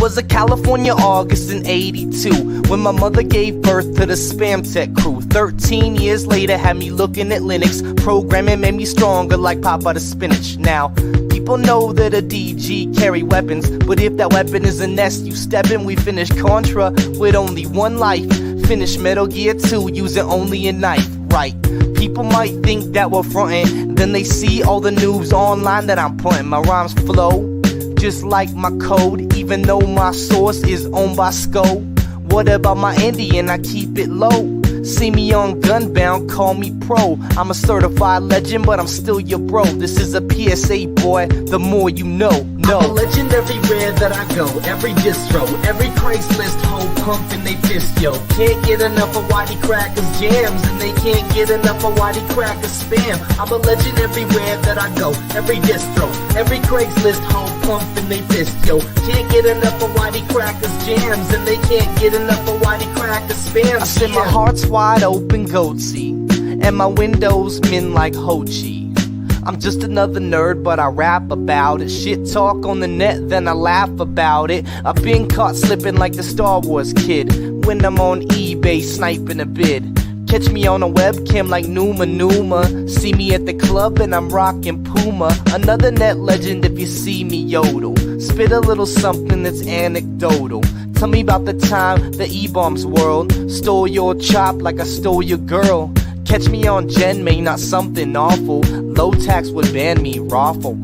was a California August in '82 when my mother gave birth to the Spam Tech crew. 13 years later had me looking at Linux. Programming made me stronger like Papa the Spinach. Now, people know that a DG carry weapons, but if that weapon is a nest, you step in. We finish Contra with only one life. Finish Metal Gear 2 using only a knife. Right, people might think that we're frontin', then they see all the news online that I'm putting. My rhymes flow just like my code, even though my source is owned by SCO. What about my Indian? I keep it low. See me on Gunbound, call me pro. I'm a certified legend, but I'm still your bro. This is a PSA, boy, the more you know. No. I'm a legend everywhere that I go, every distro, every Craigslist hoe pumping they fist, yo. Can't get enough of Whitey Cracker's jams, and they can't get enough of Whitey Cracker's spam. I'm a legend everywhere that I go, every distro, every Craigslist hoe pumping they fist, yo. Can't get enough of Whitey Cracker's jams, and they can't get enough of Whitey Cracker's spam. I said my heart's wide open, goatsy, and my windows min like Ho Chi. I'm just another nerd, but I rap about it. Shit talk on the net, then I laugh about it. I've been caught slipping like the Star Wars kid when I'm on eBay sniping a bid. Catch me on a webcam like Numa Numa. See me at the club and I'm rocking Puma. Another net legend if you see me yodel. Spit a little something that's anecdotal. Tell me about the time the E-bombs world stole your chop like I stole your girl. Catch me on Gen May, not something awful. Low tax would ban me, raffle.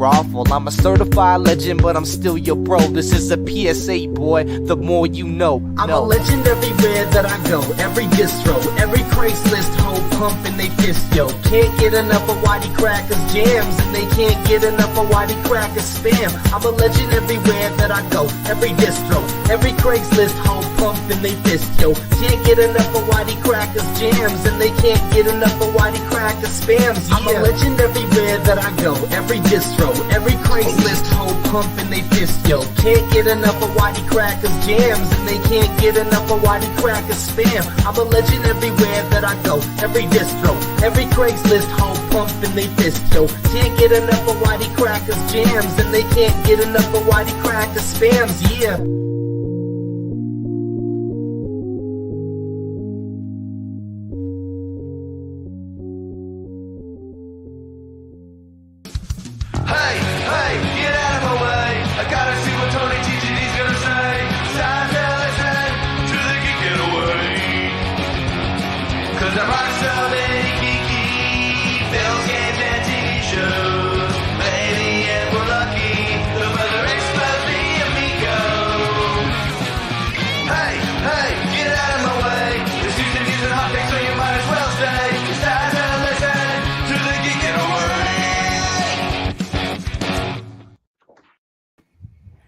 I'm a certified legend, but I'm still your bro. This is a PSA, boy, the more you know. I'm a legend everywhere that I go, every distro, every Craigslist hoe pumping they fist, yo. Can't get enough of Whitey Cracker's jams, and they can't get enough of Whitey Cracker's spam. I'm a legend everywhere that I go, every distro, every Craigslist hoe pumping they fist, yo. Can't get enough of Whitey Cracker's jams, and they can't get enough of Whitey Cracker's spams. Yeah. I'm a legend everywhere that I go, every distro, every Craigslist hoe pumping they fist, yo. Can't get enough of Whitey Cracker's jams, and they can't get enough of Whitey Cracker's spam. I'm a legend everywhere that I go, every distro, every Craigslist hoe pumping they fist, yo. Can't get enough of Whitey Cracker's jams, and they can't get enough of Whitey Cracker's spams. Yeah.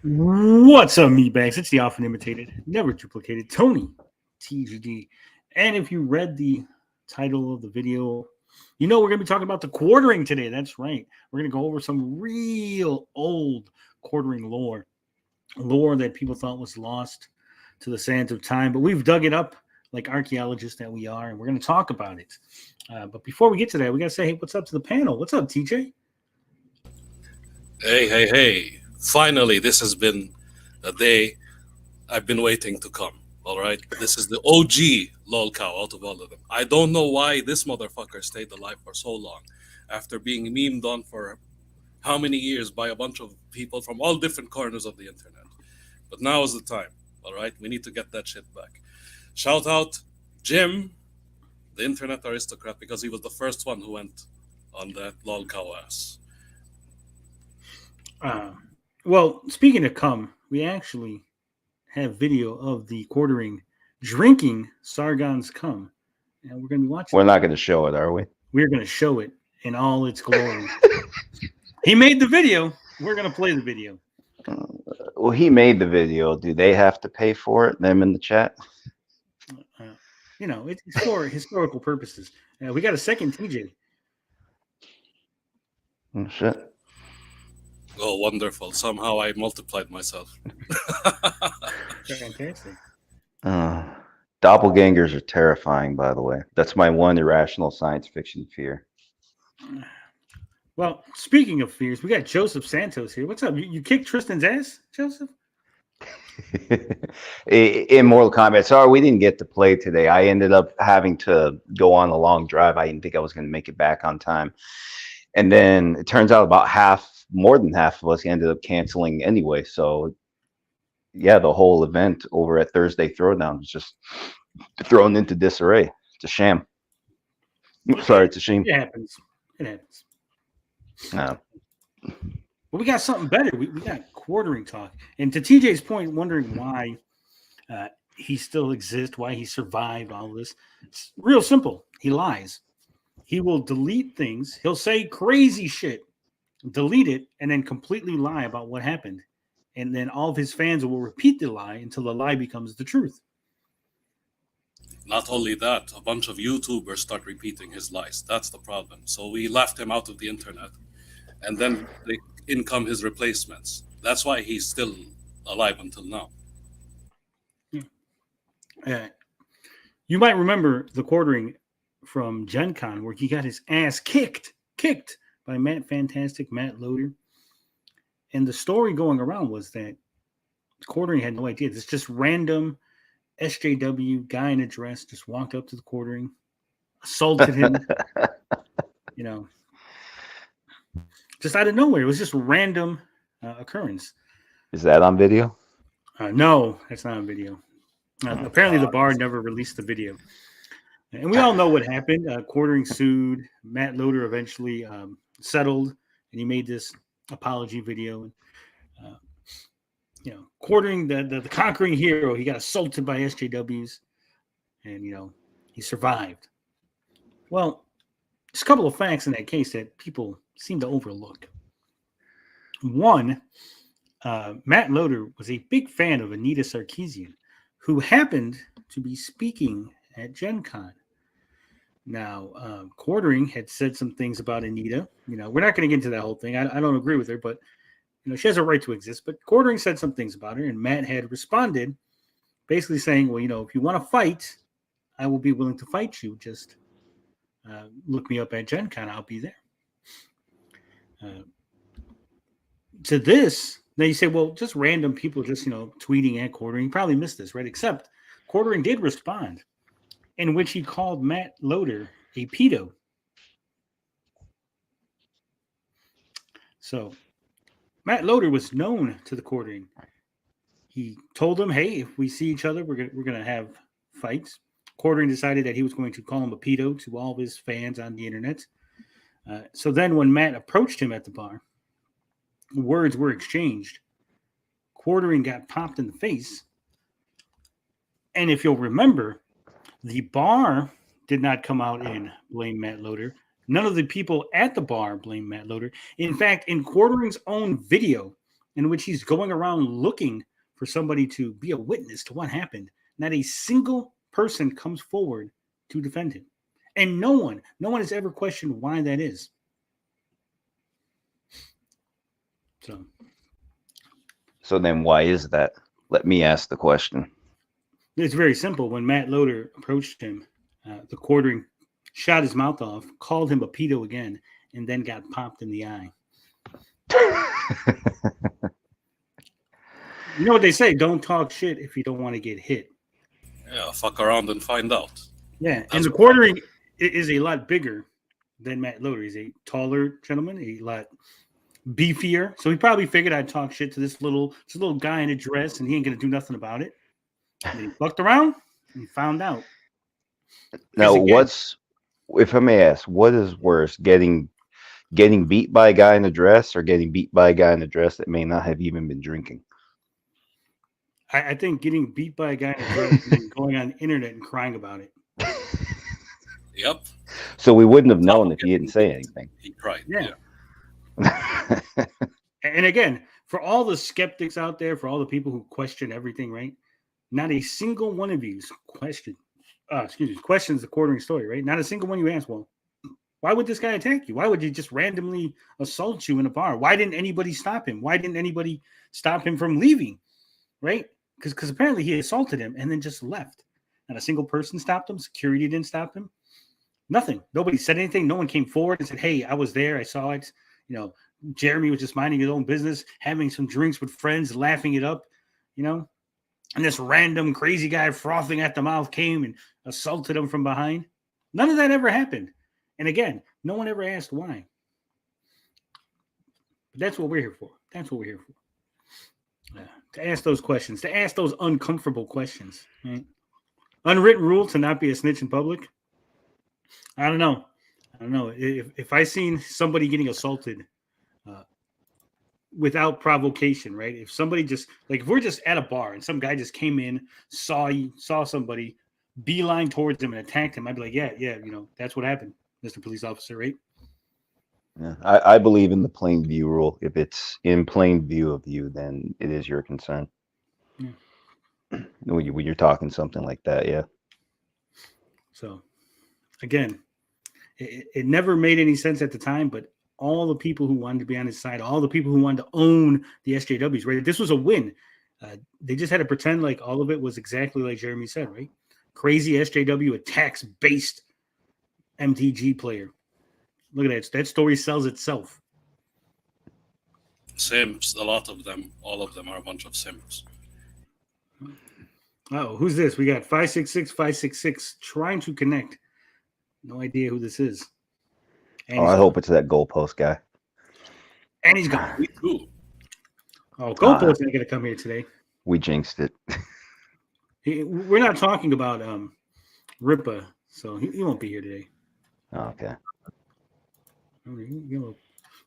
What's up, meatbags? It's the often imitated, never duplicated Tony TGD. And if you read the title of the video, you know we're going to be talking about the quartering today. That's right. We're going to go over some real old quartering lore that people thought was lost to the sands of time, but we've dug it up like archaeologists that we are, and we're going to talk about it. But before we get to that, we got to say, hey, what's up to the panel? What's up, TJ? Hey. Finally, this has been a day I've been waiting to come, all right? This is the OG lol cow out of all of them. I don't know why this motherfucker stayed alive for so long after being memed on for how many years by a bunch of people from all different corners of the internet. But now is the time, all right? We need to get that shit back. Shout out Jim, the internet aristocrat, because he was the first one who went on that lol cow ass. Well, speaking of cum, we actually have video of the quartering drinking Sargon's cum. And we're going to be watching. We're not going to show it, are we? We're going to show it in all its glory. He made the video. We're going to play the video. Well, he made the video. Do they have to pay for it? Them in the chat? It's for historical purposes. We got a second TJ. Oh, shit. Oh, wonderful. Somehow I multiplied myself. Fantastic. Doppelgangers are terrifying, by the way. That's my one irrational science fiction fear. Well, speaking of fears, we got Joseph Santos here. What's up? You kicked Tristan's ass, Joseph? In Mortal Kombat. Sorry, we didn't get to play today. I ended up having to go on a long drive. I didn't think I was going to make it back on time. And then it turns out about more than half of us ended up canceling anyway. So yeah, the whole event over at Thursday Throwdown was just thrown into disarray. It's a sham. Sorry, it's a shame. It happens. It happens. No. But we got something better. We got quartering talk. And to TJ's point, wondering why he still exists, why he survived all this. It's real simple. He lies. He will delete things. He'll say crazy shit, delete it, and then completely lie about what happened. And then all of his fans will repeat the lie until the lie becomes the truth. Not only that, a bunch of YouTubers start repeating his lies. That's the problem. So we left him out of the internet. And then in come his replacements. That's why he's still alive until now. You might remember the quartering from Gen Con where he got his ass kicked by Matt Loader. And the story going around was that quartering had no idea. This just random SJW guy in a dress just walked up to the quartering, assaulted him, just out of nowhere. It was just random occurrence. Is that on video? No, that's not on video. Apparently the bar never released the video. And we all know what happened. Quartering sued. Matt Loader eventually settled, and he made this apology video. Quartering the conquering hero, he got assaulted by SJWs, and he survived. Well, there's a couple of facts in that case that people seem to overlook. One, Matt Loader was a big fan of Anita Sarkeesian, who happened to be speaking at Gen Con. Now, Quartering had said some things about Anita. We're not going to get into that whole thing. I don't agree with her, but she has a right to exist. But Quartering said some things about her, and Matt had responded, basically saying, "Well, if you want to fight, I will be willing to fight you. Just look me up at Gen Con. I'll be there." To this, now you say, well, just random people just tweeting at Quartering. You probably missed this, right? Except Quartering did respond, in which he called Matt Loader a pedo. So Matt Loader was known to the Quartering. He told them, "Hey, if we see each other, we're gonna have fights." Quartering decided that he was going to call him a pedo to all of his fans on the internet. So then when Matt approached him at the bar, words were exchanged. Quartering got popped in the face. And if you'll remember, the bar did not come out and blame Matt Loader. None of the people at the bar blamed Matt Loader. In fact, in Quartering's own video, in which he's going around looking for somebody to be a witness to what happened, not a single person comes forward to defend him. And no one has ever questioned why that is. So then why is that? Let me ask the question. It's very simple. When Matt Loader approached him, the Quartering shot his mouth off, called him a pedo again, and then got popped in the eye. You know what they say? Don't talk shit if you don't want to get hit. Yeah, fuck around and find out. Yeah, and the Quartering is a lot bigger than Matt Loader. He's a taller gentleman, a lot beefier. So he probably figured I'd talk shit to this little guy in a dress, and he ain't gonna do nothing about it. And he fucked around and he found out. Now, if I may ask, what is worse, getting beat by a guy in a dress or getting beat by a guy in a dress that may not have even been drinking? I think getting beat by a guy in a dress and then going on the internet and crying about it. Yep. So we wouldn't have known if he didn't say anything. He cried. Yeah. And again, for all the skeptics out there, for all the people who question everything, right? Not a single one of you questions the Quartering story, right? Not a single one you asked, well, why would this guy attack you? Why would he just randomly assault you in a bar? Why didn't anybody stop him? Why didn't anybody stop him from leaving? Right? Because apparently he assaulted him and then just left. Not a single person stopped him. Security didn't stop him. Nothing. Nobody said anything. No one came forward and said, "Hey, I was there. I saw it." Jeremy was just minding his own business, having some drinks with friends, laughing it up. and this random crazy guy frothing at the mouth came and assaulted him from behind. None of that ever happened. And again, no one ever asked why. But that's what we're here for. That's what we're here for. To ask those questions, to ask those uncomfortable questions. Right? Unwritten rule to not be a snitch in public. I don't know. If I seen somebody getting assaulted without provocation, right? If somebody just like if we're just at a bar and some guy just came in, saw somebody, beeline towards him and attacked him, I'd be like, yeah, that's what happened, Mr. Police Officer, right? Yeah, I believe in the plain view rule. If it's in plain view of you, then it is your concern. Yeah. When you're talking something like that, yeah. So, again, it never made any sense at the time, but all the people who wanted to be on his side, all the people who wanted to own the SJWs, right? This was a win. They just had to pretend like all of it was exactly like Jeremy said, right? Crazy SJW attacks based MTG player. Look at that. That story sells itself. Simps, a lot of them, all of them are a bunch of simps. Oh, who's this? We got 566 trying to connect. No idea who this is. I hope it's that goalpost guy. And he's gone. Me too. Oh, goalpost's not going to come here today. We jinxed it. We're not talking about Rippa, so he won't be here today. Okay.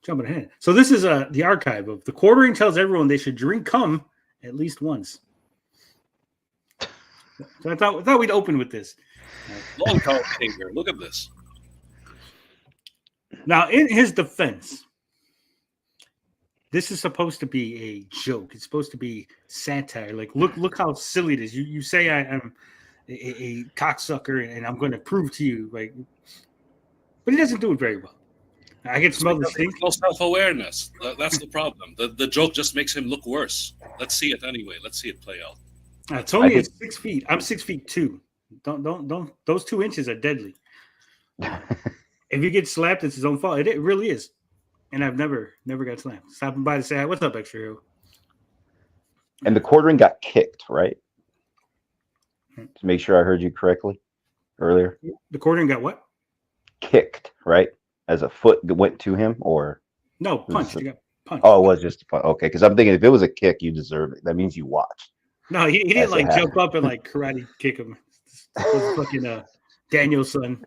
Jumping ahead. So this is the archive of the quartering tells everyone they should drink cum at least once. So I thought we'd open with this. Long cow behavior. Look at this. Now, in his defense, this is supposed to be a joke. It's supposed to be satire. Like, look how silly it is. You say I'm a cocksucker and I'm going to prove to you, right? But he doesn't do it very well. I can smell the stink. No self-awareness. That's the problem. The joke just makes him look worse. Let's see it anyway. Let's see it play out. Tony is 6 feet. I'm 6'2". Don't. Those 2 inches are deadly. If you get slapped, it's his own fault. It really is. And I've never got slapped. Stopping by to say, "What's up, extra hero?" And the quartering got kicked, right? To make sure I heard you correctly earlier. The quartering got what? Kicked, right? As a foot went to him, or no, punched. He got punched. Oh, it was just a punch. Okay, because I'm thinking if it was a kick, you deserve it. That means you watched. No, he didn't like jump up and like karate kick him. Fucking Danielson.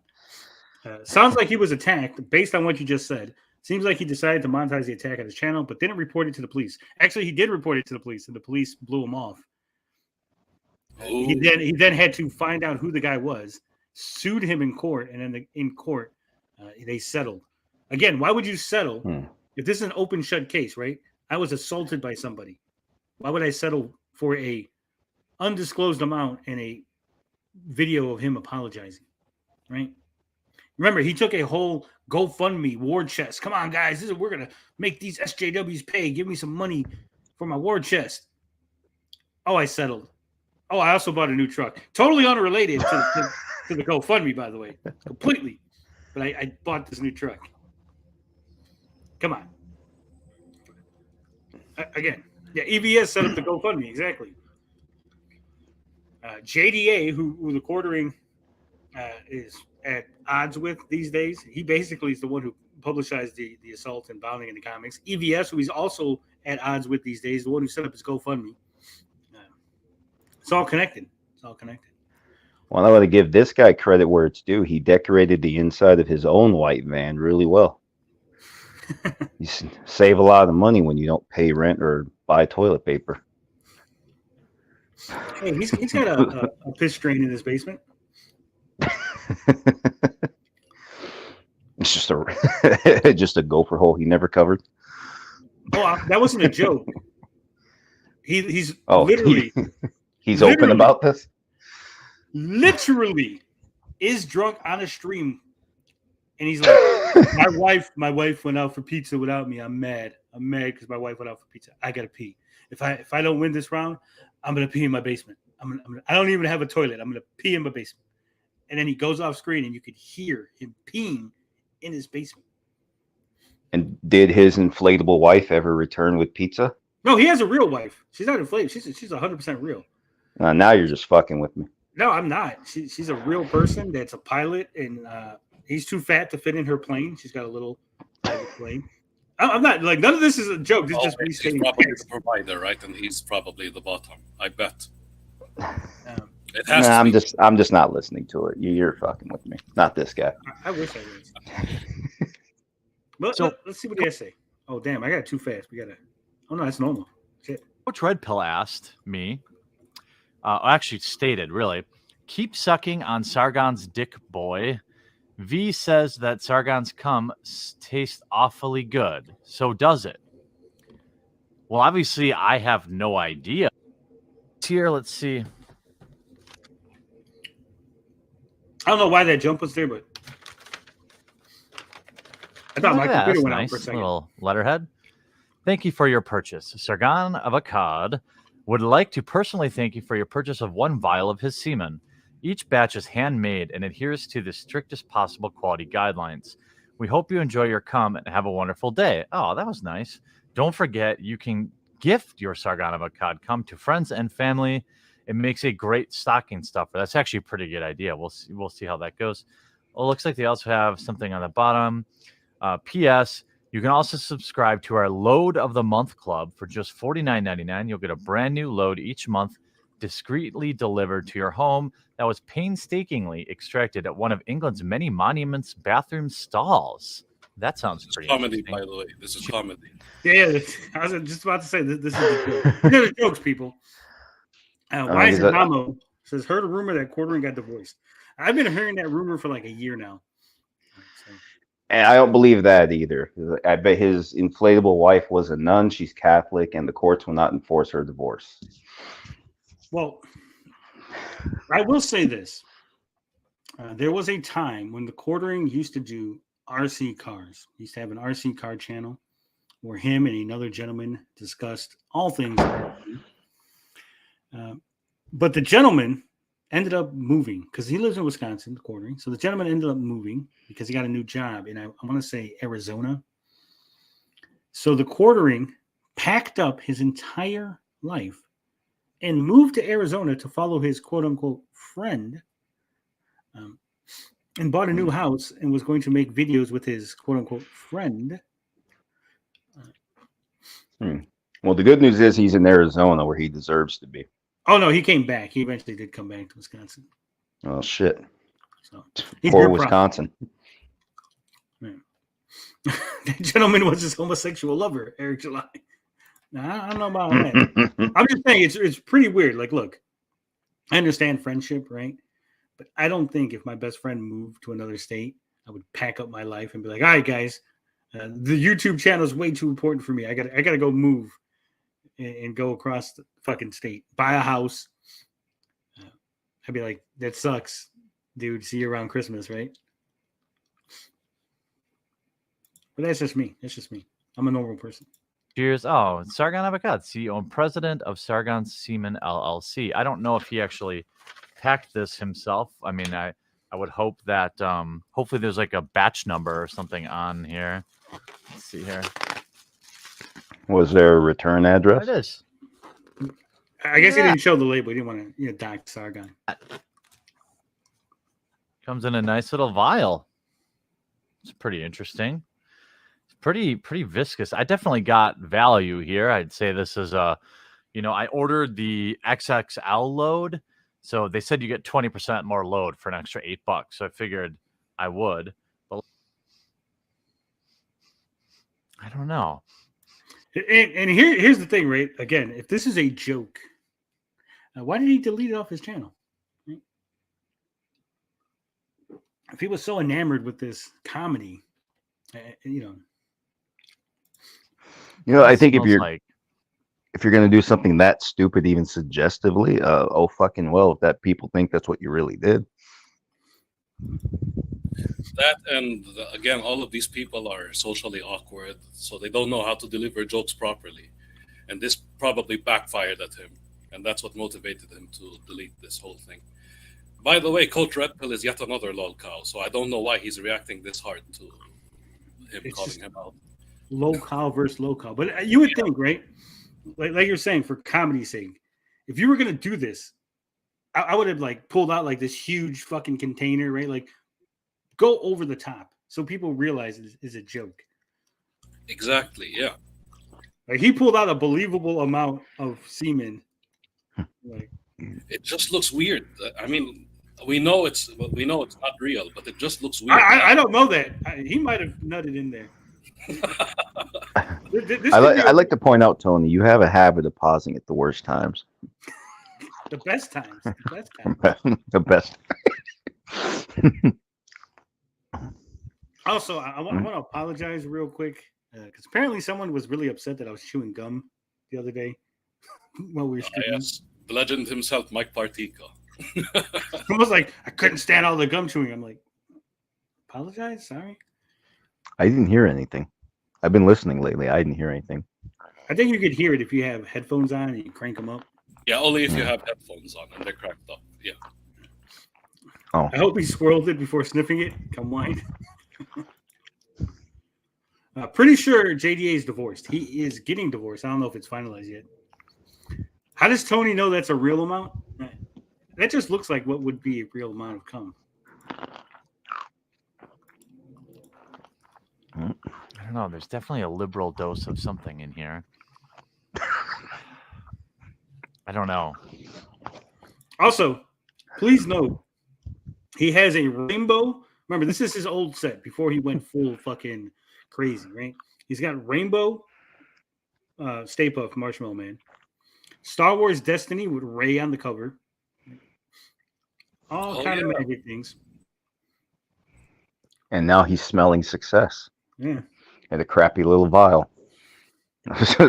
Sounds like he was attacked based on what you just said. Seems like he decided to monetize the attack on his channel, but didn't report it to the police. Actually, he did report it to the police, and the police blew him off. He then had to find out who the guy was, sued him in court, and then in court they settled. Again, why would you settle if this is an open shut case? Right? I was assaulted by somebody. Why would I settle for a undisclosed amount and a video of him apologizing? Right? Remember, he took a whole GoFundMe war chest. Come on, guys, we're gonna make these SJWs pay. Give me some money for my war chest. Oh, I settled. Oh, I also bought a new truck. Totally unrelated to the GoFundMe, by the way, completely. But I bought this new truck. Come on. Again, yeah, EVS set up the GoFundMe exactly. JDA, who the quartering is at odds with these days. He basically is the one who publicized the assault and bounding in the comics. EVS, who he's also at odds with these days, the one who set up his GoFundMe. It's all connected. Well, I want to give this guy credit where it's due. He decorated the inside of his own white van really well. You save a lot of money when you don't pay rent or buy toilet paper. Hey, he's got a piss drain in his basement. It's just a gopher hole he never covered. Oh, that wasn't a joke. He's open about this. Literally, is drunk on a stream, and he's like, "My wife went out for pizza without me. I'm mad because my wife went out for pizza. I gotta pee. If I don't win this round, I'm gonna pee in my basement. I don't even have a toilet. I'm gonna pee in my basement." And then he goes off screen, and you could hear him peeing in his basement. And did his inflatable wife ever return with pizza? No, he has a real wife. She's not inflated. She's 100% real. Now you're just fucking with me. No, I'm not. She's a real person that's a pilot, and he's too fat to fit in her plane. She's got a little private plane. I'm not like none of this is a joke. This is just me He's stating probably facts. the provider, right? And he's probably the bottom. I bet. It Nah, has to be. I'm just not listening to it. You're fucking with me. Not this guy. I wish I was. But let's see what they say. Oh damn, I got it too fast. We gotta. Oh no, that's normal. Shit. Coach Red Pill asked me, actually stated, really, keep sucking on Sargon's dick, boy. V says that Sargon's cum tastes awfully good. So does it? Well, obviously, I have no idea. Here, let's see. I don't know why that jump was there, but I thought my computer went out for a second. Little letterhead. Thank you for your purchase. Sargon of Akkad would like to personally thank you for your purchase of 1 vial of his semen. Each batch is handmade and adheres to the strictest possible quality guidelines. We hope you enjoy your cum and have a wonderful day. Oh, that was nice. Don't forget, you can gift your Sargon of Akkad cum to friends and family. It makes a great stocking stuffer. That's actually a pretty good idea. We'll see how that goes. Well, it looks like they also have something on the bottom. P.S. You can also subscribe to our Load of the Month Club for just $49.99. You'll get a brand new load each month, discreetly delivered to your home that was painstakingly extracted at one of England's many monuments' bathroom stalls. That sounds pretty comedy, interesting. by the way. This is comedy. Yeah, I was just about to say this is a joke. These are the jokes, people. Why is it Mamo says heard a rumor that Quartering got divorced? I've been hearing that rumor for like a year now. So. And I don't believe that either. I bet his inflatable wife was a nun. She's Catholic, and the courts will not enforce her divorce. Well, I will say this. There was a time when the Quartering used to do RC cars. He used to have an RC car channel where him and another gentleman discussed all things. But the gentleman ended up moving because he lives in Wisconsin, the Quartering. So the gentleman ended up moving because he got a new job in, I want to say, Arizona. So the Quartering packed up his entire life and moved to Arizona to follow his quote-unquote friend, and bought a new house and was going to make videos with his quote-unquote friend. Well, the good news is he's in Arizona where he deserves to be. Oh, no, he came back. He eventually did come back to Wisconsin. Oh, shit. So Poor Wisconsin. That gentleman was his homosexual lover, Eric July. Now, I don't know about that. I'm just saying it's pretty weird. Like, look, I understand friendship, right? But I don't think if my best friend moved to another state, I would pack up my life and be like, all right, guys, the YouTube channel is way too important for me. I gotta go move and go across the fucking state, buy a house. I'd be like, that sucks, dude. See you around Christmas, right? But that's just me. That's just me. I'm a normal person. Cheers. Oh, Sargon of Akkad, CEO and president of Sargon Seaman LLC. I don't know if he actually packed this himself. I mean, I would hope that hopefully there's like a batch number or something on here. Let's see here. Was there a return address? It is. I guess he didn't show the label. He didn't want to dock Sargon. Comes in a nice little vial. It's pretty interesting. It's pretty viscous. I definitely got value here. I'd say this is I ordered the XXL load. So they said you get 20% more load for an extra $8. So I figured I would. But I don't know. And here's the thing, right? Again, if this is a joke, why did he delete it off his channel? Right? If he was so enamored with this comedy, I think if you're going to do something that stupid, even suggestively, fucking well, if that people think that's what you really did. That and again, all of these people are socially awkward, so they don't know how to deliver jokes properly, and this probably backfired at him, and that's what motivated him to delete this whole thing. By the way, Coach Red Pill is yet another lol cow, so I don't know why he's reacting this hard to him calling him out. Low cow versus low cow, but you would think, right? Like you're saying, for comedy's sake, if you were going to do this, I would have like pulled out like this huge fucking container, right? Like go over the top so people realize it is a joke. Exactly. Yeah. Like he pulled out a believable amount of semen. Like It just looks weird. I mean, we know it's not real, but it just looks weird. I don't know that. He might have nutted in there. I like to point out, Tony, you have a habit of pausing at the worst times. The best times. The best times. The best. Also, I want to apologize real quick because apparently someone was really upset that I was chewing gum the other day while we were streaming. Yes, the legend himself, Mike Partico. Almost like I couldn't stand all the gum chewing. I'm like, apologize, sorry. I didn't hear anything. I've been listening lately. I didn't hear anything. I think you could hear it if you have headphones on and you crank them up. Yeah, only if you have headphones on and they're cracked up. Yeah. Oh, I hope he swirled it before sniffing it. Come wine. Pretty sure JDA is divorced. He is getting divorced. I don't know if it's finalized yet. How does Tony know that's a real amount? That just looks like what would be a real amount of cum. I don't know. There's definitely a liberal dose of something in here. I don't know. Also, please note, he has a rainbow. Remember, this is his old set before he went full fucking crazy, right? He's got rainbow Stay Puft Marshmallow Man, Star Wars Destiny with Rey on the cover, all kind of magic things. and now he's smelling success. Yeah. In a crappy little vial.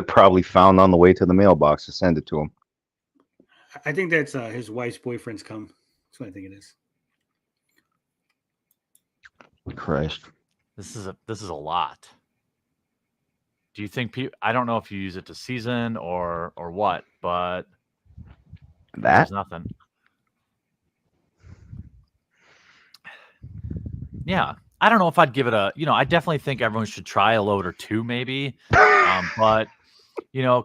Probably found on the way to the mailbox to send it to him. I think that's his wife's boyfriend's cum. That's what I think it is. Christ. This is a lot. Do you think I don't know if you use it to season or what, but That? there's nothing. Yeah. I don't know if I'd give it I definitely think everyone should try a load or two maybe. But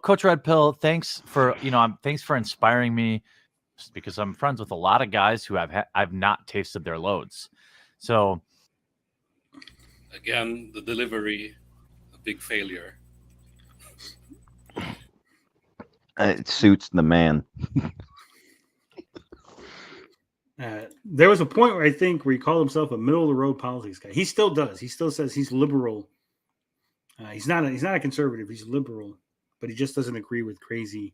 Coach Red Pill, thanks for inspiring me, because I'm friends with a lot of guys who I've not tasted their loads. So Again, the delivery, a big failure. It suits the man. There was a point where he called himself a middle of the road politics guy. He still does. He still says he's liberal. He's not a conservative. He's liberal, but he just doesn't agree with crazy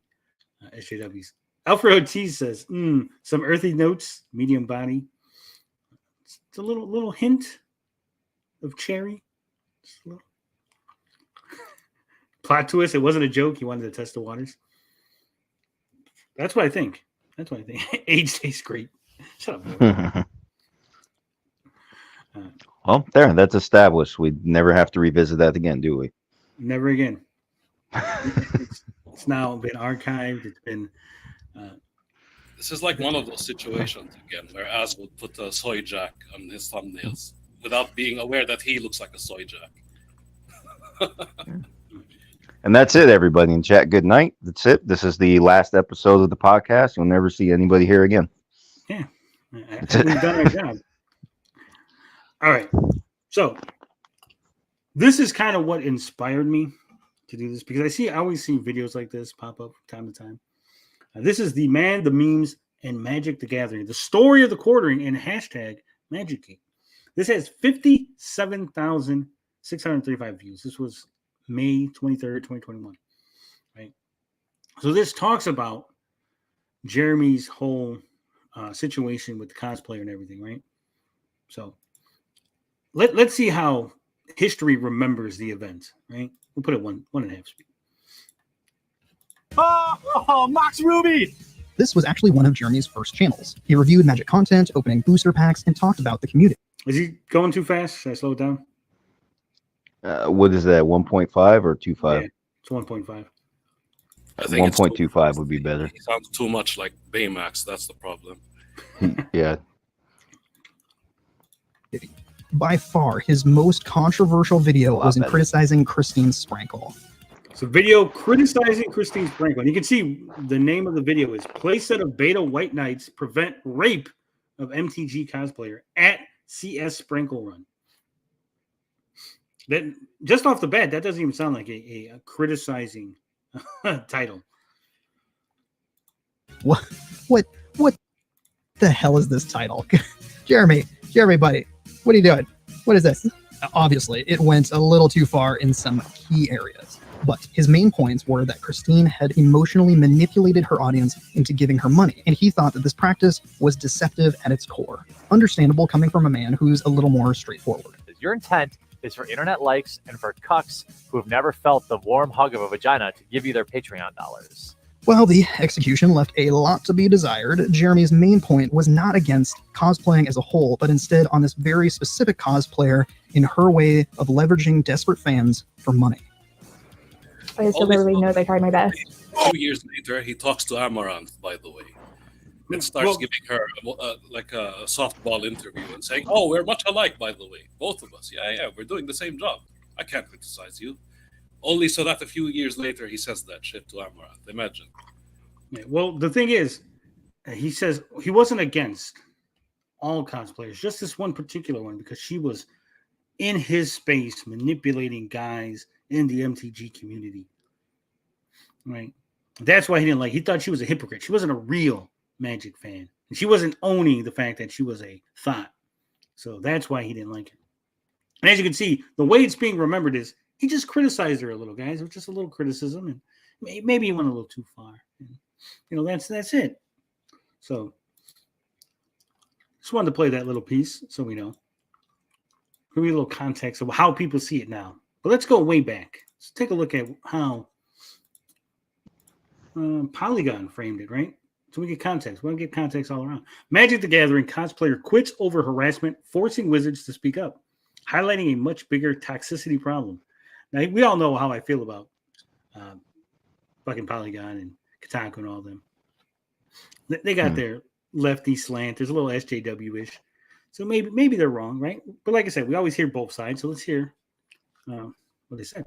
SJWs. Alfred Ortiz says, some earthy notes, medium body. It's a little hint of cherry. Plot twist. It wasn't a joke. He wanted to test the waters. That's what I think. Age tastes great. Shut up. Well, there, that's established. We'd never have to revisit that again, do we? Never again. It's now been archived. It's been. This is like one of those situations again where Az would put a soy jack on his thumbnails without being aware that he looks like a soy jack. And that's it, everybody in chat. Good night. That's it. This is the last episode of the podcast. You'll never see anybody here again. Yeah. We've done our job. All right. So this is kind of what inspired me to do this, because I always see videos like this pop up from time to time. This is the Man, the Memes, and Magic the Gathering, the story of the quartering, and hashtag Magic Geek. This has 57,635 views. This was May 23rd, 2021. Right. So this talks about Jeremy's whole situation with the cosplayer and everything, right? So let's see how history remembers the event, right? We'll put it 1.5 speed. Oh, Mox Ruby! This was actually one of Jeremy's first channels. He reviewed Magic content, opening booster packs, and talked about the community. Is he going too fast? Should I slow it down? What is that, 1.5 or 2.5? Yeah, it's 1.5. I think 1.25 would be better. He sounds too much like Baymax. That's the problem. Yeah. By far, his most controversial video was in criticizing Christine Sprankle. So video criticizing Christine Sprinkle. You can see the name of the video is Playset of Beta White Knights Prevent Rape of MTG Cosplayer at CS Sprinkle Run. That just off the bat, that doesn't even sound like a criticizing title. What the hell is this title? Jeremy, buddy, what are you doing? What is this? Obviously, it went a little too far in some key areas. But his main points were that Christine had emotionally manipulated her audience into giving her money, and he thought that this practice was deceptive at its core. Understandable coming from a man who's a little more straightforward. Your intent is for internet likes and for cucks who have never felt the warm hug of a vagina to give you their Patreon dollars. While the execution left a lot to be desired, Jeremy's main point was not against cosplaying as a whole, but instead on this very specific cosplayer in her way of leveraging desperate fans for money. I still really know they tried my best. 2 years later, he talks to Amaranth, by the way, and starts giving her like a softball interview and saying, "Oh, we're much alike, by the way, both of us. Yeah, we're doing the same job. I can't criticize you." Only so that a few years later, he says that shit to Amaranth. Imagine. Yeah, well, the thing is, he says he wasn't against all cosplayers, just this one particular one, because she was in his space manipulating guys in the MTG community. Right? That's why he didn't like. He thought she was a hypocrite. She wasn't a real Magic fan. And she wasn't owning the fact that she was a thought. So that's why he didn't like her. And as you can see, the way it's being remembered is he just criticized her a little, guys. It was just a little criticism, and maybe he went a little too far. And, that's it. So just wanted to play that little piece so we know. Give me a little context of how people see it now. But let's go way back. Let's take a look at how Polygon framed it, right? So we get context. We want to get context all around. Magic the Gathering cosplayer quits over harassment, forcing Wizards to speak up, highlighting a much bigger toxicity problem. Now, we all know how I feel about fucking Polygon and Kotaku and all them. They got their lefty slant. There's a little SJW-ish. So maybe they're wrong, right? But like I said, we always hear both sides. So let's hear what they said.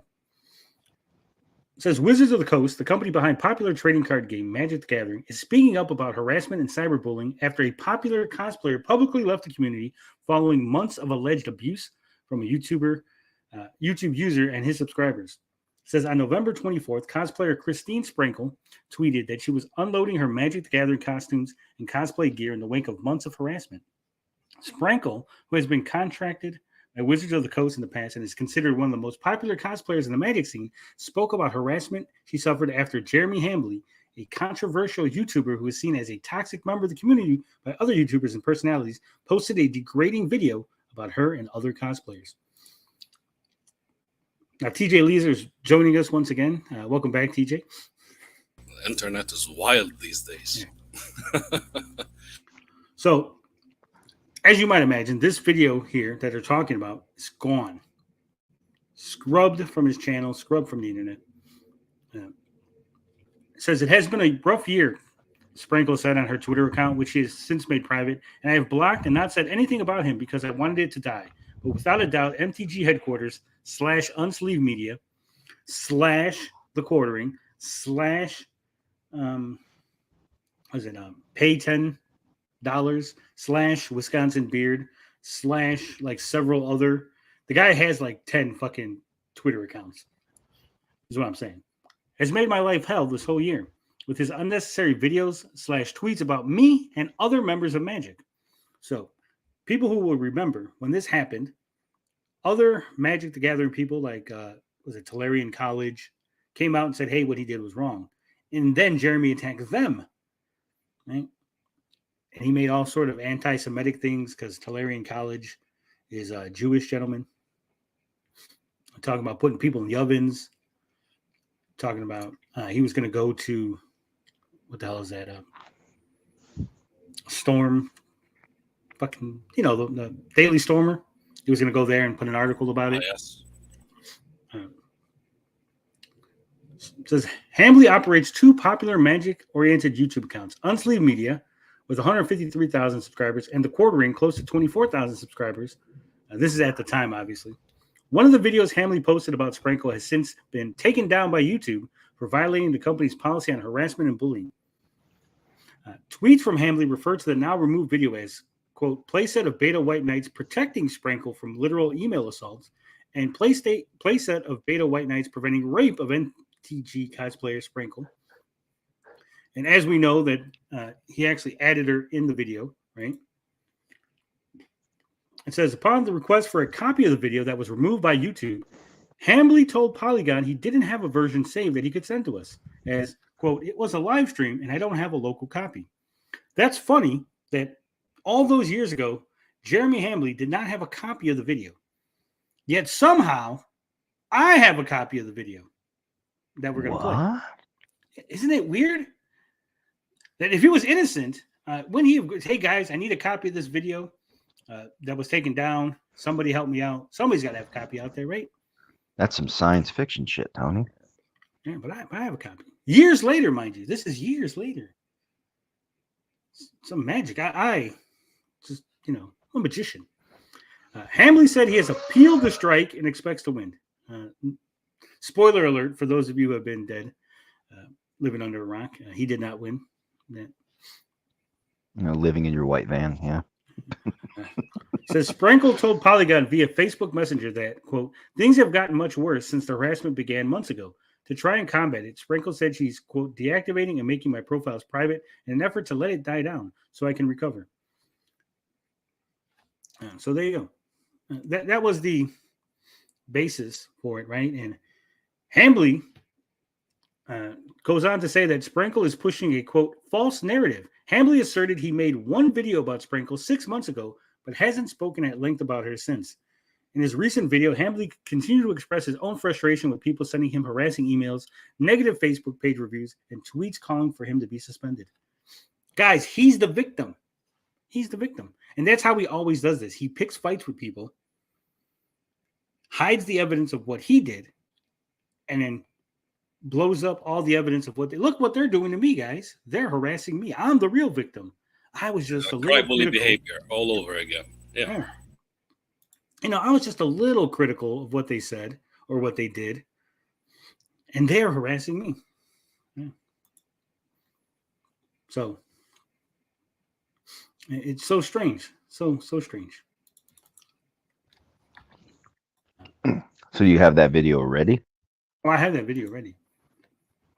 It says, Wizards of the Coast, the company behind popular trading card game Magic the Gathering, is speaking up about harassment and cyberbullying after a popular cosplayer publicly left the community following months of alleged abuse from a YouTube user and his subscribers. It says, on November 24th, cosplayer Christine Sprinkle tweeted that she was unloading her Magic the Gathering costumes and cosplay gear in the wake of months of harassment. Sprinkle, who has been contracted by Wizards of the Coast in the past and is considered one of the most popular cosplayers in the Magic scene, spoke about harassment she suffered after Jeremy Hambley, a controversial YouTuber who is seen as a toxic member of the community by other YouTubers and personalities, posted a degrading video about her and other cosplayers. Now, TJ Leeser is joining us once again. Welcome back, TJ. The internet is wild these days. Yeah. So, as you might imagine, this video here that they're talking about is gone. Scrubbed from his channel, scrubbed from the internet. It says it has been a rough year, Sprinkle said on her Twitter account, which she has since made private, and I have blocked and not said anything about him because I wanted it to die. But without a doubt, MTG headquarters /unsleeve media /the quartering pay $10 /Wisconsin beard / like several other. The guy has like 10 fucking Twitter accounts, is what I'm saying. Has made my life hell this whole year with his unnecessary videos / tweets about me and other members of Magic. So people who will remember when this happened, other Magic the Gathering people like Tolarian College came out and said, hey, what he did was wrong. And then Jeremy attacked them, right? And he made all sort of anti-Semitic things because Tolarian College is a Jewish gentleman. Talking about putting people in the ovens. Talking about he was going to go to, what the hell is that? Storm. Fucking, the Daily Stormer. He was going to go there and put an article about it. Yes. It says, Hambley operates two popular Magic-oriented YouTube accounts, Unsleeve Media, with 153,000 subscribers, and The Quartering, close to 24,000 subscribers. This is at the time, obviously, One of the videos Hamley posted about Sprinkle has since been taken down by YouTube for violating the company's policy on harassment and bullying. Tweets from Hamley refer to the now removed video as, quote, playset of beta white knights protecting Sprinkle from literal email assaults, and playset of beta white knights preventing rape of NTG cosplayer Sprinkle. And as we know that he actually added her in the video, right? It says, upon the request for a copy of the video that was removed by YouTube, Hamley told Polygon he didn't have a version saved that he could send to us, as, quote, it was a live stream and I don't have a local copy. That's funny that all those years ago, Jeremy Hamley did not have a copy of the video. Yet somehow, I have a copy of the video that we're going to play. Isn't it weird? That if he was innocent, when he, hey guys, I need a copy of this video that was taken down. Somebody help me out. Somebody's got to have a copy out there, right? That's some science fiction shit, Tony. Yeah, but I have a copy. Years later, mind you. This is years later. Some magic. I just, you know, I'm a magician. Hamley said he has appealed the strike and expects to win. Spoiler alert for those of you who have been dead, living under a rock. He did not win. You know, living in your white van, yeah. Says Sprinkle told Polygon via Facebook Messenger that, quote, things have gotten much worse since the harassment began months ago. To try and combat it, Sprinkle said she's, quote, deactivating and making my profiles private in an effort to let it die down so I can recover. So there you go. That was the basis for it, right? And Hamley goes on to say that Sprinkle is pushing a, quote, false narrative. Hamley asserted he made one video about Sprinkle 6 months ago, but hasn't spoken at length about her since. In his recent video, Hamley continued to express his own frustration with people sending him harassing emails, negative Facebook page reviews, and tweets calling for him to be suspended. Guys, he's the victim. He's the victim. And that's how he always does this. He picks fights with people, hides the evidence of what he did, and then blows up all the evidence of what they look what they're doing to me, guys. They're harassing me. I'm the real victim. I was just a little bully behavior all over again. Yeah. You know, I was just a little critical of what they said or what they did, and they're harassing me. Yeah. So it's so strange. So strange. So you have that video ready? Oh, I have that video ready.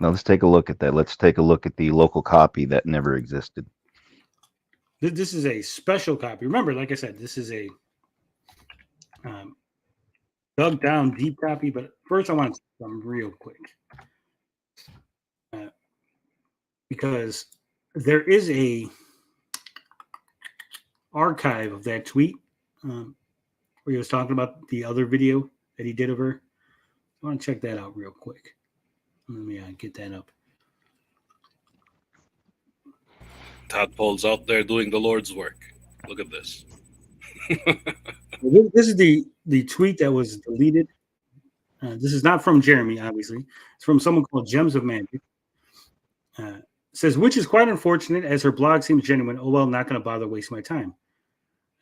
Now let's take a look at that. Let's take a look at the local copy that never existed. This is a special copy. Remember, like I said, this is a dug down deep copy. But first, I want to say something real quick because there is a archive of that tweet where he was talking about the other video that he did of her. I want to check that out real quick. Let me get that up. Tadpole's out there doing the Lord's work. Look at this. This is the tweet that was deleted. This is not from Jeremy, obviously. It's from someone called Gems of Magic. Says, which is quite unfortunate as her blog seems genuine. Oh, well, not going to bother wasting my time.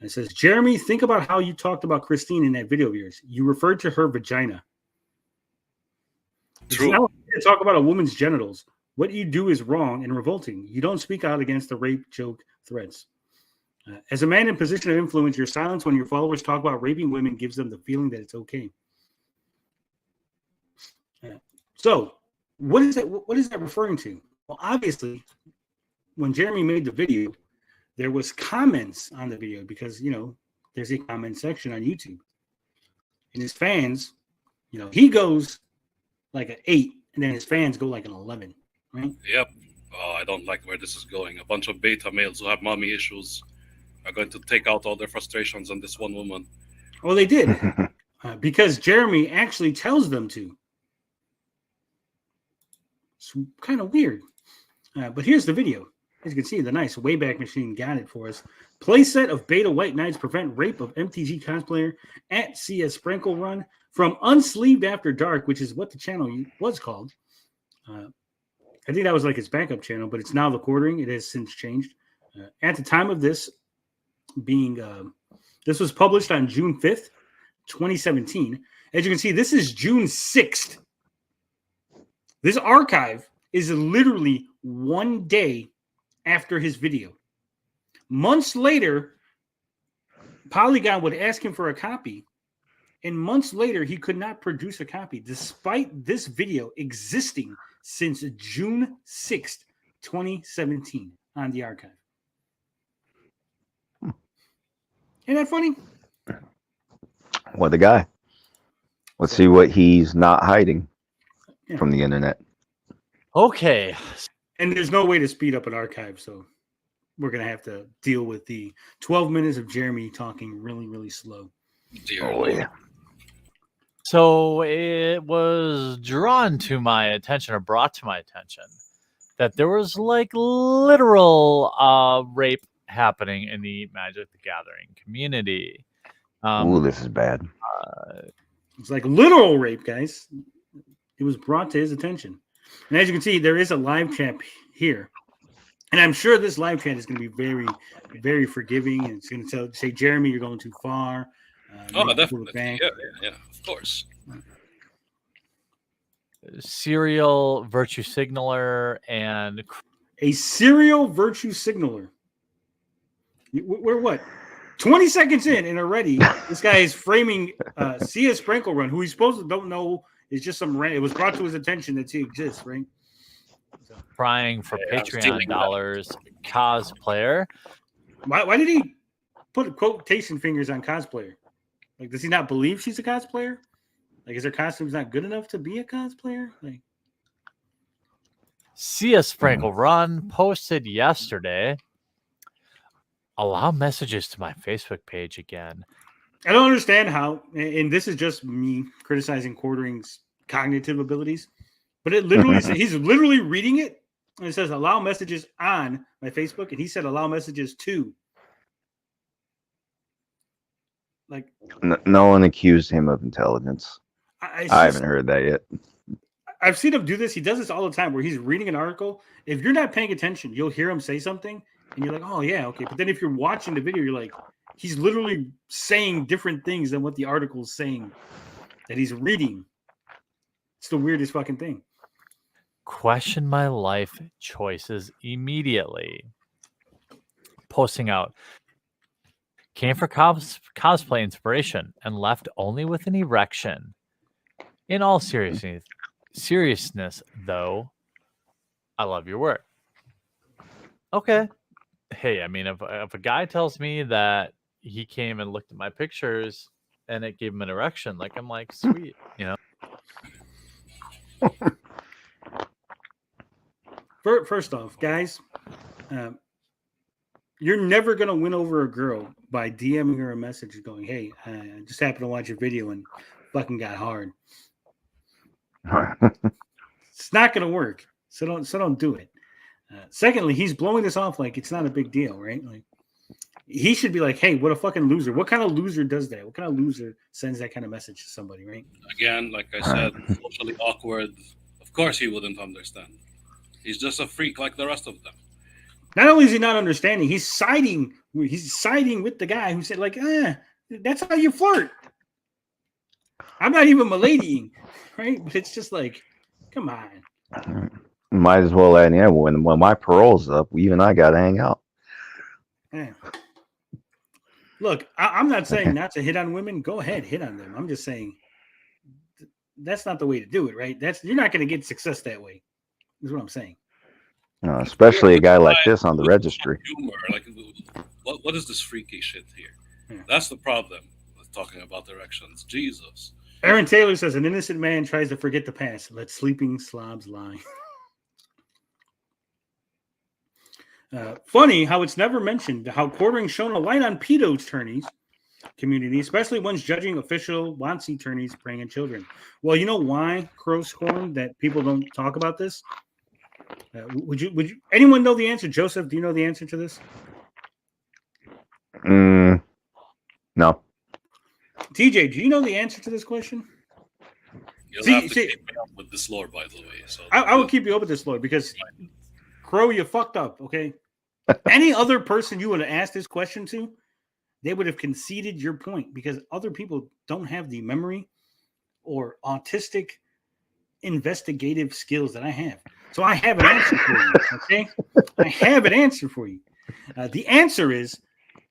And it says, Jeremy, think about how you talked about Christine in that video of yours. You referred to her vagina. True. It's not okay to talk about a woman's genitals. What you do is wrong and revolting. You don't speak out against the rape joke threads. As a man in position of influence, your silence when your followers talk about raping women gives them the feeling that it's okay. So, what is that? What is that referring to? Well, obviously, when Jeremy made the video, there was comments on the video because, you know, there's a comment section on YouTube. And his fans, you know, he goes like an 8, and then his fans go like an 11, right? Yep. Oh, I don't like where this is going. A bunch of beta males who have mommy issues are going to take out all their frustrations on this one woman. Well, they did. Because Jeremy actually tells them to. It's kind of weird. But here's the video. As you can see, the nice Wayback Machine got it for us. Playset of beta white knights prevent rape of MTG cosplayer at CS Sprinkle Run from Unsleeved After Dark, which is what the channel was called. I think that was like his backup channel, but it's now the quartering. It has since changed. At the time of this being, this was published on June 5th, 2017. As you can see, this is June 6th. This archive is literally 1 day after his video. Months later, Polygon would ask him for a copy, and months later, he could not produce a copy, despite this video existing since June 6th, 2017 on the archive. Ain't that funny? What the guy? Let's see what he's not hiding from the internet. Okay. And there's no way to speed up an archive, so we're going to have to deal with the 12 minutes of Jeremy talking really, really slow. Yeah. So it was drawn to my attention, or brought to my attention, that there was like literal rape happening in the Magic the Gathering community. Ooh, this is bad. It's like literal rape, guys. It was brought to his attention. And as you can see, there is a live chat here. And I'm sure this live chat is going to be very, very forgiving. And it's going to say, Jeremy, you're going too far. Definitely. Yeah, of course. Serial virtue signaler and a serial virtue signaler. We're what? 20 seconds in, and already this guy is framing Sia Sprinkle Run, who he's supposed to don't know is just some rant. It was brought to his attention that he exists, right? Crying for Patreon dollars, cosplayer. Why did he put quotation fingers on cosplayer? Like, does he not believe she's a cosplayer? Like, is her costumes not good enough to be a cosplayer? Like, Sia Sprinkle Run posted yesterday. Allow messages to my Facebook page again. I don't understand how, and this is just me criticizing Quartering's cognitive abilities, but it literally he's literally reading it, and it says allow messages on my Facebook, and he said allow messages to. Like, no one accused him of intelligence. I haven't heard that yet. I've seen him do this. He does this all the time where he's reading an article. If you're not paying attention, you'll hear him say something, and you're like, oh, yeah, okay. But then if you're watching the video, you're like, he's literally saying different things than what the article is saying that he's reading. It's the weirdest fucking thing. Question my life choices immediately. Posting out. Came for cosplay inspiration and left only with an erection. In all seriousness, though, I love your work. Okay. Hey, I mean, if a guy tells me that he came and looked at my pictures and it gave him an erection, like, I'm like, sweet, you know? First off, guys, you're never going to win over a girl by DMing her a message going, hey, I just happened to watch your video and fucking got hard. It's not going to work. So don't do it. Secondly, he's blowing this off like it's not a big deal, right? Like, he should be like, hey, what a fucking loser. What kind of loser does that? What kind of loser sends that kind of message to somebody, right? Again, like I said, socially awkward. Of course he wouldn't understand. He's just a freak like the rest of them. Not only is he not understanding, he's siding with the guy who said, like, that's how you flirt. I'm not even miladying, right? But it's just like, come on. Might as well add, yeah, when my parole's up, I got to hang out. Yeah. Look, I'm not saying not to hit on women. Go ahead, hit on them. I'm just saying that's not the way to do it, right? You're not going to get success that way. Is what I'm saying. No, especially a guy like this on the registry. Humor, like, what is this freaky shit here? Yeah. That's the problem with talking about directions. Jesus. Aaron Taylor says an innocent man tries to forget the past. Let sleeping slobs lie. Funny how it's never mentioned how Quartering shone a light on pedo attorneys community, especially ones judging official WANSI attorneys preying on children. Well, you know why, Crowscorn, that people don't talk about this? Would you anyone know the answer? Joseph, do you know the answer to this? No. TJ, do you know the answer to this question? You'll have to keep me up with this lore, by the way. So I will keep you up with this lore because Crow, you fucked up, okay? Any other person you would have asked this question to, they would have conceded your point because other people don't have the memory or autistic investigative skills that I have. So I have an answer for you. Okay, I have an answer for you. The answer is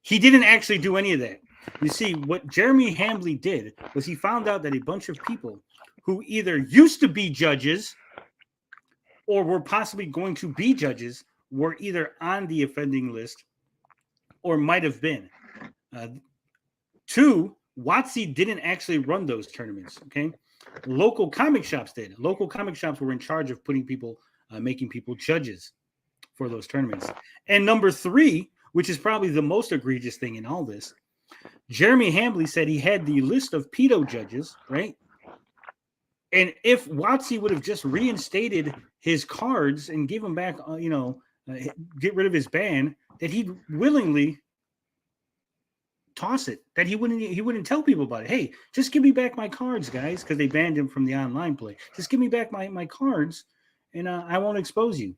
he didn't actually do any of that. You see, what Jeremy Hambley did was he found out that a bunch of people who either used to be judges or were possibly going to be judges were either on the offending list or might have been. Two, WotC didn't actually run those tournaments. Okay, local comic shops did. Local comic shops were in charge of putting people, making people judges for those tournaments. And number three, which is probably the most egregious thing in all this, Jeremy Hambley said he had the list of pedo judges, right? And if WotC would have just reinstated his cards and gave him back, get rid of his ban, that he'd willingly toss it. That he wouldn't tell people about it. Hey, just give me back my cards, guys, because they banned him from the online play. Just give me back my cards, and I won't expose you.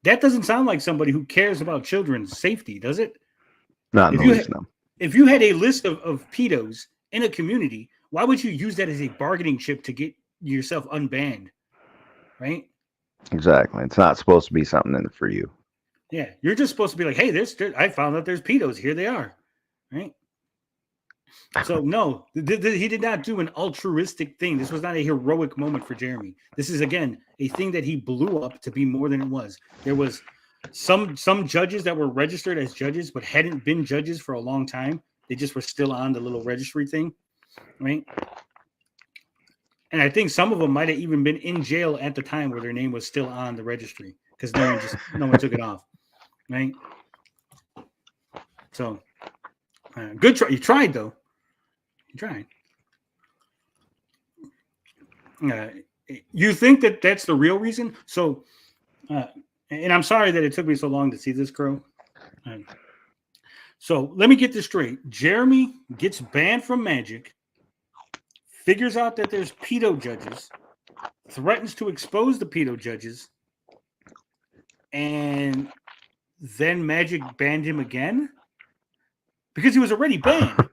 That doesn't sound like somebody who cares about children's safety, does it? Not in the least, no. If you had a list of pedos in a community, why would you use that as a bargaining chip to get yourself unbanned? Right? Exactly. It's not supposed to be something in for you. Yeah, you're just supposed to be like, hey, I found out there's pedos. Here they are. Right? So, no, he did not do an altruistic thing. This was not a heroic moment for Jeremy. This is, again, a thing that he blew up to be more than it was. There was some judges that were registered as judges but hadn't been judges for a long time. They just were still on the little registry thing, right? And I think some of them might have even been in jail at the time where their name was still on the registry because no one took it off, right? So, good try. You tried, though. You tried. You think that that's the real reason? So, and I'm sorry that it took me so long to see this, Crow. So let me get this straight. Jeremy gets banned from Magic, figures out that there's pedo judges, threatens to expose the pedo judges, and then Magic banned him again because he was already banned.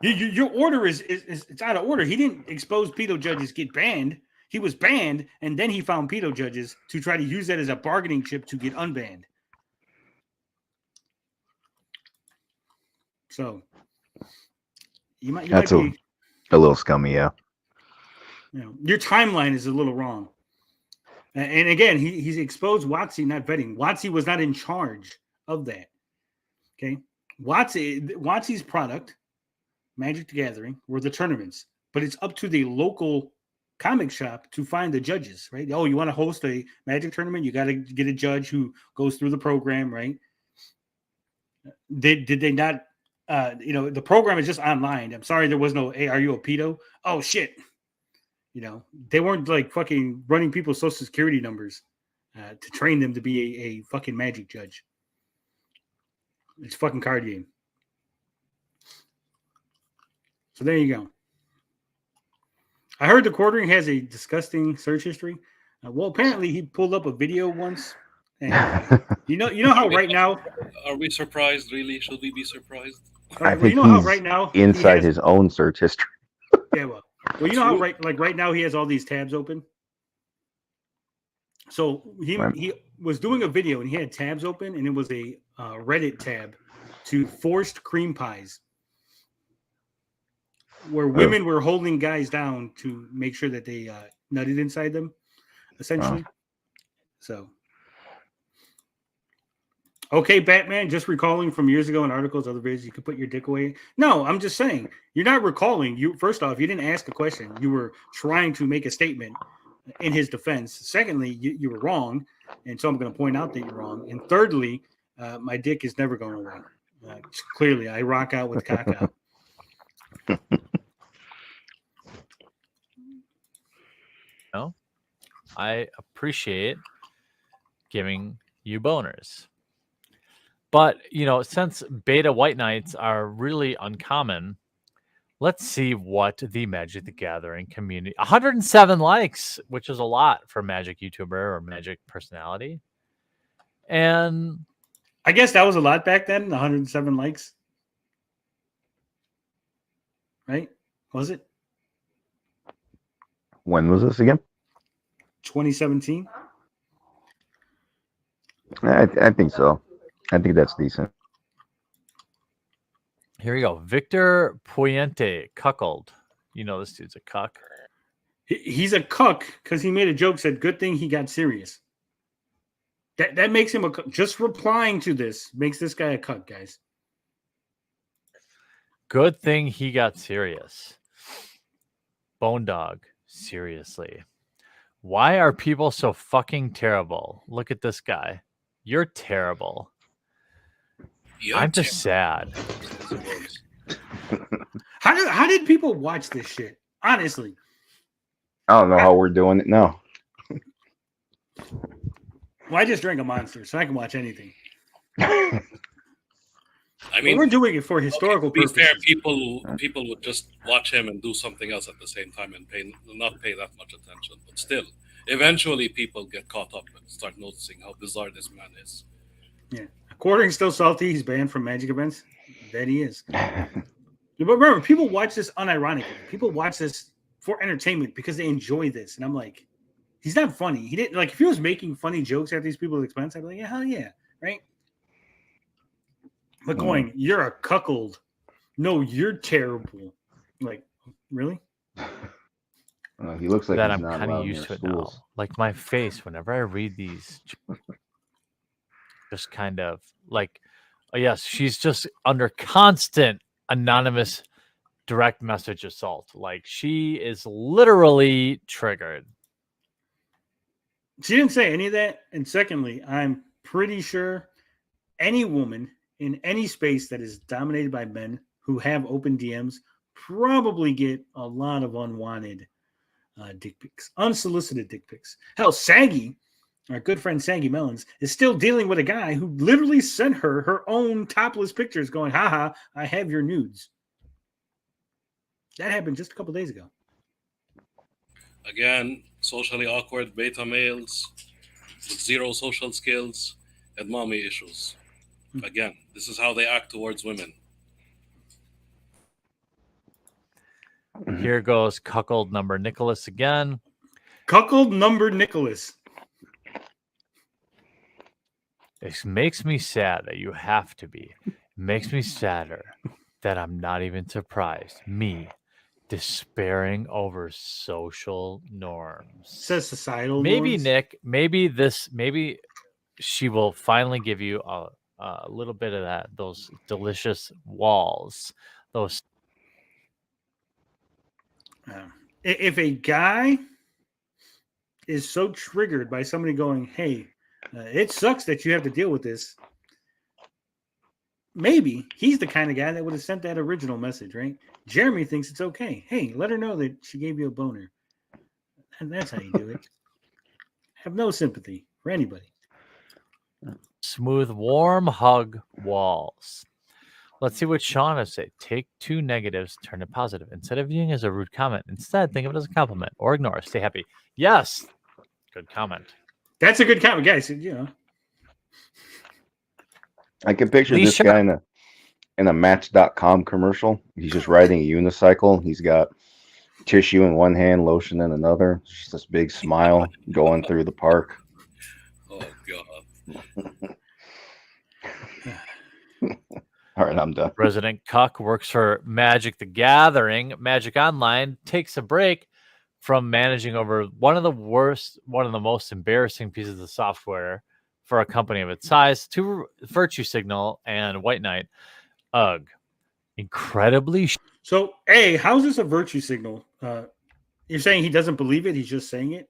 Your order is it's out of order. He didn't expose pedo judges get banned. He was banned, and then he found pedo judges to try to use that as a bargaining chip to get unbanned. So you might be a little scummy, yeah. Your timeline is a little wrong. And again, he's exposed WotC not vetting. WotC was not in charge of that. Okay, WotC's product, Magic the Gathering, were the tournaments, but it's up to the local comic shop to find the judges, right? Oh, you want to host a Magic tournament? You got to get a judge who goes through the program, right? Did they not? The program is just online. I'm sorry, there was no, hey, are you a pedo? Oh shit. They weren't like fucking running people's social security numbers to train them to be a fucking Magic judge. It's a fucking card game. So there you go. I heard the quartering has a disgusting search history. Well, apparently he pulled up a video once. And you know how right now. Are we surprised? Really? Should we be surprised? I think how right now inside his own search history. Yeah, well, you know how right now he has all these tabs open. So he was doing a video and he had tabs open, and it was a Reddit tab to forced cream pies, where women were holding guys down to make sure that they nutted inside them, essentially. So. Okay, Batman, just recalling from years ago in articles, other videos, you could put your dick away. No, I'm just saying, you're not recalling. First off, you didn't ask a question. You were trying to make a statement in his defense. Secondly, you were wrong, and so I'm going to point out that you're wrong. And thirdly, my dick is never going away. Clearly, I rock out with cock out. No, I appreciate giving you boners. But, since beta white knights are really uncommon, let's see what the Magic the Gathering community... 107 likes, which is a lot for Magic YouTuber or Magic personality. And... I guess that was a lot back then, 107 likes. Right? Was it When was this again? 2017? I think so. I think that's decent. Here we go. Victor Puente, cuckold. You know this dude's a cuck. He's a cuck because he made a joke, said, good thing he got serious. That makes him a cuck. Just replying to this makes this guy a cuck, guys. Good thing he got serious. Bone Dog, seriously. Why are people so fucking terrible? Look at this guy. You're terrible. I'm just sad. How did people watch this shit? Honestly. I don't know how we're doing it now. Well, I just drank a Monster, so I can watch anything. I mean, but we're doing it for historical to be purposes. fair, people would just watch him and do something else at the same time and not pay that much attention. But still, eventually people get caught up and start noticing how bizarre this man is. Yeah. Quartering's still salty. He's banned from Magic events. That he is. But remember, people watch this unironically. People watch this for entertainment because they enjoy this. And I'm like, he's not funny. He didn't, like, if he was making funny jokes at these people's expense, I'd be like, yeah, hell yeah, right? But going, you're a cuckold. No, you're terrible. Like, really? He looks like that he's I'm not kind allowed of near used to it schools. now. Like my face, whenever I read these, just kind of like, oh yes, she's just under constant anonymous direct message assault. Like she is literally triggered. She didn't say any of that. And secondly, I'm pretty sure any woman in any space that is dominated by men who have open DMs probably get a lot of unwanted dick pics, unsolicited dick pics. Hell, Saggy, our good friend Saggy Melons, is still dealing with a guy who literally sent her own topless pictures going, haha, I have your nudes. That happened just a couple days ago. Again, socially awkward beta males with zero social skills and mommy issues. Again, this is how they act towards women. Here goes cuckold number Nicholas again. Cuckold number Nicholas. It makes me sad that you have to be. It makes me sadder that I'm not even surprised. Me despairing over social norms. Says societal Maybe norms. Nick, maybe she will finally give you a little bit of that, those delicious walls, those. If a guy is so triggered by somebody going, hey, it sucks that you have to deal with this, maybe he's the kind of guy that would have sent that original message, right? Jeremy thinks it's okay. Hey, let her know that she gave you a boner. And that's how you do it. Have no sympathy for anybody. Smooth, warm hug walls. Let's see what Sean has said. Take two negatives, turn it positive. Instead of viewing it as a rude comment, instead think of it as a compliment or ignore. Stay happy. Yes. Good comment. That's a good comment, guys. You know. I can picture Lee this guy in a Match.com commercial. He's just riding a unicycle. He's got tissue in one hand, lotion in another. Just this big smile going through the park. Oh, God. All right, I'm done. Resident Cuck works for Magic the Gathering. Magic Online takes a break from managing over one of the most embarrassing pieces of software for a company of its size to Virtue Signal and White Knight. Ugh. Incredibly. So, A, how's this a virtue signal? You're saying he doesn't believe it? He's just saying it?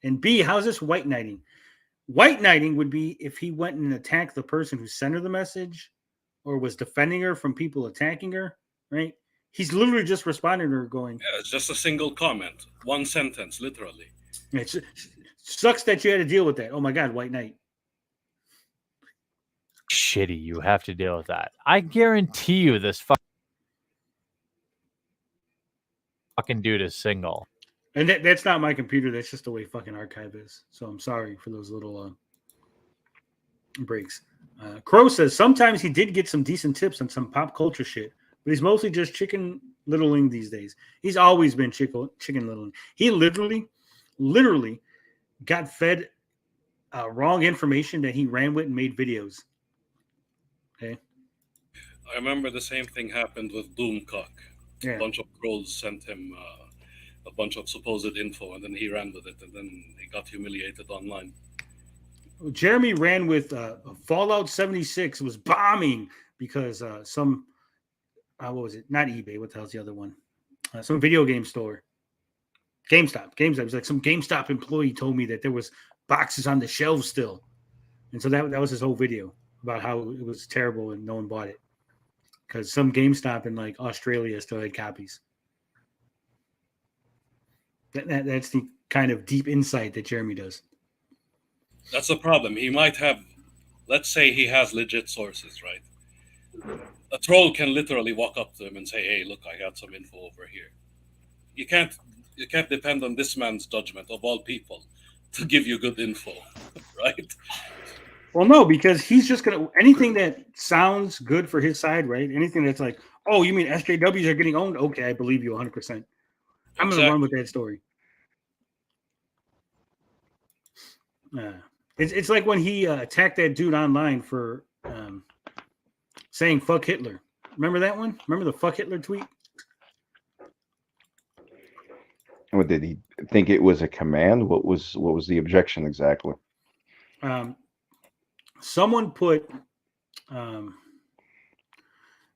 And B, how's this white knighting? White knighting would be if he went and attacked the person who sent her the message or was defending her from people attacking her, right? He's literally just responding to her going... Yeah, it's just a single comment. One sentence, literally. It sucks that you had to deal with that. Oh, my God, White Knight. Shitty. You have to deal with that. I guarantee you this fucking dude is single. And that's not my computer. That's just the way fucking archive is. So I'm sorry for those little breaks. Crow says, sometimes he did get some decent tips on some pop culture shit, but he's mostly just chicken littling these days. He's always been chicken littling. He literally got fed wrong information that he ran with and made videos. Okay. I remember the same thing happened with Doomcock. Yeah. A bunch of trolls sent him a bunch of supposed info, and then he ran with it, and then he got humiliated online. Jeremy ran with Fallout 76 was bombing because some what was it? Not eBay. What the hell's the other one? Some video game store. GameStop. It was like some GameStop employee told me that there was boxes on the shelves still, and so that was his whole video about how it was terrible and no one bought it because some GameStop in like Australia still had copies. That's the kind of deep insight that Jeremy does. That's the problem. He might have, let's say he has legit sources, right? A troll can literally walk up to him and say, "Hey, look, I got some info over here." You can't depend on this man's judgment of all people to give you good info, right? Well, no, because he's just gonna anything that sounds good for his side, right? Anything that's like, "Oh, you mean SJWs are getting owned?" Okay, I believe you 100%. I'm gonna run with that story. It's like when he attacked that dude online for saying "fuck Hitler." Remember that one? Remember the "fuck Hitler" tweet? What did he think it was a command? What was the objection exactly? Someone put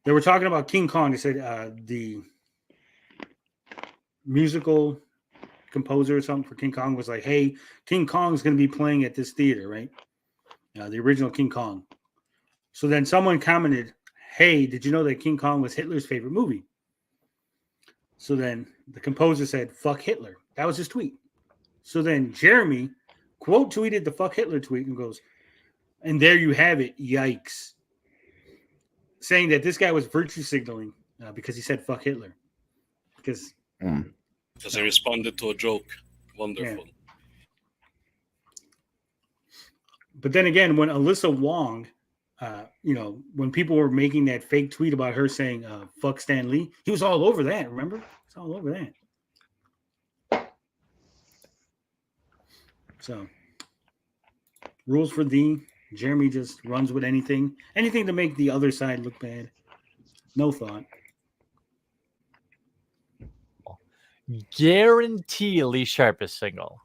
they were talking about King Kong. They said the musical composer or something for King Kong was like, "Hey, King Kong's going to be playing at this theater, right? The original King Kong." So then someone commented, "Hey, did you know that King Kong was Hitler's favorite movie?" So then the composer said, "Fuck Hitler." That was his tweet. So then Jeremy quote tweeted the "fuck Hitler" tweet and goes, "And there you have it, yikes." Saying that this guy was virtue signaling because he said "fuck Hitler." Because he responded to a joke. Wonderful. Yeah. But then again, when Alyssa Wong, when people were making that fake tweet about her saying "fuck Stan Lee," he was all over that. Remember? It's all over that. So, rules for thee. Jeremy just runs with anything to make the other side look bad. No thought. Guarantee Lee Sharp is single.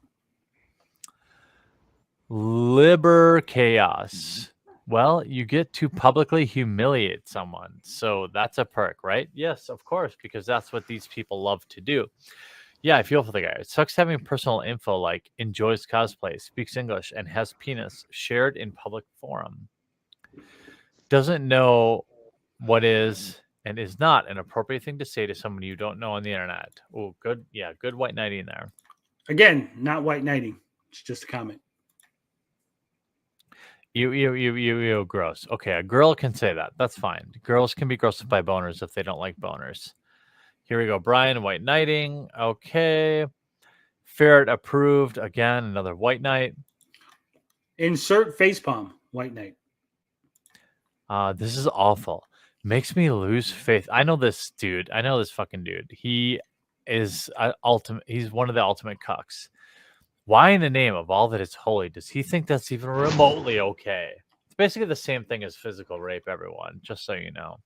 Liber Chaos. Well, you get to publicly humiliate someone. So that's a perk, right? Yes, of course, because that's what these people love to do. Yeah, I feel for the guy. It sucks having personal info like enjoys cosplay, speaks English, and has penis shared in public forum. Doesn't know what is and is not an appropriate thing to say to someone you don't know on the internet. Oh, good. Yeah, good white knighting there. Again, not white knighting. It's just a comment. You gross. Okay, a girl can say that. That's fine. Girls can be grossed by boners if they don't like boners. Here we go. Brian, white knighting. Okay. Ferret approved. Again, another white knight. Insert facepalm, white knight. This is awful. Makes me lose faith. I know this dude. I know this fucking dude. He is ultimate. He's one of the ultimate cucks. Why in the name of all that is holy does he think that's even remotely okay? It's basically the same thing as physical rape, everyone, just so you know.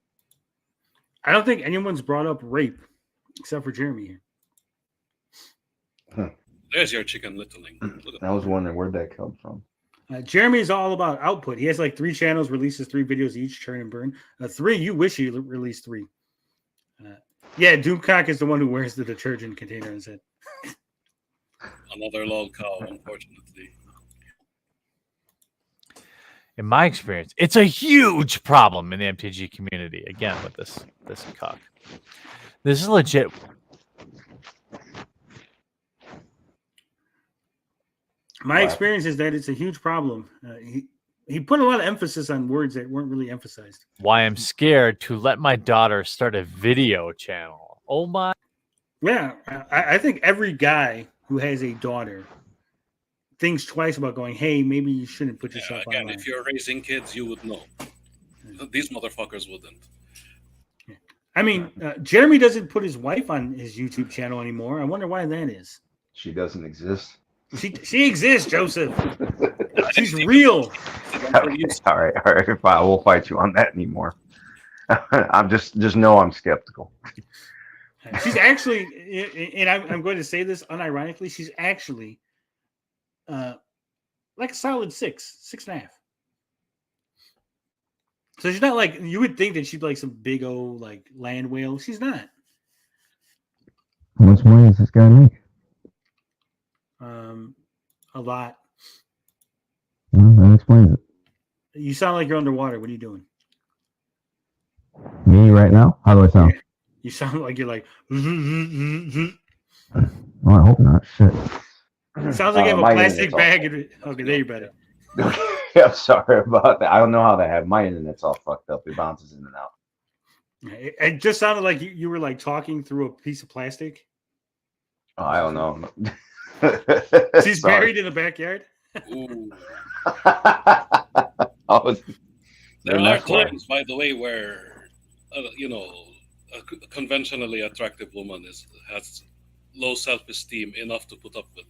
I don't think anyone's brought up rape except for Jeremy here. Huh. There's your chicken littling. I was wondering where'd that come from. Jeremy is all about output. He has like 3 channels, releases 3 videos each, churn and burn. 3, you wish he released 3. Yeah, Doomcock is the one who wears the detergent container on his head. Another lol cow, unfortunately. In my experience, it's a huge problem in the MTG community. Again, with this cock. This is legit. My experience is that it's a huge problem. He put a lot of emphasis on words that weren't really emphasized. Why I'm scared to let my daughter start a video channel. Oh my. Yeah, I think every guy who has a daughter thinks twice about going, hey, maybe you shouldn't put yourself again, online. if you're raising kids, you would know. These motherfuckers wouldn't. I mean, Jeremy doesn't put his wife on his YouTube channel anymore. I wonder why that is. She doesn't exist. She exists, Joseph. She's real. Okay, all right. Fine. I won't fight you on that anymore. I'm just know I'm skeptical. She's actually, and I'm going to say this unironically, she's actually like a solid 6.5. So she's not like, you would think that she'd like some big old like land whale. She's not. How much money does this guy make? A lot. Well, that explains it. You sound like you're underwater. What are you doing? Me right now? How do I sound? You sound like you're like. Well, I hope not. Shit. It sounds like you have a plastic bag. Okay, there you better. Yeah, sorry about that. I don't know how that happened. My internet's all fucked up. It bounces in and out. It just sounded like you were like talking through a piece of plastic. Oh, I don't know. She's buried in the backyard. Ooh. Oh, There are times, by the way, where a conventionally attractive woman has low self-esteem enough to put up with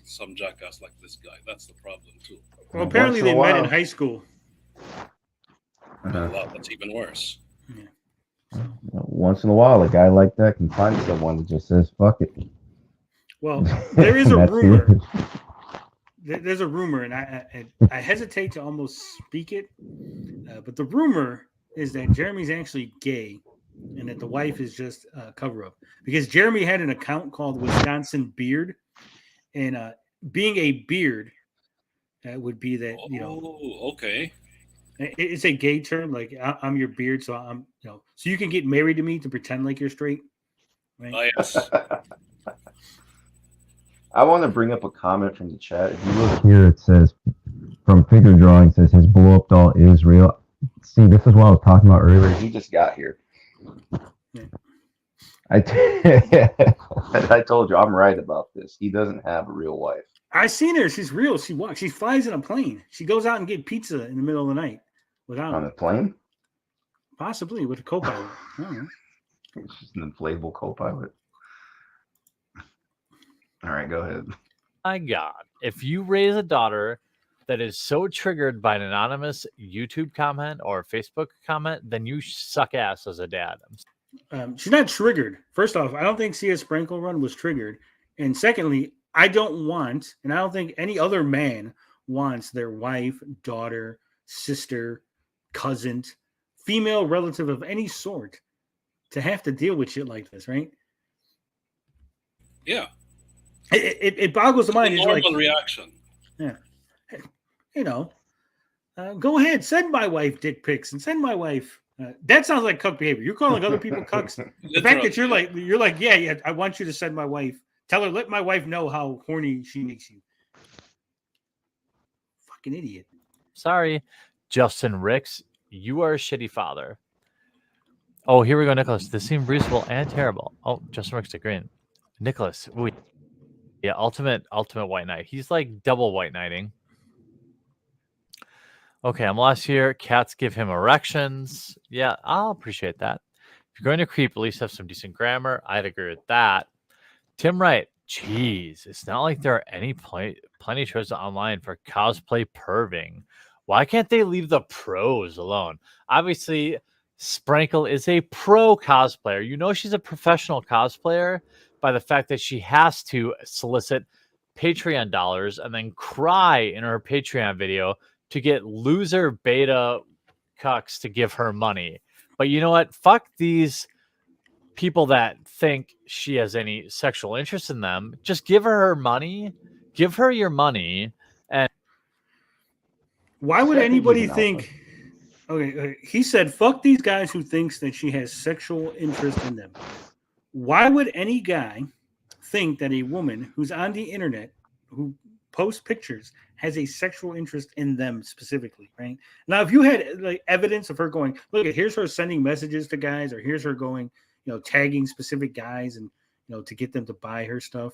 some jackass like this guy. That's the problem too. Well, apparently they met in high school. Well, that's even worse. Yeah. Once in a while, a guy like that can find someone that just says "fuck it." Well, there is a That's rumor. it. There's a rumor, and I hesitate to almost speak it, but the rumor is that Jeremy's actually gay, and that the wife is just a cover-up. Because Jeremy had an account called Wisconsin Beard, and being a beard would be that okay. It's a gay term. Like I'm your beard, so I'm so you can get married to me to pretend like you're straight. Right? Oh, yes. I want to bring up a comment from the chat. If you look Here it says, from figure drawing, says his blow up doll is real. See, this is what I was talking about earlier. he just got here. Yeah. I told you I'm right about this. He doesn't have a real wife. I seen her. She's real. She walks. She flies in a plane. She goes out and get pizza in the middle of the night without On a plane? possibly with a co-pilot. I don't know. She's an inflatable co-pilot. All right, go ahead. My God, if you raise a daughter that is so triggered by an anonymous YouTube comment or Facebook comment, then you suck ass as a dad. She's not triggered. First off, I don't think Sia Sprinkle Run was triggered. And secondly, I don't want, and I don't think any other man wants their wife, daughter, sister, cousin, female relative of any sort to have to deal with shit like this, right? Yeah. It boggles the mind. It's It's a like, normal reaction. yeah, go ahead, send my wife dick pics and send my wife. That sounds like cuck behavior. You're calling other people cucks. The fact that you're like, yeah, I want you to send my wife. Tell her, let my wife know how horny she makes you. Fucking idiot. Sorry, Justin Ricks, you are a shitty father. Oh, here we go, Nicholas. This seemed reasonable and terrible. Oh, Justin Ricks agreeing. Nicholas, yeah, ultimate white knight. He's like double white knighting. Okay, I'm lost here. Cats give him erections. Yeah, I'll appreciate that. If you're going to creep, at least have some decent grammar. I'd agree with that. Tim Wright, geez, it's not like there are any plenty choices online for cosplay perving. Why can't they leave the pros alone? Obviously, Sprinkle is a pro cosplayer. You know she's a professional cosplayer by the fact that she has to solicit Patreon dollars and then cry in her Patreon video to get loser beta cucks to give her money. But you know what? Fuck these people that think she has any sexual interest in them. Just give her money. Give her your money. And why would anybody think? Okay, he said, "Fuck these guys who thinks that she has sexual interest in them." Why would any guy think that a woman who's on the internet who posts pictures has a sexual interest in them specifically, right? Now, if you had like evidence of her going, look, here's her sending messages to guys, or here's her going, tagging specific guys and to get them to buy her stuff,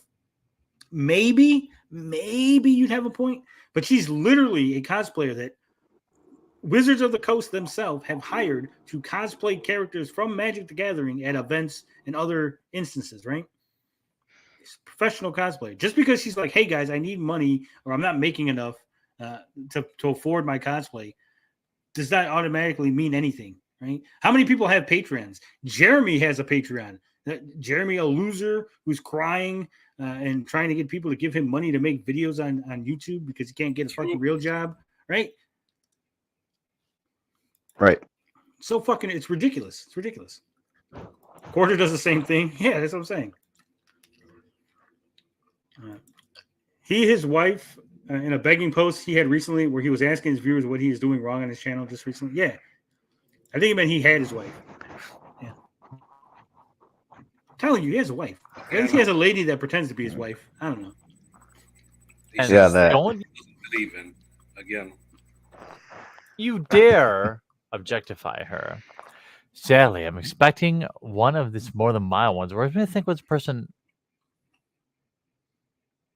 maybe you'd have a point. But she's literally a cosplayer that Wizards of the Coast themselves have hired to cosplay characters from Magic the Gathering at events and other instances, right? It's professional cosplay. Just because she's like, hey guys, I need money or I'm not making enough to afford my cosplay, does that automatically mean anything, right? How many people have Patreons? Jeremy has a Patreon. Jeremy, a loser who's crying and trying to get people to give him money to make videos on YouTube because he can't get a fucking real job, right? Right. So fucking, it's ridiculous. It's ridiculous. Quarter does the same thing. Yeah, that's what I'm saying. His wife, in a begging post he had recently where he was asking his viewers what he is doing wrong on his channel just recently. Yeah. I think it meant he had his wife. Yeah. I'm telling you, he has a wife. I think he has a lady that pretends to be his wife. I don't know. And Yeah, that. Doesn't believe in again. You dare objectify her. Sadly, I'm expecting one of these more than mild ones. Where I going to think what's person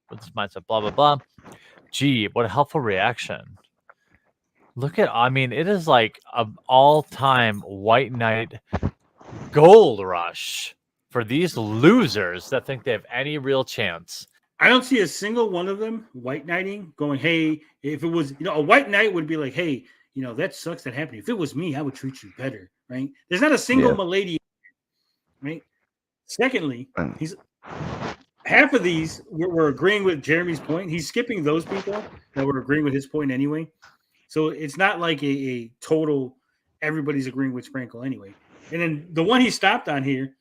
with this mindset, blah blah blah. Gee, what a helpful reaction. Look at, I mean, it is like an all-time White Knight gold rush for these losers that think they have any real chance. I don't see a single one of them white knighting going, hey, if it was, a white knight would be like, hey, that sucks that happened. If it was me, I would treat you better, right? There's not a single milady, right? Secondly, half of these we're agreeing with Jeremy's point. He's skipping those people that were agreeing with his point anyway. So it's not like a total everybody's agreeing with Sprankle anyway. And then the one he stopped on here,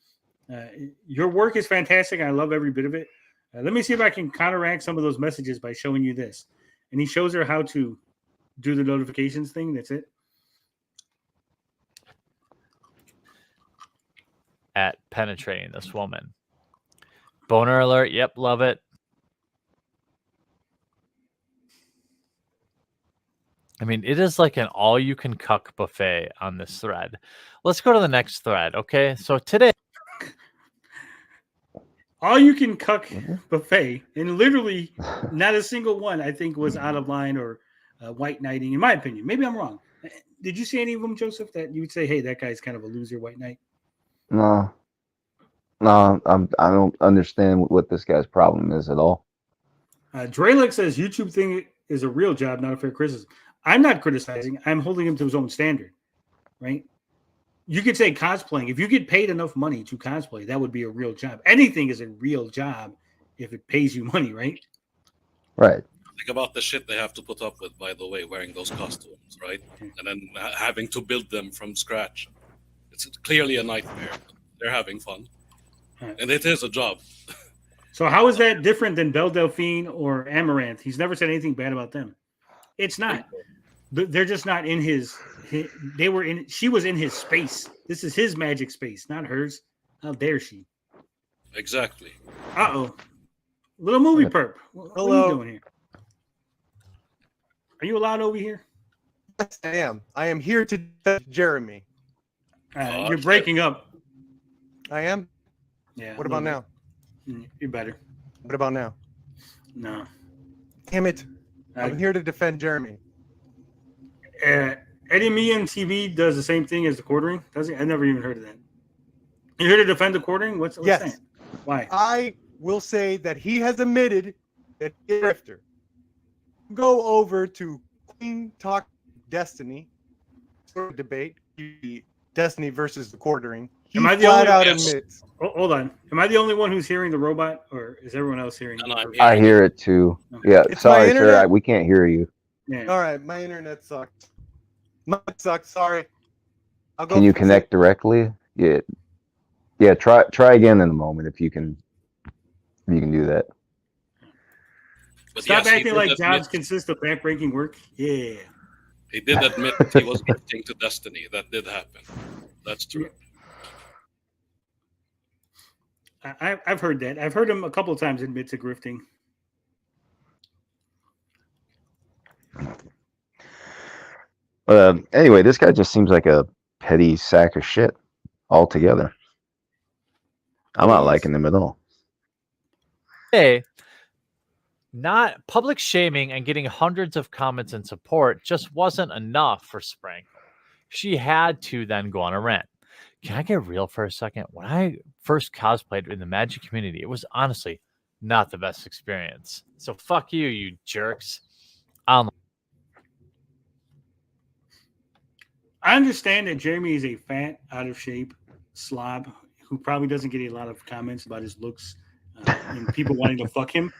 your work is fantastic. I love every bit of it. Let me see if I can counteract some of those messages by showing you this. And he shows her how to do the notifications thing. That's it. At penetrating this woman. Boner alert. Yep, love it. I mean, it is like an all-you-can-cuck buffet on this thread. Let's go to the next thread, okay? So today... All-you-can-cuck buffet, and literally not a single one, I think, was out of line or white knighting, in my opinion. Maybe I'm wrong. Did you see any of them, Joseph, that you would say, hey, that guy's kind of a loser white knight? No, I don't understand what this guy's problem is at all. Drelek says YouTube thing is a real job, not a fair criticism. I'm not criticizing. I'm holding him to his own standard, right? You could say cosplaying. If you get paid enough money to cosplay, that would be a real job. Anything is a real job if it pays you money, right? Right. Think about the shit they have to put up with, by the way, wearing those costumes, right? And then having to build them from scratch. It's clearly a nightmare. They're having fun. And it is a job. So how is that different than Belle Delphine or Amaranth? He's never said anything bad about them. It's not. They're just not in his she was in his space. This is his magic space, not hers. How dare she? Exactly. Uh-oh. Little movie perp. What Hello. are you doing here? Are you allowed over here? Yes, I am. I am here to defend Jeremy. You're breaking up. I am? Yeah. What about now? You're better. What about now? No. Damn it. I'm here to defend Jeremy. Eddie Meehan TV does the same thing as the quartering, does he? I never even heard of that. You're here to defend the quartering? What's Yes. that? Why? I will say that he has admitted that he's a grifter. Go over to Queen Talk Destiny debate, the Destiny versus the quartering. He Am I the flat only- out Yes. admits. Hold on. Am I the only one who's hearing the robot, or is everyone else hearing? No, I'm I hear it too. Yeah, It's my sorry, sir. internet. We can't hear you. Yeah. All right, my internet sucked. Mine sucked. Sorry. I'll go Can you fix it. connect directly? Yeah. Yeah. Try again in a moment if you can. If you can do that. But Stop yes, he acting did like admit- jobs consist of backbreaking work. Yeah. He did admit he was gifting to Destiny. That did happen. That's true. I've heard that. I've heard him a couple of times admit to grifting. Anyway, this guy just seems like a petty sack of shit altogether. I'm not liking him at all. Hey, Not public shaming and getting hundreds of comments and support just wasn't enough for Sprankle. She had to then go on a rant. Can I get real for a second? When I first cosplayed in the Magic community, it was honestly not the best experience. So fuck you, you jerks. I understand that Jeremy is a fat, out of shape slob who probably doesn't get a lot of comments about his looks and people wanting to fuck him.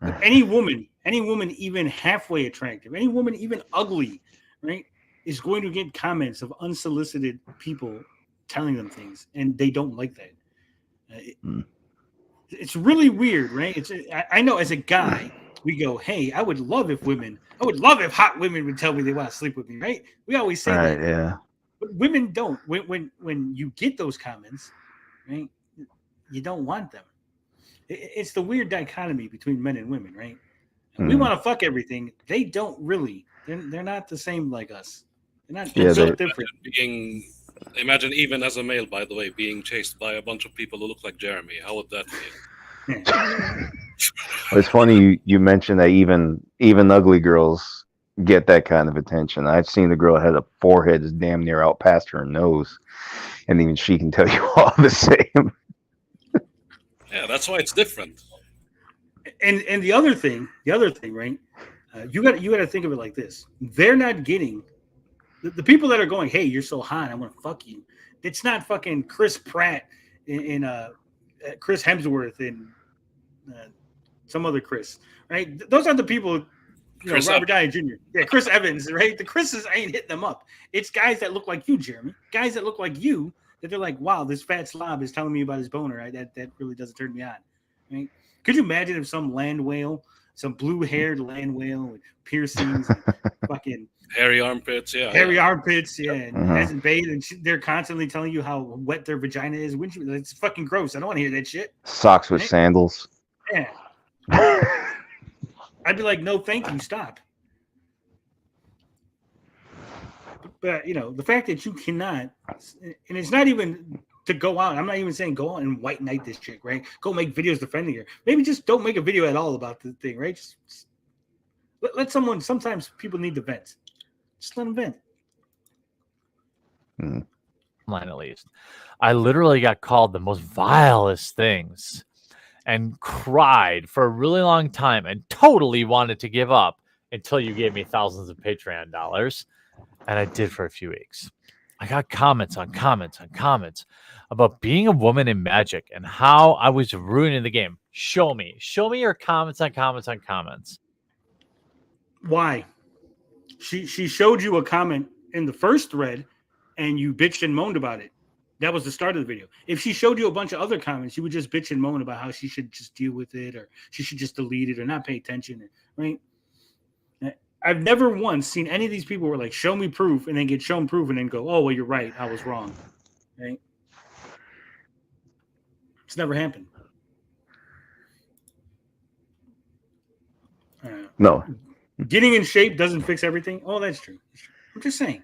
But any woman even halfway attractive, any woman even ugly, right, is going to get comments of unsolicited people telling them things, and they don't like that. It's really weird, right? I know as a guy, we go, hey, I would love if hot women would tell me they want to sleep with me, right? We always say that. Yeah. But women don't. When you get those comments, right, you don't want them. It's the weird dichotomy between men and women, right? We want to fuck everything. They don't really. They're not the same like us. They're not so different. Imagine even as a male, by the way, being chased by a bunch of people who look like Jeremy. How would that feel? It's funny you mentioned that even ugly girls get that kind of attention. I've seen the girl that had a forehead that's damn near out past her nose, and even she can tell you all the same. Yeah, that's why it's different. And the other thing, right? You got to think of it like this: they're not getting the people that are going, "Hey, you're so hot, I want to fuck you." It's not fucking Chris Pratt and Chris Hemsworth and some other Chris, right? Those are the people. Robert Downey Jr. Yeah, Chris Evans, right? The Chris's ain't hitting them up. It's guys that look like you, Jeremy. Guys that look like you. That they're like, wow, this fat slob is telling me about his boner. Right? That really doesn't turn me on. Right? Could you imagine if some land whale, some blue-haired land whale with piercings, and fucking hairy armpits, and hasn't bathed, and they're constantly telling you how wet their vagina is. It's fucking gross. I don't want to hear that shit. Socks with sandals. Yeah. I'd be like, no, thank you, stop. But the fact that you cannot, and it's not even to go out. I'm not even saying go out and white knight this chick, right? Go make videos defending her. Maybe just don't make a video at all about the thing, right? Just let someone. Sometimes people need to vent. Just let them vent. Line at least. I literally got called the most vilest things and cried for a really long time and totally wanted to give up until you gave me thousands of Patreon dollars. And I did for a few weeks. I got comments on comments on comments about being a woman in Magic and how I was ruining the game. Show me your comments on comments on comments. Why? She showed you a comment in the first thread and you bitched and moaned about it. That was the start of the video. If she showed you a bunch of other comments, you would just bitch and moan about how she should just deal with it, or she should just delete it, or not pay attention, right? I've never once seen any of these people who are like, show me proof, and then get shown proof and then go, oh, well, you're right, I was wrong. Right? It's never happened. No. Getting in shape doesn't fix everything. Oh, that's true. I'm just saying.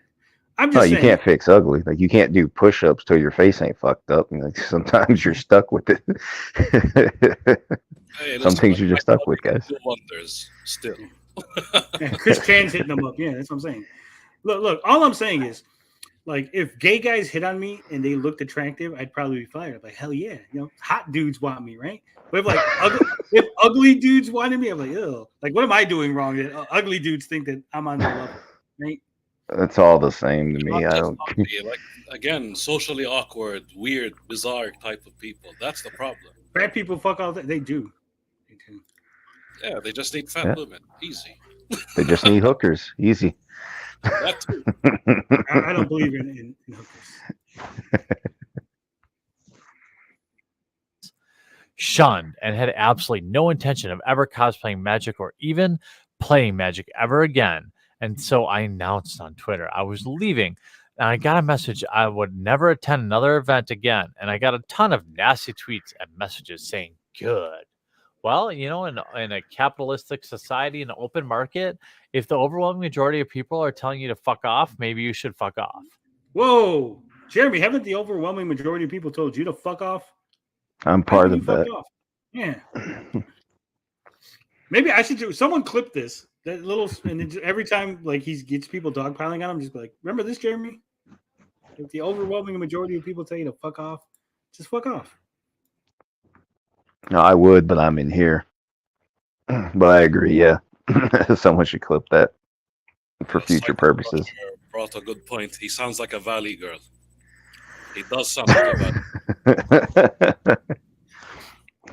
You can't fix ugly. Like, you can't do push-ups till your face ain't fucked up. Like, sometimes you're stuck with it. Some things you're just stuck with, guys. Wonders still. Chris Chan's hitting them up. Yeah, that's what I'm saying. Look. All I'm saying is, like, if gay guys hit on me and they looked attractive, I'd probably be fired. I'm like, hell yeah, hot dudes want me, right? But if ugly dudes wanted me, I'm like, ew. Like, what am I doing wrong? That ugly dudes think that I'm on their level, right? It's all the same to me. I don't. Like, again, socially awkward, weird, bizarre type of people. That's the problem. Fat people fuck all that. They do. Yeah, they just need fat women. Easy. They just need hookers. Easy. That too. I don't believe in hookers. Shunned and had absolutely no intention of ever cosplaying Magic or even playing Magic ever again. And so I announced on Twitter I was leaving, and I got a message I would never attend another event again. And I got a ton of nasty tweets and messages saying, good. Well, in a capitalistic society, in an open market, if the overwhelming majority of people are telling you to fuck off, maybe you should fuck off. Whoa. Jeremy, haven't the overwhelming majority of people told you to fuck off? I'm part of that. Yeah. Maybe I should do. Someone clip this. That little, and every time like he gets people dogpiling on him, just be like, "Remember this, Jeremy? If the overwhelming majority of people tell you to fuck off, just fuck off." No, I would, but I'm in here. But I agree. Yeah, someone should clip that for future purposes. Brought a good point. He sounds like a valley girl. He does sound like a valley.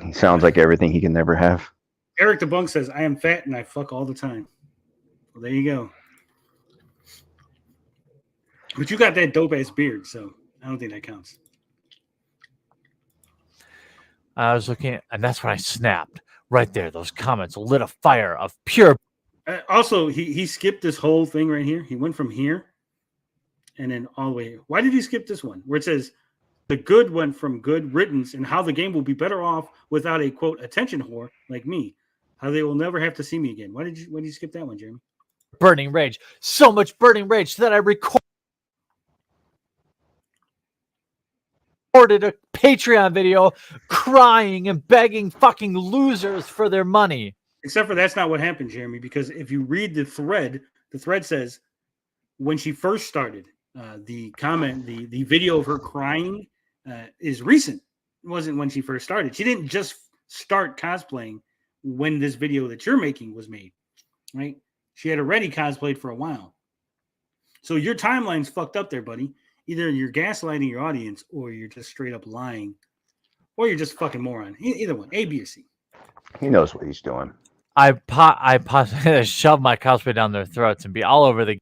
He sounds like everything he can never have. Eric the Bunk says, "I am fat and I fuck all the time." Well, there you go. But you got that dope ass beard, so I don't think that counts. I was looking at, and that's when I snapped right there. Those comments lit a fire of pure. Also, he skipped this whole thing right here. He went from here and then all the way. Why did he skip this one? Where it says the good went from good riddance and how the game will be better off without a quote attention whore like me. How they will never have to see me again. Why did you skip that one, Jeremy? Burning rage. So much burning rage that I recorded a Patreon video crying and begging fucking losers for their money. Except for that's not what happened, Jeremy, because if you read the thread says when she first started, the video of her crying is recent. It wasn't when she first started. She didn't just start cosplaying when this video that you're making was made, right? She had already cosplayed for a while. So your timeline's fucked up there, buddy. Either you're gaslighting your audience or you're just straight up lying or you're just fucking moron. Either one, A, B, or C. He knows what he's doing. I shove my cosplay down their throats and be all over the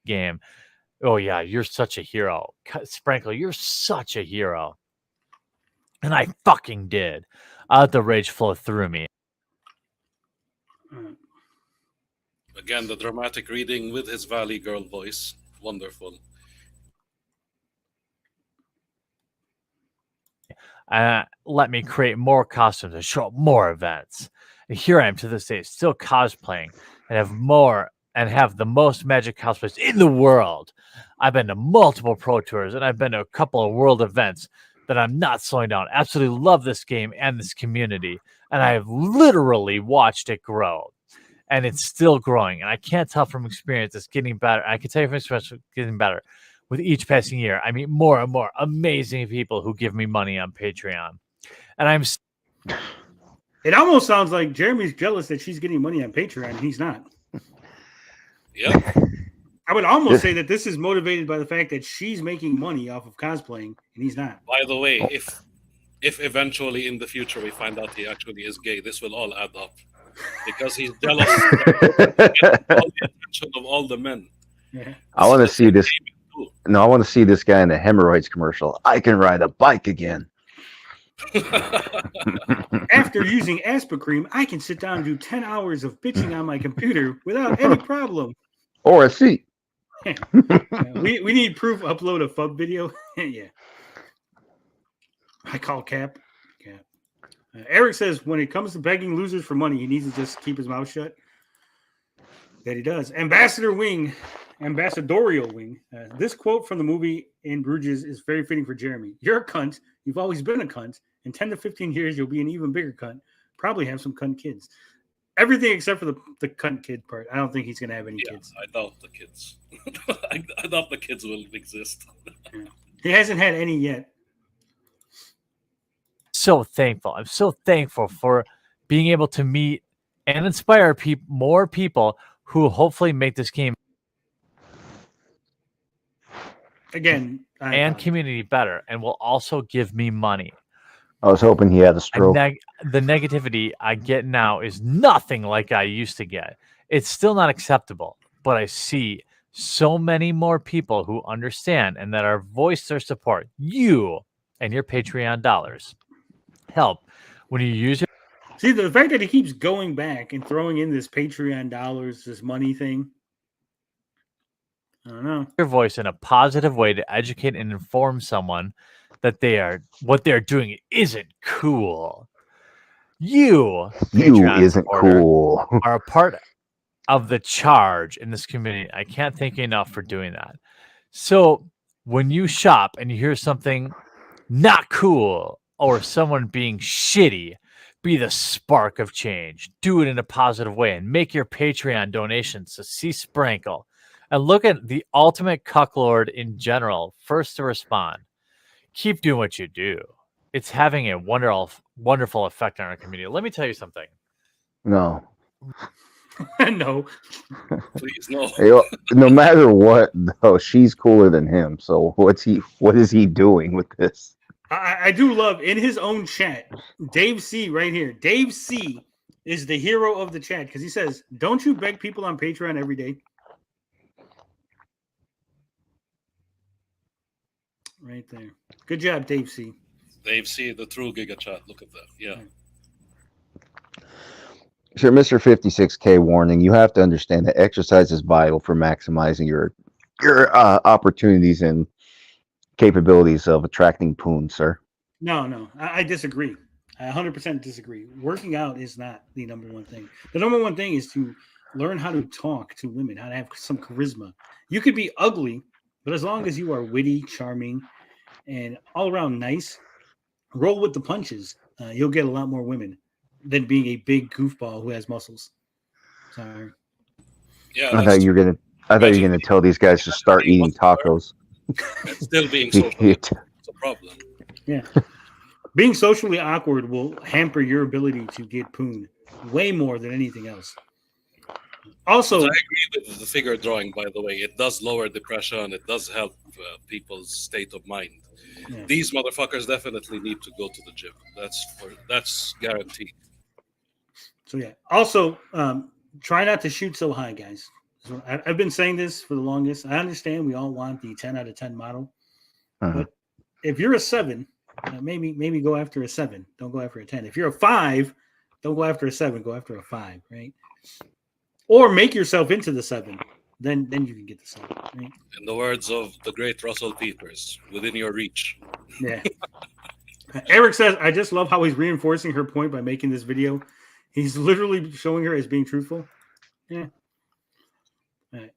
game. Oh, yeah, you're such a hero. Sprankle, you're such a hero. And I fucking did. I let the rage flow through me. Again, the dramatic reading with his Valley Girl voice. Wonderful. Let me create more costumes and show up more events. And here I am to this day, still cosplaying and have the most magic cosplays in the world. I've been to multiple pro tours and I've been to a couple of world events that I'm not slowing down. Absolutely love this game and this community. And I've literally watched it grow. And it's still growing. And I can't tell from experience it's getting better. I can tell you from experience it's getting better. With each passing year, I meet more and more amazing people who give me money on Patreon. And it almost sounds like Jeremy's jealous that she's getting money on Patreon and he's not. Yep. I would almost say that this is motivated by the fact that she's making money off of cosplaying and he's not. By the way, if eventually in the future we find out he actually is gay, this will all add up. Because he's jealous of all the attention of all the men. Yeah. I want to see this. No, I want to see this guy in the hemorrhoids commercial. I can ride a bike again. After using Aspercream, I can sit down and do 10 hours of bitching on my computer without any problem. Or a seat. We need proof upload a FUB video. Yeah. I call Cap. Eric says when it comes to begging losers for money, he needs to just keep his mouth shut. That he does. Ambassadorial Wing. This quote from the movie In Bruges is very fitting for Jeremy. You're a cunt. You've always been a cunt. In 10 to 15 years, you'll be an even bigger cunt. Probably have some cunt kids. Everything except for the cunt kid part. I don't think he's going to have any kids. I doubt the kids. I doubt the kids will exist. Yeah. He hasn't had any yet. So thankful. I'm so thankful for being able to meet and inspire more people who hopefully make this game again and community better and will also give me money. I was hoping he had a stroke. The negativity I get now is nothing like I used to get. It's still not acceptable, but I see so many more people who understand and that are voice their support. You and your Patreon dollars help when you use it. See, the fact that he keeps going back and throwing in this Patreon dollars, this money thing. I don't know. Your voice in a positive way to educate and inform someone that what they're doing isn't cool. You isn't cool. Are a part of the charge in this community. I can't thank you enough for doing that. So when you shop and you hear something not cool or someone being shitty, Be the spark of change. Do it in a positive way and make your Patreon donations to see Sprankle. And look at the ultimate cucklord in general, first to respond. Keep doing what you do. It's having a wonderful effect on our community. Let me tell you something. No. No. Please no. No matter what, though, she's cooler than him. So what is he doing with this? I do love in his own chat, Dave C right here. Dave C is the hero of the chat because he says, "Don't you beg people on Patreon every day?" Right there. Good job, Dave C. Dave C, the true Giga Chat. Look at that. Yeah. Sure, Mr. 56K warning. You have to understand that exercise is vital for maximizing your opportunities and capabilities of attracting poon, sir. No, I disagree. I 100% disagree. Working out is not the number one thing. The number one thing is to learn how to talk to women, how to have some charisma. You could be ugly, but as long as you are witty, charming, and all around nice, roll with the punches. You'll get a lot more women than being a big goofball who has muscles. Sorry. Yeah, I thought you were gonna tell these guys to start eating tacos. And still being social. It's a problem. Yeah. Being socially awkward will hamper your ability to get poon way more than anything else. Also, but I agree with the figure drawing, by the way. It does lower depression. It does help people's state of mind. Yeah. These motherfuckers definitely need to go to the gym. That's guaranteed. So, yeah. Also, try not to shoot so high, guys. So I've been saying this for the longest. I understand we all want the 10 out of 10 model. But if you're a 7, maybe go after a 7. Don't go after a 10. If you're a 5, don't go after a 7. Go after a 5, right? Or make yourself into the 7. Then you can get the 7. Right? In the words of the great Russell Peters, within your reach. Yeah. Eric says, I just love how he's reinforcing her point by making this video. He's literally showing her as being truthful. Yeah.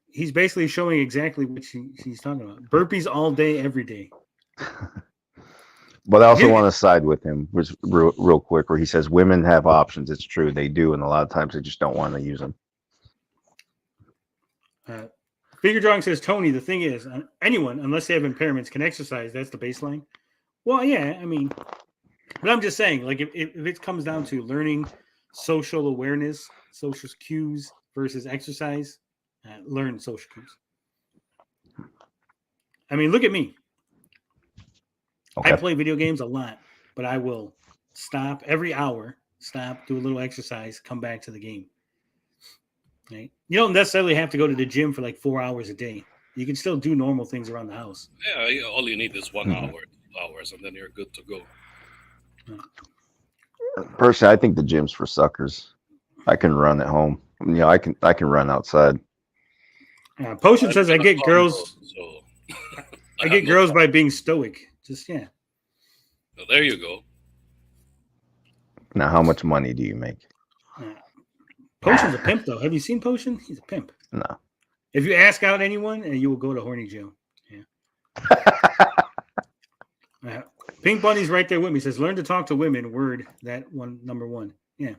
He's basically showing exactly what she's talking about. Burpees all day, every day. But I also want to side with him, real quick, where he says women have options. It's true, they do, and a lot of times they just don't want to use them. Figure drawing says, Tony, the thing is, anyone, unless they have impairments, can exercise. That's the baseline. Well, yeah, I mean, but I'm just saying, like, if it comes down to learning social awareness, social cues versus exercise, learn social cues. I mean, look at me. Okay. I play video games a lot, but I will stop every hour, do a little exercise, come back to the game. Right? You don't necessarily have to go to the gym for like 4 hours a day. You can still do normal things around the house. Yeah, all you need is 1 hour, 2 hours, and then you're good to go. Personally, I think the gym's for suckers. I can run at home. You know, I can run outside. Potion says I get girls. I get girls by being stoic. Just yeah. Well, there you go. Now, how much money do you make? Potion's a pimp, though. Have you seen Potion? He's a pimp. No. If you ask out anyone, you will go to horny jail. Yeah. Pink Bunny's right there with me. Says, learn to talk to women. Word, that one, number 1. Yeah.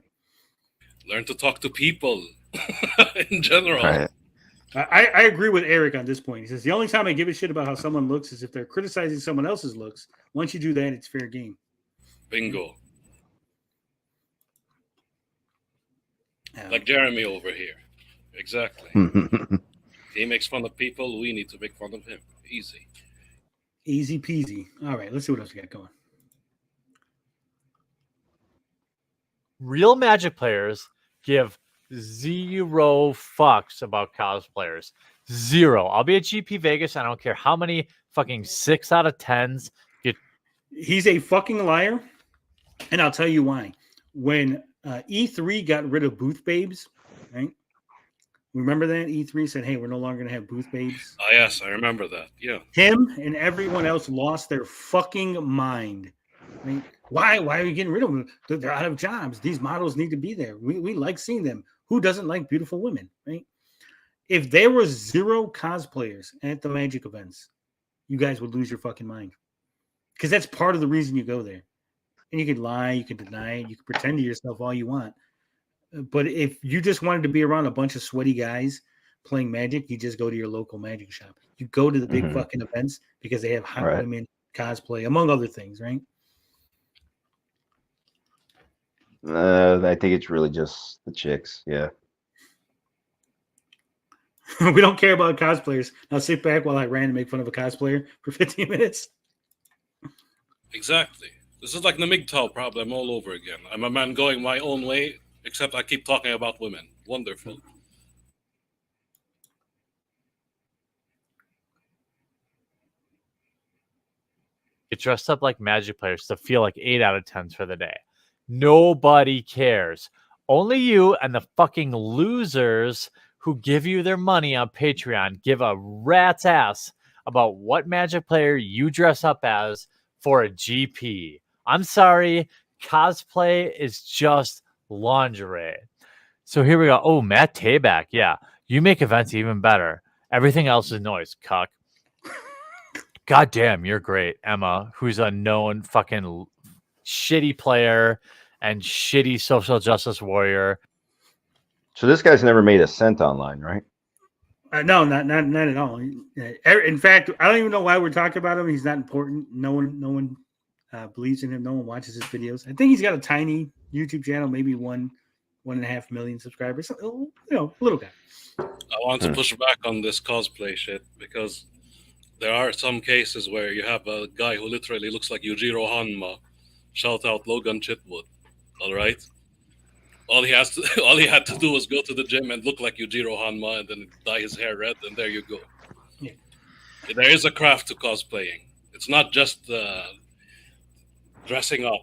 Learn to talk to people in general. Right. I agree with Eric on this point. He says, the only time I give a shit about how someone looks is if they're criticizing someone else's looks. Once you do that, it's fair game. Bingo. Like Jeremy over here. Exactly. He makes fun of people. We need to make fun of him. Easy. Easy peasy. All right, let's see what else we got going. Real Magic players give 0 fucks about cosplayers. 0. I'll be at GP Vegas. I don't care how many fucking 6 out of 10s get. He's a fucking liar, and I'll tell you why. When E3 got rid of booth babes, right? Remember that? E3 said, hey, we're no longer going to have booth babes. Oh, yes, I remember that. Yeah. Him and everyone else lost their fucking mind. Right? Why are you getting rid of them? They're out of jobs. These models need to be there. We like seeing them. Who doesn't like beautiful women, right? If there were 0 cosplayers at the Magic events, you guys would lose your fucking mind. Because that's part of the reason you go there. And you can lie, you can deny it, you can pretend to yourself all you want. But if you just wanted to be around a bunch of sweaty guys playing Magic, you just go to your local Magic shop. You go to the big fucking events because they have hot women cosplay, among other things, right? I think it's really just the chicks. Yeah. We don't care about cosplayers. Now sit back while I ran and make fun of a cosplayer for 15 minutes. Exactly. This is like the MGTOW problem all over again. I'm a man going my own way, except I keep talking about women. Wonderful. Get dressed up like Magic players to feel like 8 out of 10s for the day. Nobody cares. Only you and the fucking losers who give you their money on Patreon give a rat's ass about what Magic player you dress up as for a GP. I'm sorry, cosplay is just lingerie. So here we go. Oh, Matt Tabak. Yeah, you make events even better. Everything else is noise, cuck. God damn, you're great, Emma, who's a known fucking shitty player and shitty social justice warrior. So this guy's never made a cent online, right? No, not at all. In fact, I don't even know why we're talking about him. He's not important. No one believes in him. No one watches his videos. I think he's got a tiny YouTube channel, maybe 1.5 million subscribers. You know, little guy. I want to push back on this cosplay shit because there are some cases where you have a guy who literally looks like Yujiro Hanma. Shout out Logan Chitwood. All right. All he had to do was go to the gym and look like Yujiro Hanma, and then dye his hair red, and there you go. Yeah. There is a craft to cosplaying. It's not just dressing up.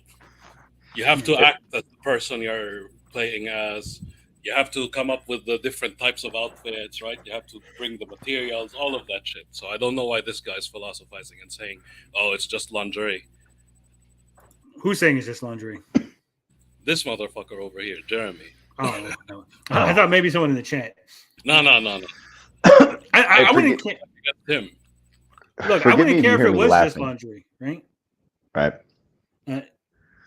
You have to act as the person you're playing as. You have to come up with the different types of outfits, right? You have to bring the materials, all of that shit. So I don't know why this guy's philosophizing and saying, "Oh, it's just lingerie." Who's saying it's just lingerie? This motherfucker over here, Jeremy. Oh, no. I thought maybe someone in the chat. No. I wouldn't care. Him. Look, I wouldn't care if it was just lingerie, right? Right.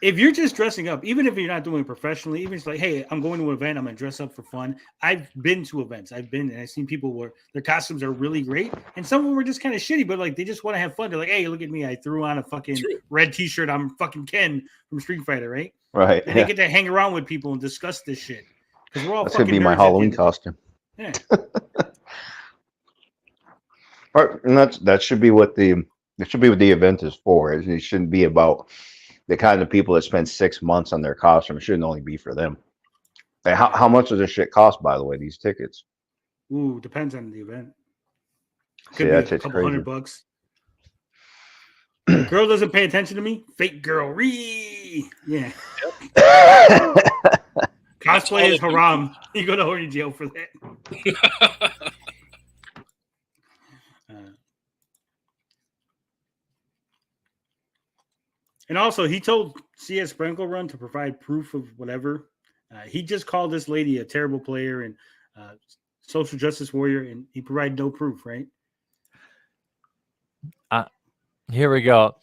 If you're just dressing up, even if you're not doing it professionally, even if it's like, hey, I'm going to an event, I'm going to dress up for fun. I've been to events. I've seen people where their costumes are really great. And some of them were just kind of shitty, but like they just want to have fun. They're like, hey, look at me. I threw on a fucking red t-shirt. I'm fucking Ken from Street Fighter, right? Right. And they get to hang around with people and discuss this shit. Because we're all That's fucking gonna be my nerds Halloween costume. Yeah. Right, and that should be what the event is for. It shouldn't be about the kind of people that spend 6 months on their costume. It shouldn't only be for them. And how much does this shit cost, by the way, these tickets? Ooh, depends on the event. Could See, be that's a couple crazy. $100. Girl doesn't pay attention to me. Fake girl. Yeah. Cosplay is haram. You go to horny jail for that. And also, he told CS Sprinkle Run to provide proof of whatever. He just called this lady a terrible player and social justice warrior, and he provided no proof, right? Here we go.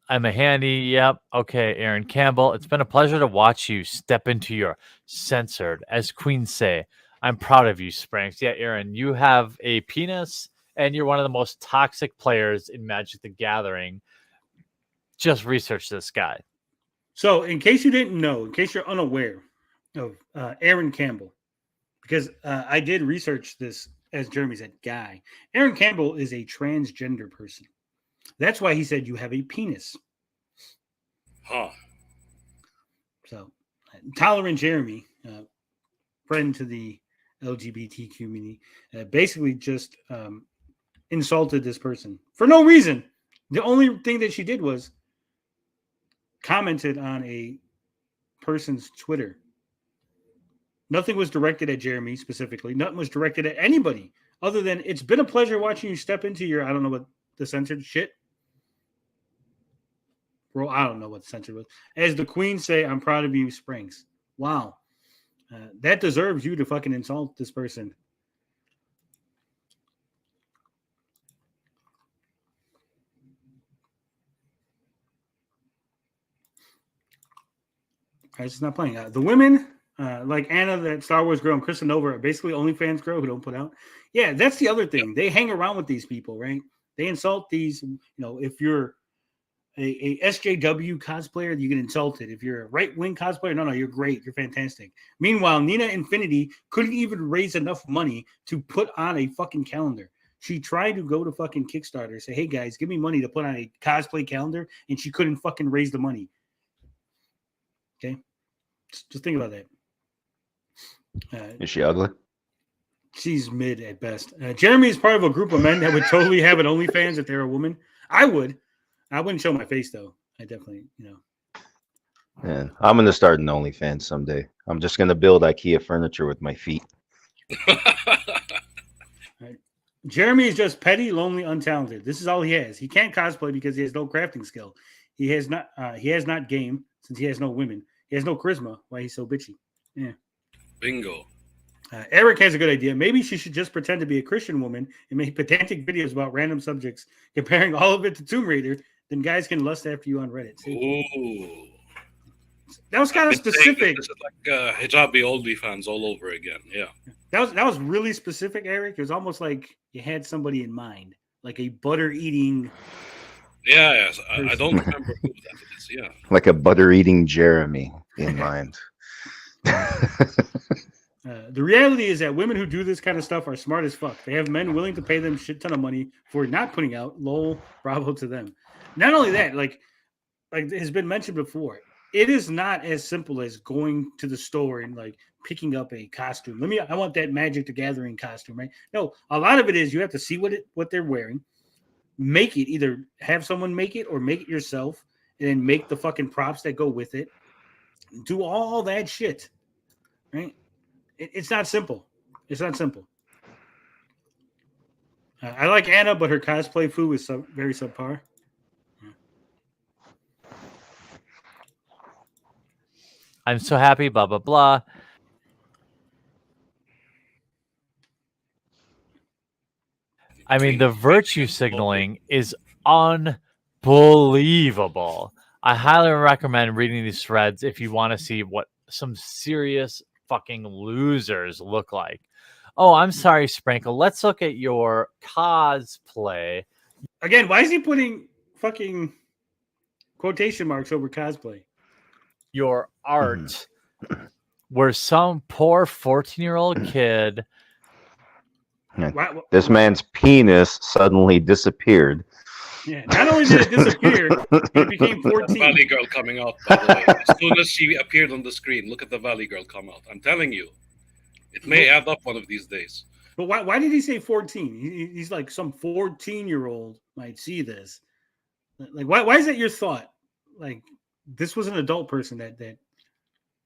I'm a handy. Yep. Okay, Aaron Campbell. It's been a pleasure to watch you step into your censored, as queens say. I'm proud of you, Spranks. Yeah, Aaron, you have a penis, and you're one of the most toxic players in Magic the Gathering. Just research this guy. So, in case you didn't know, in case you're unaware of Aaron Campbell, because I did research this, as Jeremy said, guy. Aaron Campbell is a transgender person. That's why he said you have a penis. Huh. So, Tolerant Jeremy, friend to the LGBT community, basically just insulted this person for no reason. The only thing that she did was commented on a person's Twitter. Nothing was directed at Jeremy specifically. Nothing was directed at anybody other than it's been a pleasure watching you step into your, I don't know what the censored shit. Bro, I don't know what the censored was. As the queen say, I'm proud of you, Springs. Wow. That deserves you to fucking insult this person. It's just not playing. The women, like Anna, that Star Wars girl, and Krista Nova are basically OnlyFans girl who don't put out. Yeah, that's the other thing. They hang around with these people, right? They insult these. If you're a SJW cosplayer, you get insulted. If you're a right-wing cosplayer, no, you're great. You're fantastic. Meanwhile, Nina Infinity couldn't even raise enough money to put on a fucking calendar. She tried to go to fucking Kickstarter, say, hey, guys, give me money to put on a cosplay calendar, and she couldn't fucking raise the money. Okay? Just think about that. Is she ugly? She's mid at best. Jeremy is part of a group of men that would totally have an OnlyFans if they're a woman. I would. I wouldn't show my face, though. I definitely, Yeah, I'm going to start an OnlyFans someday. I'm just going to build IKEA furniture with my feet. Right. Jeremy is just petty, lonely, untalented. This is all he has. He can't cosplay because he has no crafting skill. He has not game since he has no women. He has no charisma. Why he's so bitchy. Yeah. Bingo. Eric has a good idea. Maybe she should just pretend to be a Christian woman and make pedantic videos about random subjects, comparing all of it to Tomb Raider. Then guys can lust after you on Reddit. See? Ooh. That was kind of specific. This is like hijabi OnlyFans all over again. Yeah. That was really specific, Eric. It was almost like you had somebody in mind, like a butter eating. Yeah, yes. I don't remember who that is. Yeah. Like a butter eating Jeremy in mind. The reality is that women who do this kind of stuff are smart as fuck. They have men willing to pay them shit ton of money for not putting out. Lol, bravo to them. Not only that, like has been mentioned before, it is not as simple as going to the store and like picking up a costume. I want that Magic the Gathering costume, right? No, a lot of it is you have to see what they're wearing, make it, either have someone make it or make it yourself, and then make the fucking props that go with it. Do all that shit, right? It's not simple. It's not simple. I like Anna, but her cosplay foo is very subpar. I'm so happy, blah, blah, blah. I mean, the virtue signaling is unbelievable. I highly recommend reading these threads if you want to see what some serious fucking losers look like. Oh, I'm sorry, Sprinkle. Let's look at your cosplay. Again, why is he putting fucking quotation marks over cosplay? Your art, where some poor 14-year-old kid. This man's penis suddenly disappeared. Yeah, not only did it disappear, it became 14. Valley Girl coming out, by the way. As soon as she appeared on the screen, look at the Valley Girl come out. I'm telling you, it may add up one of these days. But why did he say 14? He's like some 14-year-old might see this. Like, why is that your thought? Like, this was an adult person that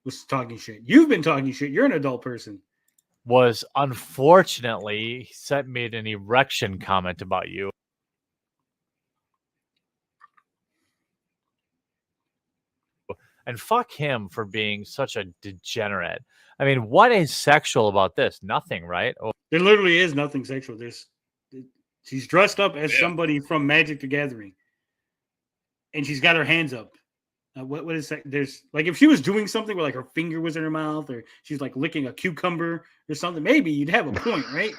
was talking shit. You've been talking shit. You're an adult person. Was unfortunately made an erection comment about you. And fuck him for being such a degenerate. I mean, what is sexual about this? Nothing, right? There literally is nothing sexual. She's dressed up as somebody from Magic the Gathering, and she's got her hands up. What is that? There's like if she was doing something where like her finger was in her mouth, or she's like licking a cucumber or something, maybe you'd have a point, right?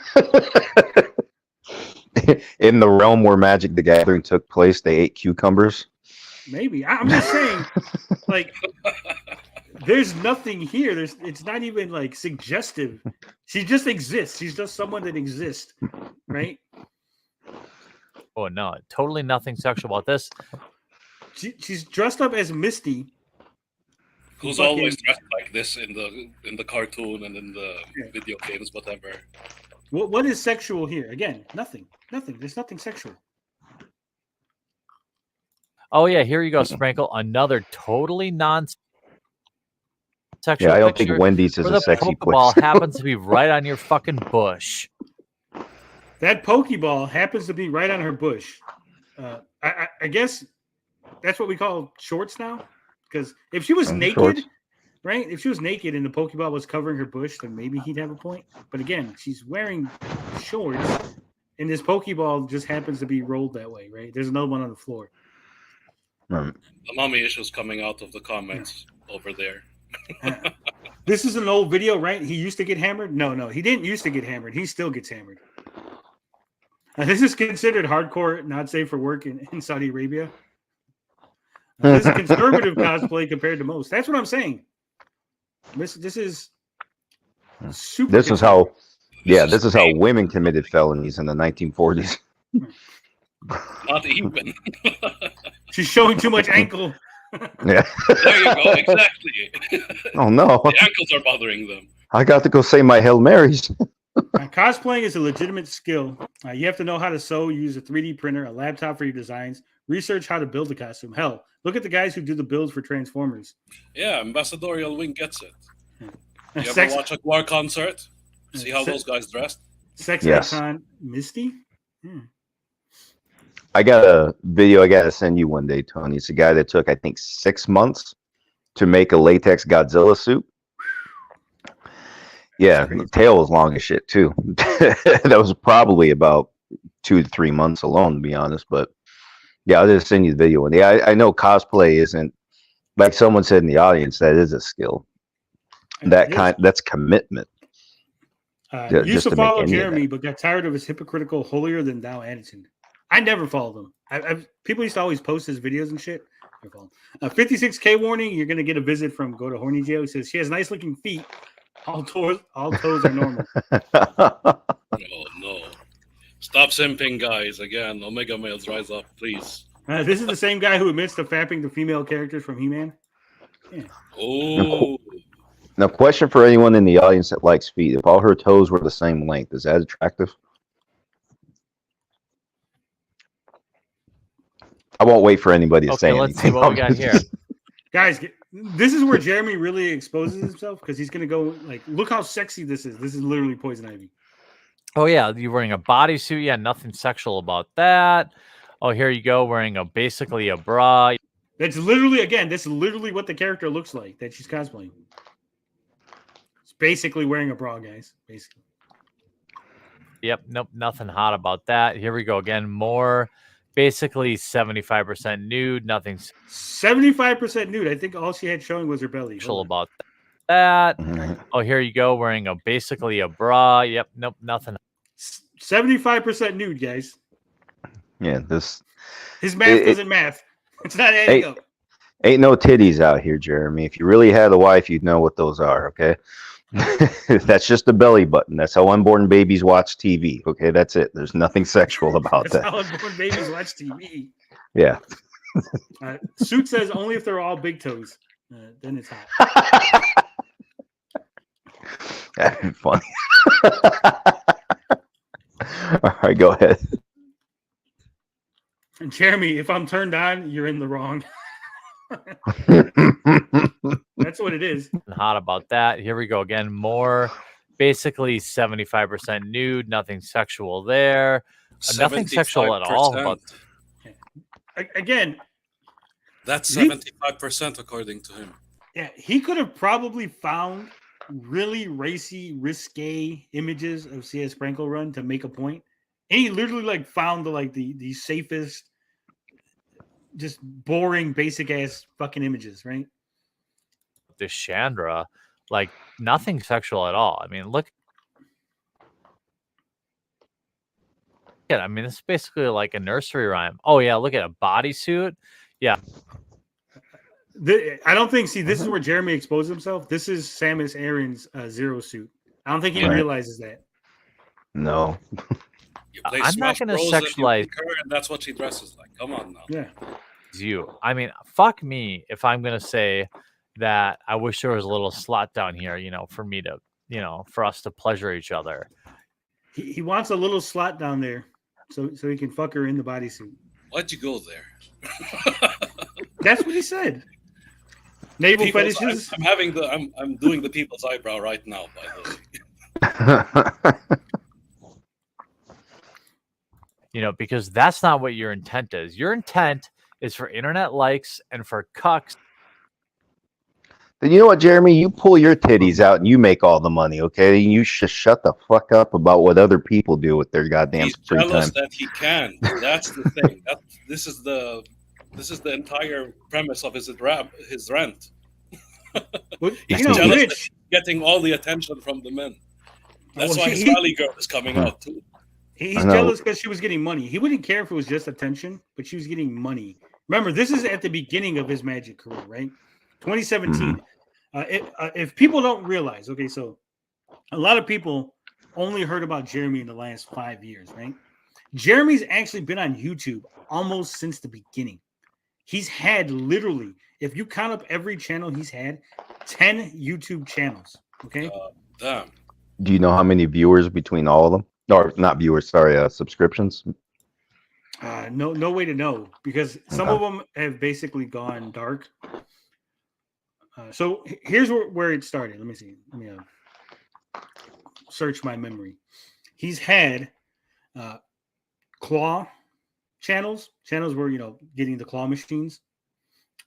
In the realm where Magic the Gathering took place, they ate cucumbers. Maybe. I'm just saying, like, there's nothing here. It's not even like suggestive. She just exists. She's just someone that exists, right? Oh no, totally nothing sexual about this. She's dressed up as Misty, who's always dressed like this in the cartoon and in the video games, whatever. What is sexual here? Again, nothing. There's nothing sexual. Oh yeah, here you go, Sprinkle. Another totally non-sexual. Yeah, I don't think Wendy's is a sexy Pokeball place. happens to be right on your fucking bush. That Pokeball happens to be right on her bush. I guess that's what we call shorts now. Because if she was naked, shorts. Right? If she was naked and the Pokeball was covering her bush, then maybe he'd have a point. But again, she's wearing shorts, and this Pokeball just happens to be rolled that way, right? There's another one on the floor. The mommy issues coming out of the comments over there. This is an old video, right? He used to get hammered? No, he didn't used to get hammered. He still gets hammered. This is considered hardcore, not safe for work in Saudi Arabia. This is conservative cosplay compared to most. That's what I'm saying. This is super. This is how women committed felonies in the 1940s. Not even. She's showing too much ankle. Yeah. There you go. Exactly. Oh no. The ankles are bothering them. I got to go say my Hail Marys. Cosplaying is a legitimate skill. You have to know how to sew, use a 3D printer, a laptop for your designs, research how to build a costume. Hell, look at the guys who do the builds for Transformers. Yeah, Ambassadorial Wing gets it. You ever Sex- watch a Guar concert? See how those guys dressed? Sex Yes. icon Misty? I got a video I got to send you one day, Tony. It's a guy that took, I think, 6 months to make a latex Godzilla suit. Yeah, the tail was long as shit, too. That was probably about 2 to 3 months alone, to be honest. But yeah, I'll just send you the video one day. I know cosplay isn't, like someone said in the audience, that is a skill. That's commitment. Used to follow Jeremy, but got tired of his hypocritical, holier than thou attitude. I never followed him. People used to always post his videos and shit. 56K warning. You're gonna get a visit from Go to Horny Jail. He says she has nice looking feet. All toes are normal. No. Stop simping, guys. Again, Omega males, rise up, please. This is the same guy who admits to fapping the female characters from He-Man. Yeah. Oh. Now, question for anyone in the audience that likes feet: if all her toes were the same length, is that attractive? I won't wait for anybody to say let's anything. see what we got here. Guys, this is where Jeremy really exposes himself because he's gonna go like, look how sexy this is. This is literally Poison Ivy. Oh yeah, you're wearing a bodysuit. Yeah, nothing sexual about that. Oh, here you go, wearing basically a bra. That's literally, again, this is literally what the character looks like that she's cosplaying. It's basically wearing a bra, guys. Basically. Yep, nope, nothing hot about that. Here we go again. More basically 75% nude, nothing 75% nude. I think all she had showing was her belly. sexual about that. Oh, here you go, wearing basically a bra. Yep, nope, nothing. 75% nude, guys. Yeah, his math doesn't math. It's not adding up. Ain't no titties out here, Jeremy. If you really had a wife, you'd know what those are, okay? That's just a belly button. That's how unborn babies watch TV, okay? That's it. There's nothing sexual about That's that. how unborn babies watch TV. Yeah. Suit says only if they're all big toes. Then it's hot. That'd be funny. All right, go ahead. And Jeremy, if I'm turned on, you're in the wrong. That's what it is. Hot about that. Here we go again. More basically 75% nude, nothing sexual there. Nothing sexual at all. About again, that's 75% according to him. Yeah, he could have probably found really racy, risque images of CS Sprinkle Run to make a point. And he literally found the safest, just boring, basic ass fucking images, right? this Chandra, nothing sexual at all. I mean, look. Yeah, I mean, it's basically like a nursery rhyme. Oh yeah, look at a bodysuit. Yeah. I don't think. See, this is where Jeremy exposed himself. This is Samus Aran's Zero suit. I don't think he realizes that. No. I'm not going to sexualize. And that's what she dresses like. Come on now. Yeah. You. I mean, fuck me if I'm going to say that I wish there was a little slot down here, for me to, for us to pleasure each other. He wants a little slot down there so he can fuck her in the bodysuit. Why'd you go there? That's what he said. Naval fetishes. I'm doing the people's eyebrow right now, by the way. Because that's not what your intent is. Your intent is for internet likes and for cucks. Then you know what, Jeremy? You pull your titties out and you make all the money, okay? You should shut the fuck up about what other people do with their goddamn free time. He's jealous that he can. That's the thing. This is the entire premise of his rant. He's You know, jealous that Rich. he's getting all the attention from the men. That's Well, why his Valley Girl is coming out too. He's I know. jealous because she was getting money. He wouldn't care if it was just attention, but she was getting money. Remember, this is at the beginning of his magic career, right? 2017. If people don't realize, okay, so a lot of people only heard about Jeremy in the last 5 years, right? Jeremy's actually been on YouTube almost since the beginning. He's had literally, if you count up every channel he's had, 10 YouTube channels. Okay. Damn. Do you know how many viewers between all of them? Or not viewers, sorry, subscriptions? No way to know because some of them have basically gone dark. So here's where it started. Let me see. Let me search my memory. He's had claw channels where, you know, getting the claw machines,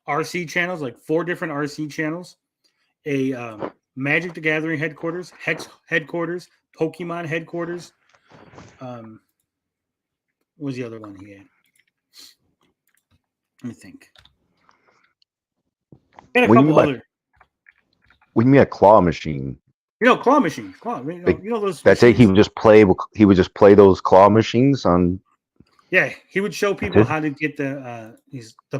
RC channels, like 4 different RC channels, a Magic the Gathering headquarters, Hex headquarters, Pokemon headquarters. What was the other one he had? Let me think. And a What do you couple mean by- other. We mean a claw machine. You know, claw machines. Claw. You know those. That's it. He machines? would just play those claw machines on. Yeah, he would show people how to get the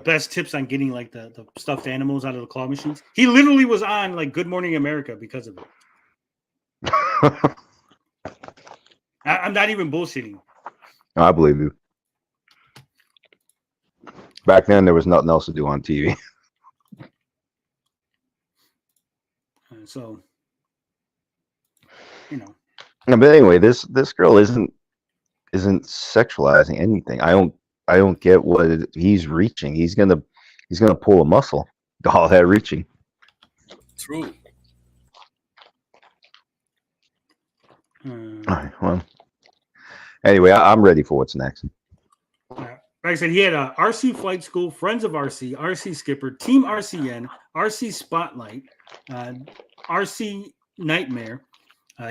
best tips on getting like the stuffed animals out of the claw machines. He literally was on like Good Morning America because of it. I'm not even bullshitting. I believe you. Back then, there was nothing else to do on TV. So, you know. No, but anyway, this girl isn't sexualizing anything. I don't get what he's reaching. He's gonna pull a muscle. All that reaching. True. All right, well. Anyway, I'm ready for what's next. Like I said, he had a RC Flight School, Friends of RC, RC Skipper, Team RCN, RC Spotlight, RC Nightmare.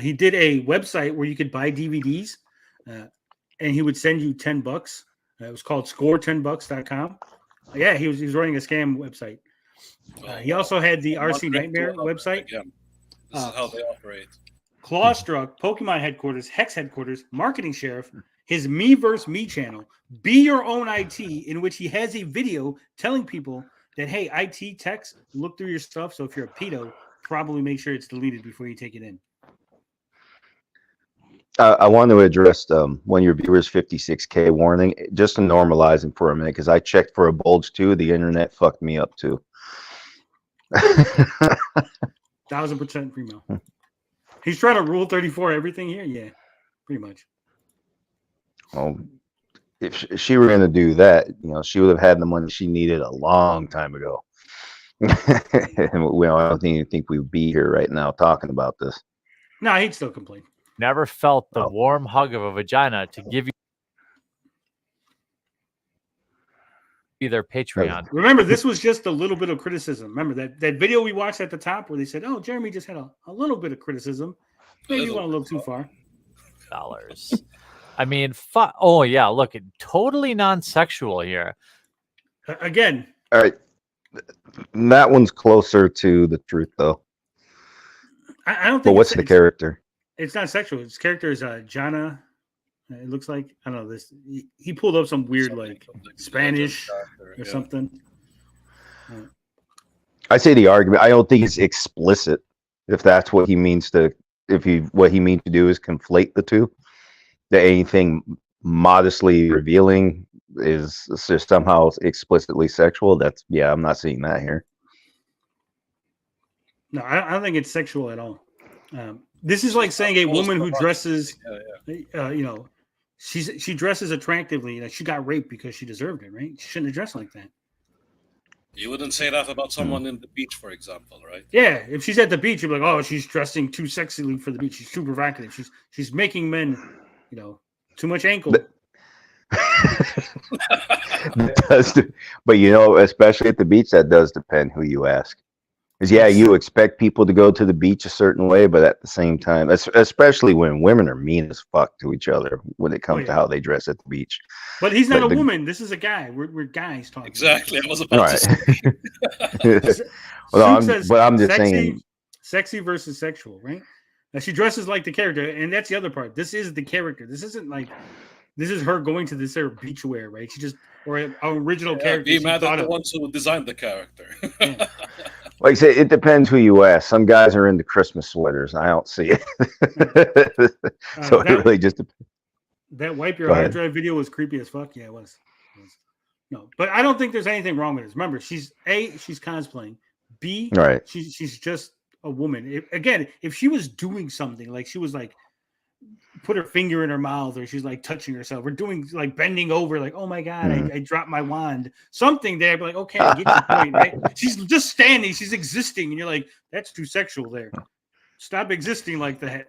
He did a website where you could buy DVDs, and he would send you $10. It was called score10bucks.com. Yeah, he was running a scam website. He also had the RC Nightmare website. Again. This is how they operate. Clawstruck, Pokemon headquarters, Hex headquarters, Marketing Sheriff, his Me vs. Me channel, Be Your Own IT, in which he has a video telling people that, hey, IT techs, look through your stuff. So if you're a pedo, probably make sure it's deleted before you take it in. I want to address one of your viewers' 56K warning, just to normalize him for a minute, because I checked for a bulge too. The internet fucked me up too. 1000% female. He's trying to rule 34 everything here. Yeah, pretty much. Well, if she were going to do that, you know, she would have had the money she needed a long time ago. And I don't even think we would be here right now talking about this. No, he'd still complain. Never felt the warm hug of a vagina to give you their Patreon. Remember, this was just a little bit of criticism. Remember that video we watched at the top where they said, oh, Jeremy just had a little bit of criticism. Maybe you went a little too far. Dollars. I mean, oh, yeah, look, totally non-sexual here. Again. All right. That one's closer to the truth, though. I don't think. But what's the character? It's not sexual. His character is Jana. It looks like, I don't know, this. He pulled up some weird, like, Spanish or something. I say the argument. I don't think it's explicit. If that's what he means to, what he means to do is conflate the two. That anything modestly revealing is somehow explicitly sexual. That's, I'm not seeing that here. No, I don't think it's sexual at all. This is like saying a woman who dresses, you know, she dresses attractively. She got raped because she deserved it, right? She shouldn't have dressed like that. You wouldn't say that about someone in the beach, for example, right? Yeah, if she's at the beach, you're like, oh, she's dressing too sexily for the beach. She's too provocative. She's making men, you know, too much ankle. But you know, especially at the beach, that does depend who you ask. Because yeah, you expect people to go to the beach a certain way, but at the same time, especially when women are mean as fuck to each other when it comes to how they dress at the beach. But he's not a woman. This is a guy. We're guys talking. Exactly. I was about to say. Well, I'm just saying, sexy versus sexual, right? Now she dresses like the character, and that's the other part. This is the character. This isn't like this is her going to this beach wear, right? She just or an original character. Be mad at the ones who designed the character. Yeah. Like I say, it depends who you ask. Some guys are into Christmas sweaters. I don't see it. So it really just depends. That wipe your hard drive video was creepy as fuck. Yeah, it was. No, but I don't think there's anything wrong with this. Remember, she's cosplaying. B, right. She's just a woman. If she was doing something like she was like put her finger in her mouth or she's like touching herself or doing like bending over, like, oh my God, I dropped my wand. Something there, but like, okay, I get your point, right? She's just standing, she's existing, and you're like, that's too sexual there. Stop existing like that.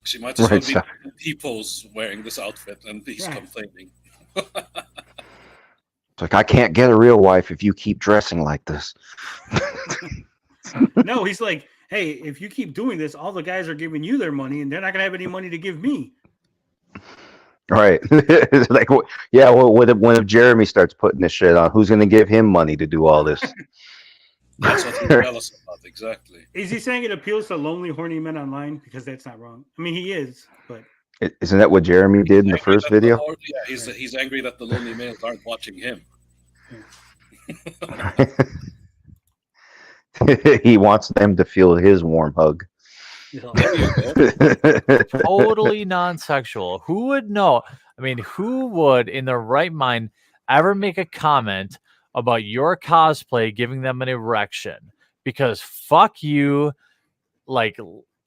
She might as well be people's wearing this outfit and he's complaining. It's like, I can't get a real wife if you keep dressing like this. No, he's like, hey, if you keep doing this, all the guys are giving you their money and they're not going to have any money to give me. Right. It's like, yeah, well, when if Jeremy starts putting this shit on, who's going to give him money to do all this? That's what he's jealous about, exactly. Is he saying it appeals to lonely, horny men online? Because that's not wrong. I mean, he is, but... Isn't that what Jeremy did in the first video? He's angry that the lonely males aren't watching him. He wants them to feel his warm hug. Totally non-sexual. Who would know? I mean, who would in their right mind ever make a comment about your cosplay giving them an erection? Because fuck you, like,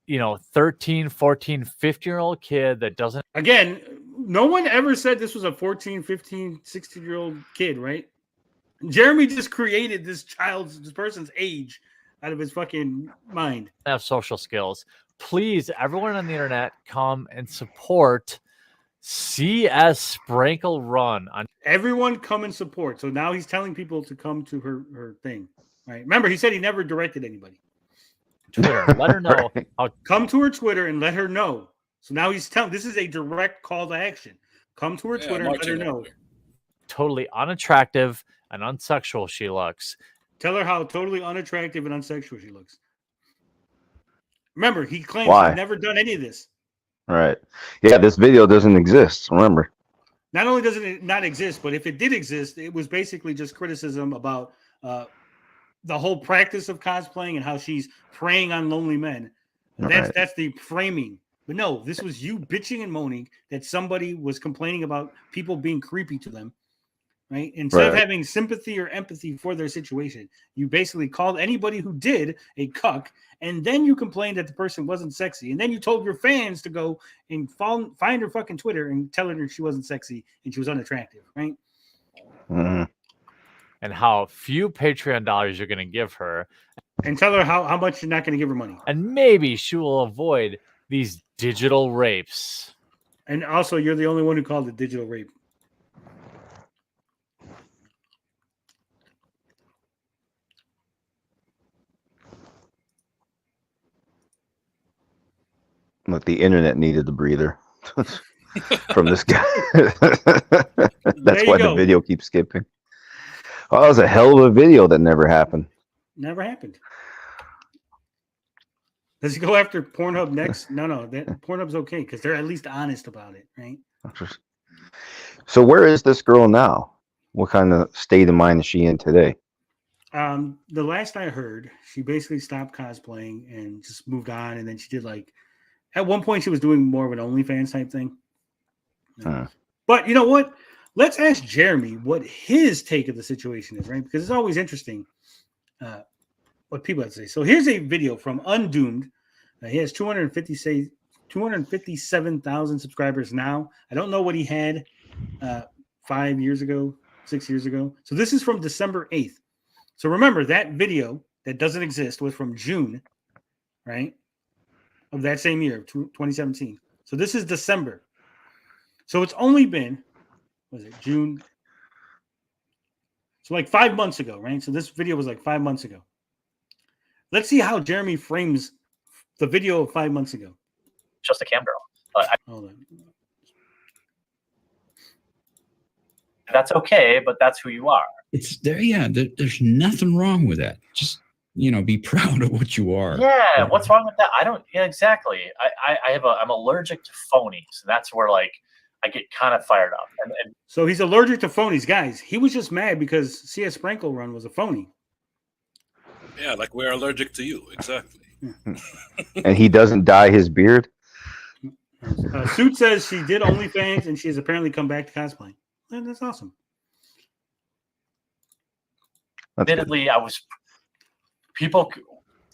13, 14, 15-year-old kid that doesn't... Again, no one ever said this was a 14, 15, 16-year-old kid, right? Jeremy just created this person's age out of his fucking mind. Have social skills. Please, everyone on the internet, come and support CS Sprinkle Run. Everyone come and support. So now he's telling people to come to her thing, right? Remember, he said he never directed anybody. Twitter, let her know. Come to her Twitter and let her know. So now he's telling, this is a direct call to action. Come to her Twitter and let her know. Totally unattractive and unsexual she looks. Tell her how totally unattractive and unsexual she looks. Remember, he claims he's never done any of this. Right. Yeah, this video doesn't exist. Remember. Not only does it not exist, but if it did exist, it was basically just criticism about the whole practice of cosplaying and how she's preying on lonely men. That's the framing. But no, this was you bitching and moaning that somebody was complaining about people being creepy to them. Right? Instead of having sympathy or empathy for their situation, you basically called anybody who did a cuck, and then you complained that the person wasn't sexy, and then you told your fans to go and find her fucking Twitter and tell her she wasn't sexy and she was unattractive, right? And how few Patreon dollars you're going to give her, and tell her how much you're not going to give her money, and maybe she will avoid these digital rapes. And also, you're the only one who called it digital rape. Look, the internet needed a breather from this guy. That's why the video keeps skipping. Oh, that was a hell of a video that never happened. Never happened. Does he go after Pornhub next? No, that Pornhub's okay because they're at least honest about it, right? So where is this girl now? What kind of state of mind is she in today? The last I heard, she basically stopped cosplaying and just moved on, and then she did like at one point she was doing more of an OnlyFans type thing. But you know what? Let's ask Jeremy what his take of the situation is, right? Because it's always interesting what people have to say. So here's a video from Undoomed. He has 257,000 subscribers now. I don't know what he had 5 years ago, 6 years ago. So this is from December 8th. So remember, that video that doesn't exist was from June, right? Of that same year, 2017. So this is December. So it's only been, June? So like 5 months ago, right? So this video was like 5 months ago. Let's see how Jeremy frames the video of 5 months ago. Just a cam girl. But Hold on. that's okay, but that's who you are. It's there. Yeah, there's nothing wrong with that. Just be proud of what you are. Yeah, what's wrong with that? I don't. Yeah, exactly. I'm allergic to phonies. That's where I get kind of fired up. And So he's allergic to phonies, guys. He was just mad because CS Sprinkle Run was a phony. Yeah, like we're allergic to you. Exactly. And he doesn't dye his beard. Suit says she did OnlyFans and she's apparently come back to cosplay. That's awesome. admittedly,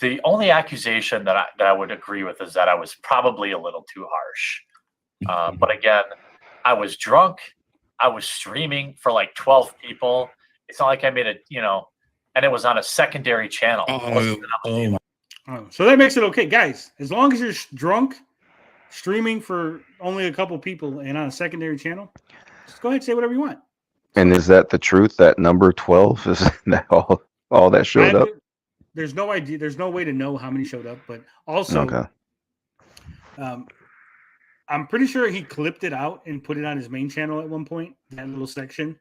the only accusation that I would agree with is that I was probably a little too harsh. But again, I was drunk. I was streaming for like 12 people. It's not like I made and it was on a secondary channel. So that makes it okay, guys. As long as you're drunk, streaming for only a couple people and on a secondary channel, just go ahead and say whatever you want. And is that the truth? That number 12 is that all that showed up? There's no idea. There's no way to know how many showed up, but also, I'm pretty sure he clipped it out and put it on his main channel at one point. That little section,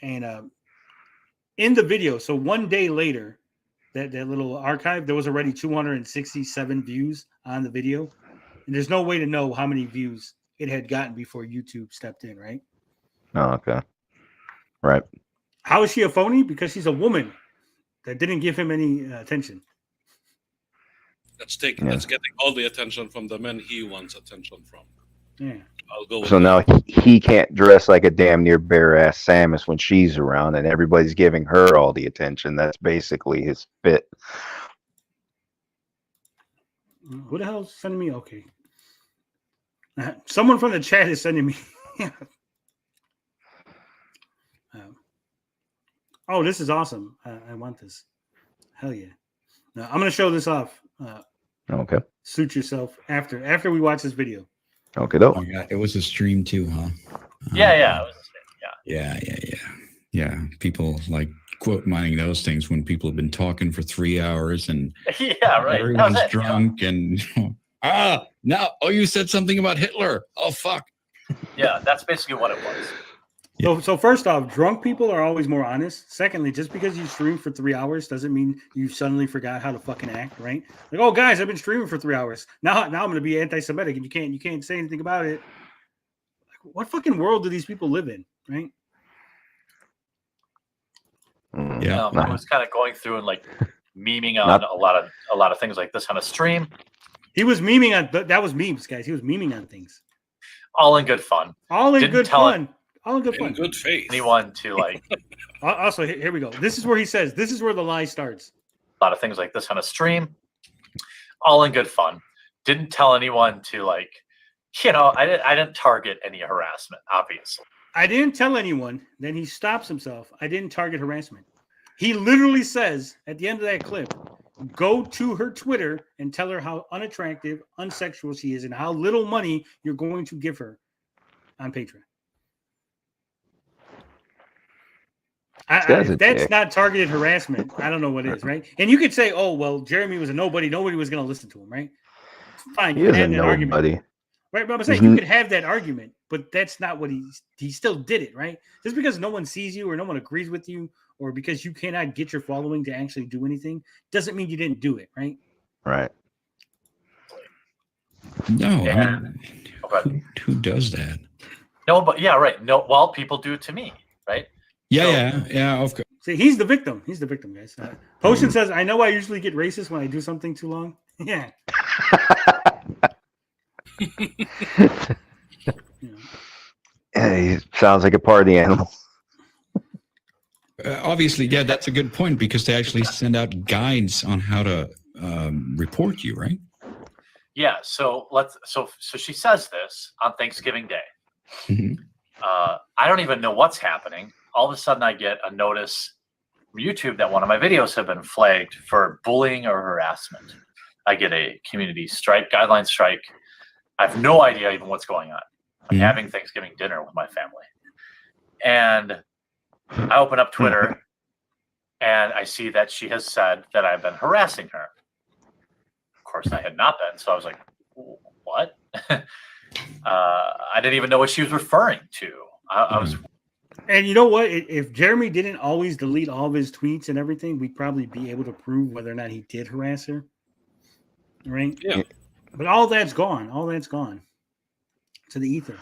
and in the video. So one day later, that little archive, there was already 267 views on the video, and there's no way to know how many views it had gotten before YouTube stepped in, right? Oh, okay. Right. How is she a phony? Because she's a woman that didn't give him any attention. That's getting all the attention from the men he wants attention from. Yeah. I'll go. So now he can't dress like a damn near bare ass Samus when she's around, and everybody's giving her all the attention. That's basically his fit. Who the hell is sending me? Okay. Someone from the chat is sending me. Oh, this is awesome. I want this. Hell yeah. Now, I'm going to show this off. Okay. Suit yourself after we watch this video. Okay, though. Oh, yeah, it was a stream too, huh? Yeah. It was a stream, Yeah. People like quote mining those things when people have been talking for 3 hours and yeah, right. Everyone's drunk and you said something about Hitler. Oh fuck. Yeah, that's basically what it was. So first off, drunk people are always more honest. Secondly, just because you stream for 3 hours doesn't mean you suddenly forgot how to fucking act, right? Like, oh guys, I've been streaming for 3 hours. Now I'm gonna be anti-Semitic and you can't say anything about it. Like, what fucking world do these people live in, right? Yeah. I was kind of going through and like memeing on a lot of things like this on a stream. He was memeing on that was memes, guys. He was memeing on things. All in good fun. All in good fun. All in good fun. In good faith. Anyone to like. Also, here we go. This is where he says, this is where the lie starts. A lot of things like this on a stream. All in good fun. Didn't tell anyone to like, I didn't target any harassment, obviously. I didn't tell anyone. Then he stops himself. I didn't target harassment. He literally says at the end of that clip, go to her Twitter and tell her how unattractive, unsexual she is and how little money you're going to give her on Patreon. If that's not targeted harassment, I don't know what is, right? And you could say, oh, well, Jeremy was a nobody. Nobody was going to listen to him, right? Fine. You can have that argument. Right, but I'm saying you could have that argument, but that's not what he still did it, right? Just because no one sees you or no one agrees with you or because you cannot get your following to actually do anything doesn't mean you didn't do it, right? Right. No, who does that? No, but yeah, right. No, well, people do it to me, right? Yeah, of course. See, he's the victim. He's the victim, guys. Potion says, I know I usually get racist when I do something too long. Yeah. He sounds like a party animal. Obviously, yeah, that's a good point because they actually send out guides on how to report you, right? Yeah. So she says this on Thanksgiving Day. Mm-hmm. I don't even know what's happening. All of a sudden, I get a notice from YouTube that one of my videos have been flagged for bullying or harassment. I get a community guideline strike. I have no idea even what's going on. I'm having Thanksgiving dinner with my family. And I open up Twitter and I see that she has said that I've been harassing her. Of course, I had not been, so I was like, what? I didn't even know what she was referring to. I was. And you know what? If Jeremy didn't always delete all of his tweets and everything, we'd probably be able to prove whether or not he did harass her. Right? Yeah. But all that's gone. All that's gone to the ether.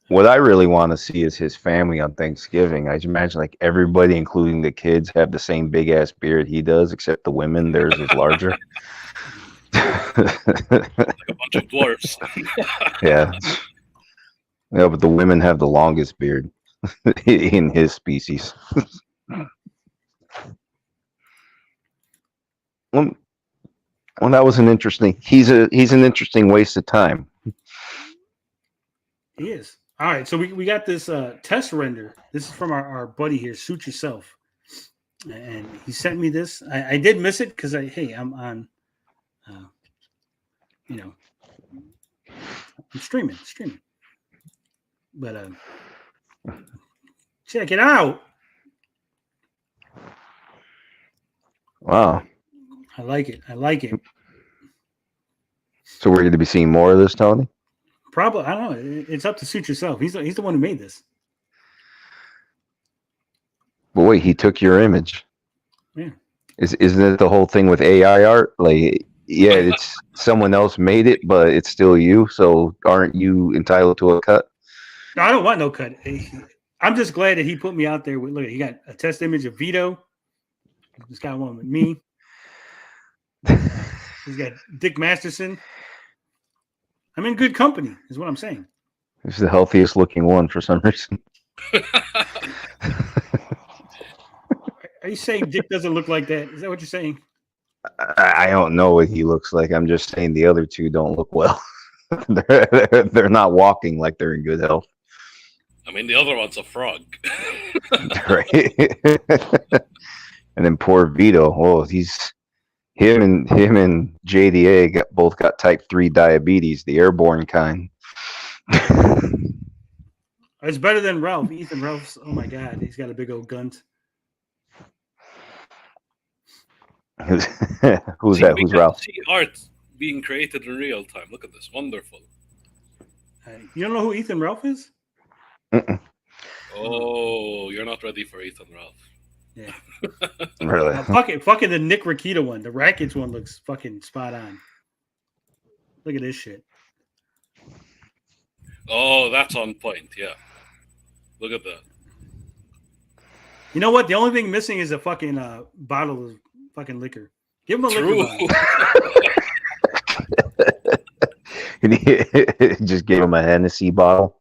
What I really want to see is his family on Thanksgiving. I imagine like everybody, including the kids, have the same big ass beard he does, except the women, theirs is larger. Like a bunch of dwarfs. Yeah. Yeah, but the women have the longest beard in his species. Well, that was an interesting. He's an interesting waste of time. He is. All right, so we got this test render. This is from our buddy here, Suit Yourself, and he sent me this. I did miss it because I'm on, I'm streaming, but check it out. Wow. I like it. So we're going to be seeing more of this, Tony? Probably, I don't know. It's up to Suit Yourself. He's the one who made this. But wait, he took your image. Yeah. Isn't it the whole thing with AI art? Like, yeah, it's someone else made it, but it's still you. So aren't you entitled to a cut? No, I don't want no cut. I'm just glad that he put me out there with. Look, he got a test image of Vito. He's got one with me. He's got Dick Masterson. I'm in good company, is what I'm saying. He's the healthiest looking one for some reason. Are you saying Dick doesn't look like that? Is that what you're saying? I don't know what he looks like. I'm just saying the other two don't look well. They're not walking like they're in good health. I mean, the other one's a frog. Right. And then poor Vito. Oh, him and JDA both got type 3 diabetes, the airborne kind. It's better than Ralph. Ethan Ralph's. Oh my God, he's got a big old gunt. Who's that? Who's Ralph? See art being created in real time. Look at this, wonderful. You don't know who Ethan Ralph is? Mm-mm. Oh, you're not ready for Ethan Ralph. Yeah. Really? Fucking the Nick Rakita one. The Rackets one looks fucking spot on. Look at this shit. Oh, that's on point. Yeah. Look at that. You know what? The only thing missing is a fucking bottle of fucking liquor. Give him a liquor bottle. Just gave him a Hennessy bottle.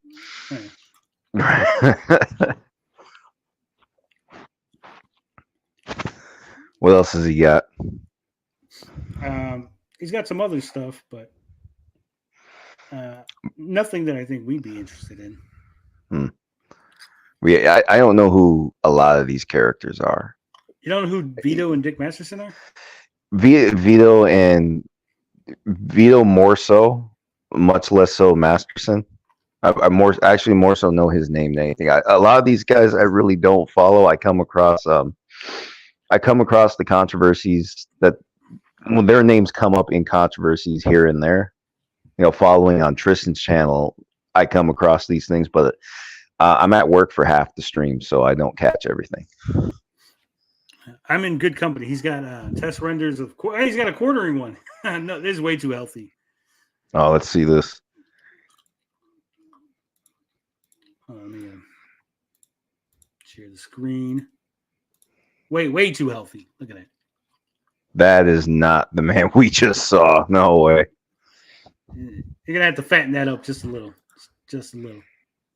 What else has he got? He's got some other stuff, but nothing that I think we'd be interested in. I don't know who a lot of these characters are. You don't know who Vito and Dick Masterson are? Vito more so, much less so Masterson. I more so know his name than anything. A lot of these guys I really don't follow. I come across the controversies that when their names come up in controversies here and there. You know, following on Tristan's channel, I come across these things, but I'm at work for half the stream, so I don't catch everything. I'm in good company. He's got test renders of. He's got a quartering one. No, this is way too healthy. Oh, let's see this. Let me share the screen. Way too healthy. Look at that. That is not the man we just saw. No way. You're gonna have to fatten that up just a little. Just a little.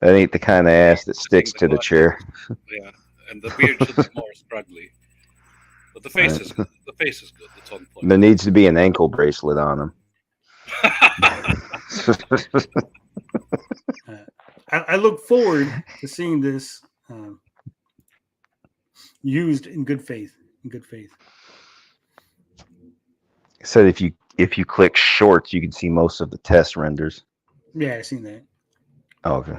That ain't the kind of ass that sticks to the chair. Yeah, and the beard should be more scraggly. But the face is good. The face is good. It's on point. There needs to be an ankle bracelet on him. I look forward to seeing this used in good faith. In good faith. Said if you click shorts, you can see most of the test renders. Yeah, I've seen that. Oh, okay.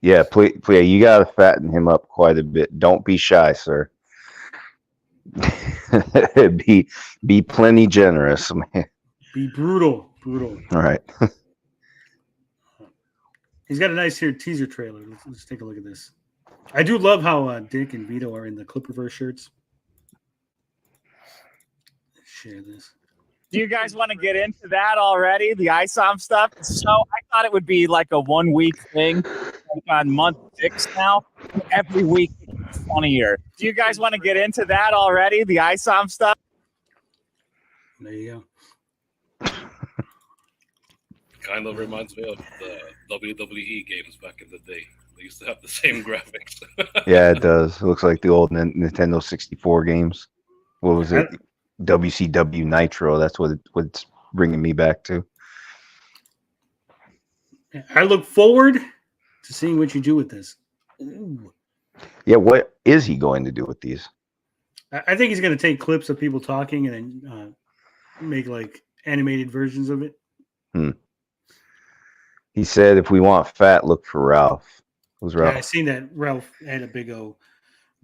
Yeah, please, you gotta fatten him up quite a bit. Don't be shy, sir. be plenty generous, man. Be brutal. All right. He's got a nice here teaser trailer. Let's take a look at this. I do love how Dick and Vito are in the Clipperverse shirts. Share this. Do you guys want to get into that already? The ISOM stuff? So I thought it would be like a 1 week thing, like on month 6 now. Every week it's funnier. Do you guys want to get into that already? The ISOM stuff? There you Kind of reminds me of the WWE games back in the day. They used to have the same graphics. Yeah, it does. It looks like the old Nintendo 64 games. What was it? WCW Nitro. That's what it's bringing me back to. go. I look forward to seeing what you do with this. Ooh. Yeah, what is he going to do with these? I think he's going to take clips of people talking and then make like animated versions of it. He said, if we want fat, look for Ralph. Who's Ralph? Yeah, I seen that Ralph had a big old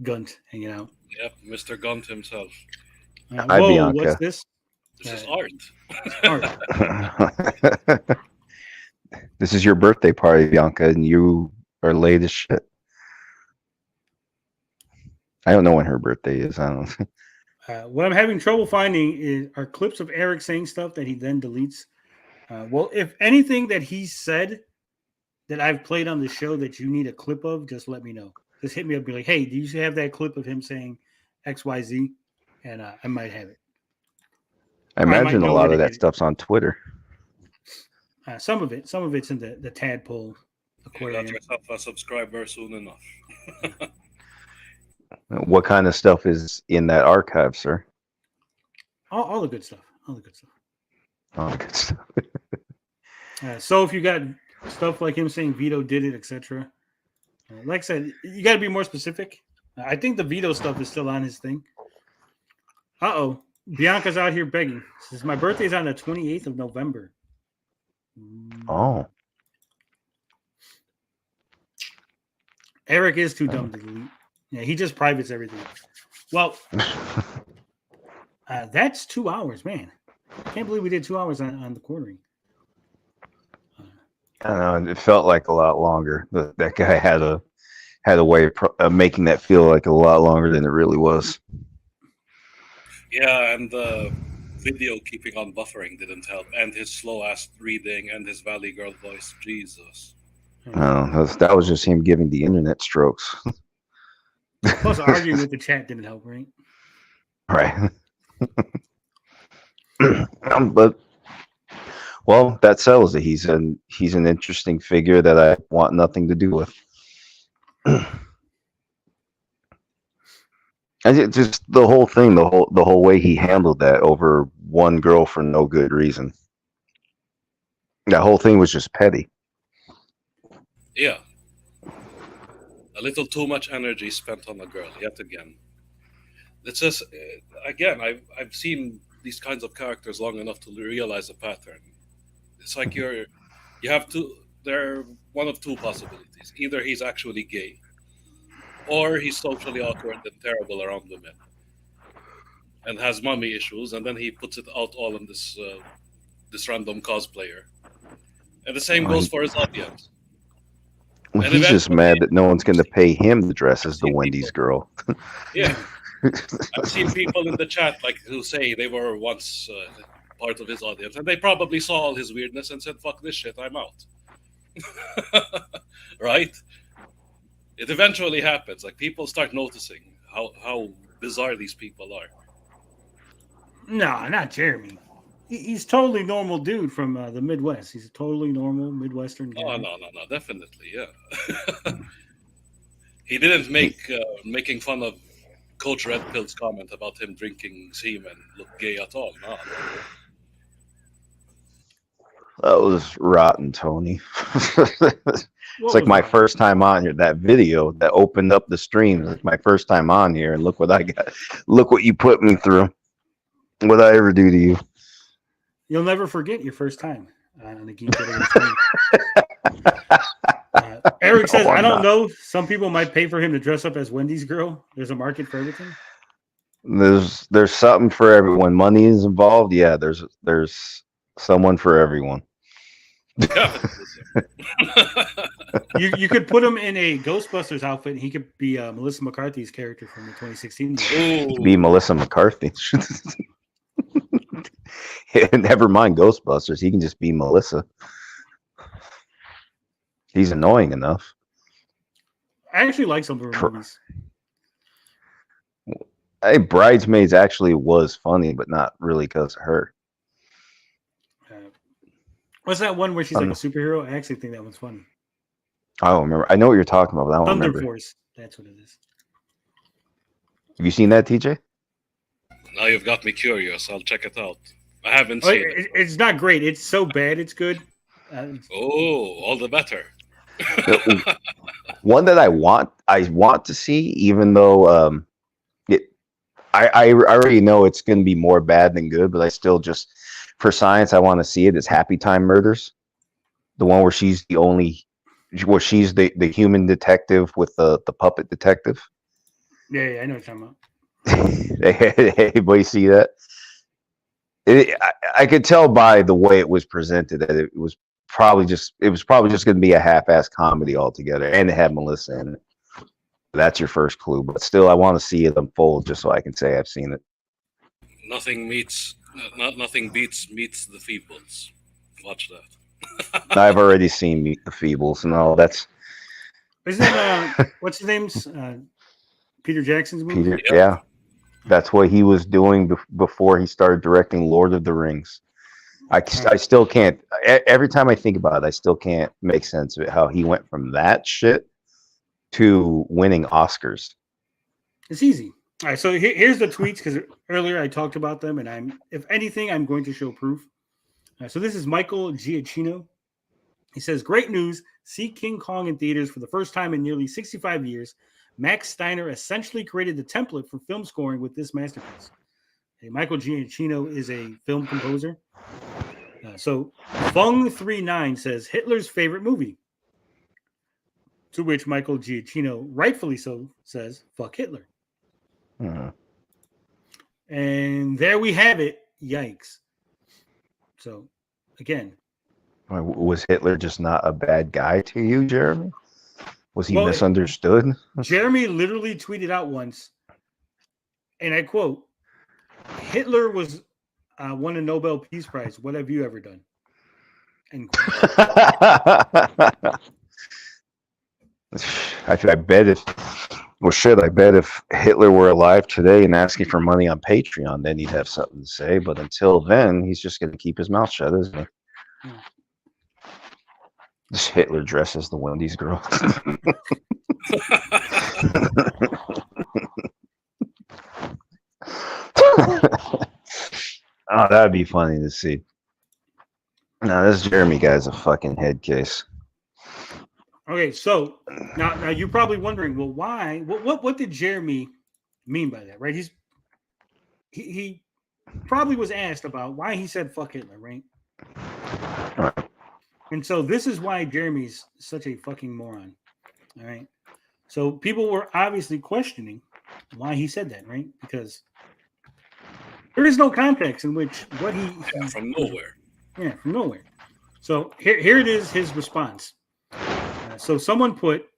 gunt hanging out. Yep, Mr. Gunt himself. Hi, whoa, Bianca. what's this? This is art. Art. This is your birthday party, Bianca, and you are late as shit. I don't know when her birthday is. I don't. What I'm having trouble finding are clips of Eric saying stuff that he then deletes. Well, if anything that he said that I've played on the show that you need a clip of, just let me know. Just hit me up and be like, hey, do you have that clip of him saying XYZ? And I might have it. I imagine a lot of that stuff's on Twitter. Some of it's in the tadpole aquarium. You got yourself a subscriber soon enough. What kind of stuff is in that archive, sir? All the good stuff. All the good stuff. All the good stuff. So if you got stuff like him saying Vito did it, etc. Like I said, you got to be more specific. I think the Vito stuff is still on his thing. Uh-oh. Bianca's out here begging. Says, my birthday's on the 28th of November. Oh. Eric is too dumb to delete. Yeah, he just privates everything. Well, that's 2 hours, man. I can't believe we did 2 hours on the quartering. I don't know. It felt like a lot longer. That guy had a way of making that feel like a lot longer than it really was. Yeah, and the video keeping on buffering didn't help, and his slow-ass reading and his Valley Girl voice. Jesus. That was just him giving the internet strokes. Plus, arguing with the chat didn't help, right? Right. But well, that settles it. He's an interesting figure that I want nothing to do with. And just the whole thing, the whole way he handled that over one girl for no good reason. That whole thing was just petty. Yeah. A little too much energy spent on a girl, yet again. It's just, again, I've seen these kinds of characters long enough to realize a pattern. It's like there are one of two possibilities. Either he's actually gay, or he's socially awkward and terrible around women, and has mommy issues, and then he puts it out all on this random cosplayer. And the same goes for his audience. Well, he's just mad that no one's going to pay him to dress as the Wendy's girl. Yeah. I've seen people in the chat who say they were once part of his audience, and they probably saw all his weirdness and said, fuck this shit, I'm out. Right? It eventually happens. Like, people start noticing how bizarre these people are. No, not Jeremy. He's totally normal dude from the Midwest. He's a totally normal Midwestern guy. Oh, no, definitely, yeah. He didn't make making fun of Coach Red Pill's comment about him drinking semen look gay at all. No. That was rotten, Tony. It's like my first time on here. That video that opened up the stream. It's my first time on here, and look what I got. Look what you put me through. What I ever do to you? You'll never forget your first time on the Geeks. Eric says, I don't know. Some people might pay for him to dress up as Wendy's girl. There's a market for everything. There's something for everyone. Money is involved. Yeah, there's someone for everyone. You could put him in a Ghostbusters outfit. And he could be Melissa McCarthy's character from the 2016. Be Melissa McCarthy. Never mind Ghostbusters. He can just be Melissa. He's annoying enough. I actually like some of her movies. Hey, Bridesmaids actually was funny, but not really because of her. What's that one where she's like a superhero? I actually think that one's funny. I don't remember. I know what you're talking about, but I don't Thunder remember. Force. That's what it is. Have you seen that, TJ? Now you've got me curious. I'll check it out. I haven't seen it. It's not great. It's so bad. It's good. All the better. One that I want to see, even though I already know it's going to be more bad than good, but I still just, for science, I want to see it. Is Happy Time Murders, the one where she's the human detective with the puppet detective. Yeah, I know what you're talking about. Anybody see that? I could tell by the way it was presented that it was probably just going to be a half-ass comedy altogether, and it had Melissa in it. That's your first clue, but still, I want to see it unfold just so I can say I've seen it. Nothing beats Meets the Feebles. Watch that. I've already seen Meet the Feebles. No, that's. Isn't what's his name's Peter Jackson's movie? Peter, yeah, that's what he was doing before he started directing Lord of the Rings. I still can't. Every time I think about it, I still can't make sense of it. How he went from that shit to winning Oscars. It's easy. All right, so here's the tweets, because earlier I talked about them, and if anything, I'm going to show proof. So this is Michael Giacchino. He says, "Great news! See King Kong in theaters for the first time in nearly 65 years. Max Steiner essentially created the template for film scoring with this masterpiece." Hey, Michael Giacchino is a film composer. So Fung39 says, "Hitler's favorite movie." To which Michael Giacchino, rightfully so, says, "Fuck Hitler." And there we have it. Yikes. So, again. Was Hitler just not a bad guy to you, Jeremy? Was he misunderstood? Jeremy literally tweeted out once, and I quote, "Hitler was won a Nobel Peace Prize. What have you ever done?" End quote. I bet if Hitler were alive today and asking for money on Patreon, then he'd have something to say. But until then, he's just going to keep his mouth shut, isn't he? This Hitler dresses the Wendy's girl. Oh, that'd be funny to see. Now, this Jeremy guy's a fucking head case. Okay, so now you're probably wondering, well, why? What did Jeremy mean by that, right? He probably was asked about why he said "fuck Hitler," right? And so this is why Jeremy's such a fucking moron. All right. So people were obviously questioning why he said that, right? Because there is no context in which what he from nowhere. Yeah, from nowhere. So here it is, his response. So someone put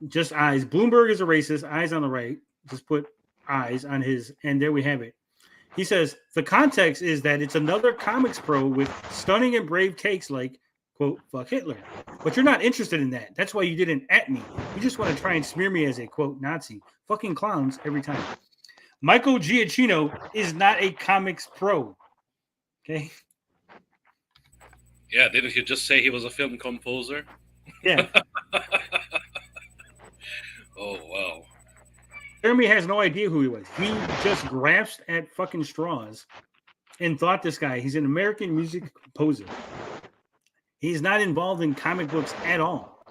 just eyes. Bloomberg is a racist. Eyes on the right. Just put eyes on his, and there we have it. He says the context is that it's another comics pro with stunning and brave takes like, quote, "fuck Hitler." But you're not interested in that. That's why you didn't at me. You just want to try and smear me as a, quote, Nazi. Fucking clowns every time. Michael Giacchino is not a comics pro. Okay. Yeah, didn't you just say he was a film composer? Yeah. Oh, wow. Jeremy has no idea who he was. He just grasped at fucking straws and thought this guy, he's an American music composer. He's not involved in comic books at all.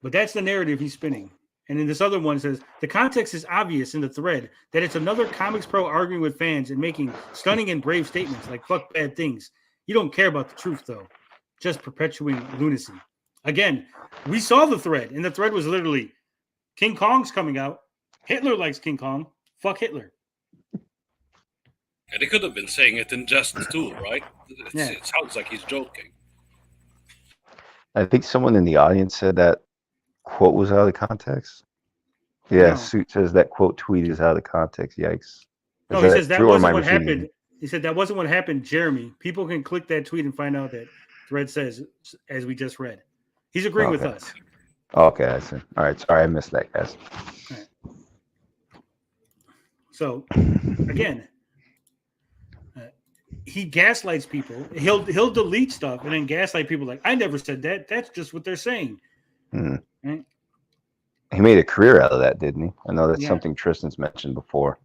But that's the narrative he's spinning. And then this other one says, the context is obvious in the thread that it's another comics pro arguing with fans and making stunning and brave statements like fuck bad things. You don't care about the truth, though. Just perpetuating lunacy. Again, we saw the thread, and the thread was literally King Kong's coming out. Hitler likes King Kong. Fuck Hitler. And he could have been saying it in jest too, right? Yeah. It sounds like he's joking. I think someone in the audience said that quote was out of context. Yeah, No. Suit says that quote tweet is out of context. Yikes. No, he says that wasn't what happened. He said that wasn't what happened, Jeremy. People can click that tweet and find out that Thread says, as we just read. He's agreeing with us. Okay, I see. All right, sorry, I missed that, guys. Right. So, again, he gaslights people. He'll delete stuff and then gaslight people like, I never said that. That's just what they're saying. Right? He made a career out of that, didn't he? I know that's something Tristan's mentioned before.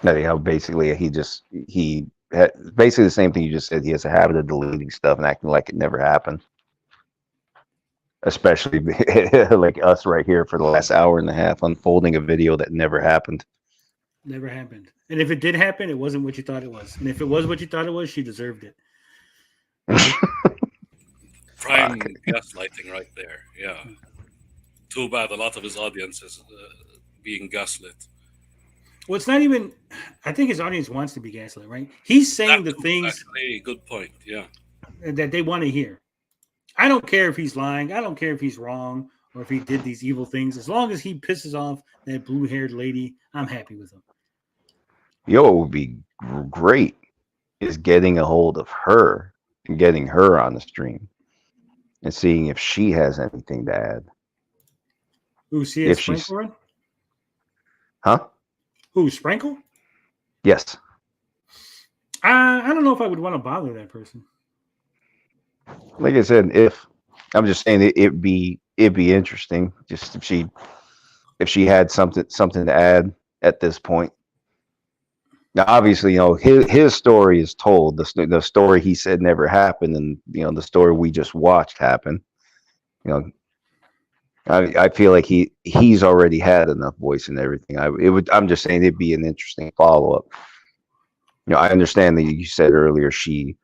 Anyhow, basically, he had basically the same thing you just said. He has a habit of deleting stuff and acting like it never happened. Especially like us right here for the last hour and a half unfolding a video that never happened. Never happened. And if it did happen, it wasn't what you thought it was. And if it was what you thought it was, she deserved it. Prime gaslighting right there. Yeah. Too bad a lot of his audience is being gaslit. Well, it's not even. I think his audience wants to be gaslit, right? He's saying the things. Actually, good point. Yeah. That they want to hear. I don't care if he's lying. I don't care if he's wrong or if he did these evil things. As long as he pisses off that blue-haired lady, I'm happy with him. Yo, what would be great is getting a hold of her and getting her on the stream and seeing if she has anything to add. Who, C.S. Sprinkle? Huh? Who, Sprinkle? Yes. I don't know if I would want to bother that person. Like I said, if I'm just saying it'd be interesting just if she had something to add at this point. Now, obviously, his story is told. The story he said never happened, and the story we just watched happen. I feel like he's already had enough voice and everything. I'm just saying it'd be an interesting follow up. I understand that you said earlier she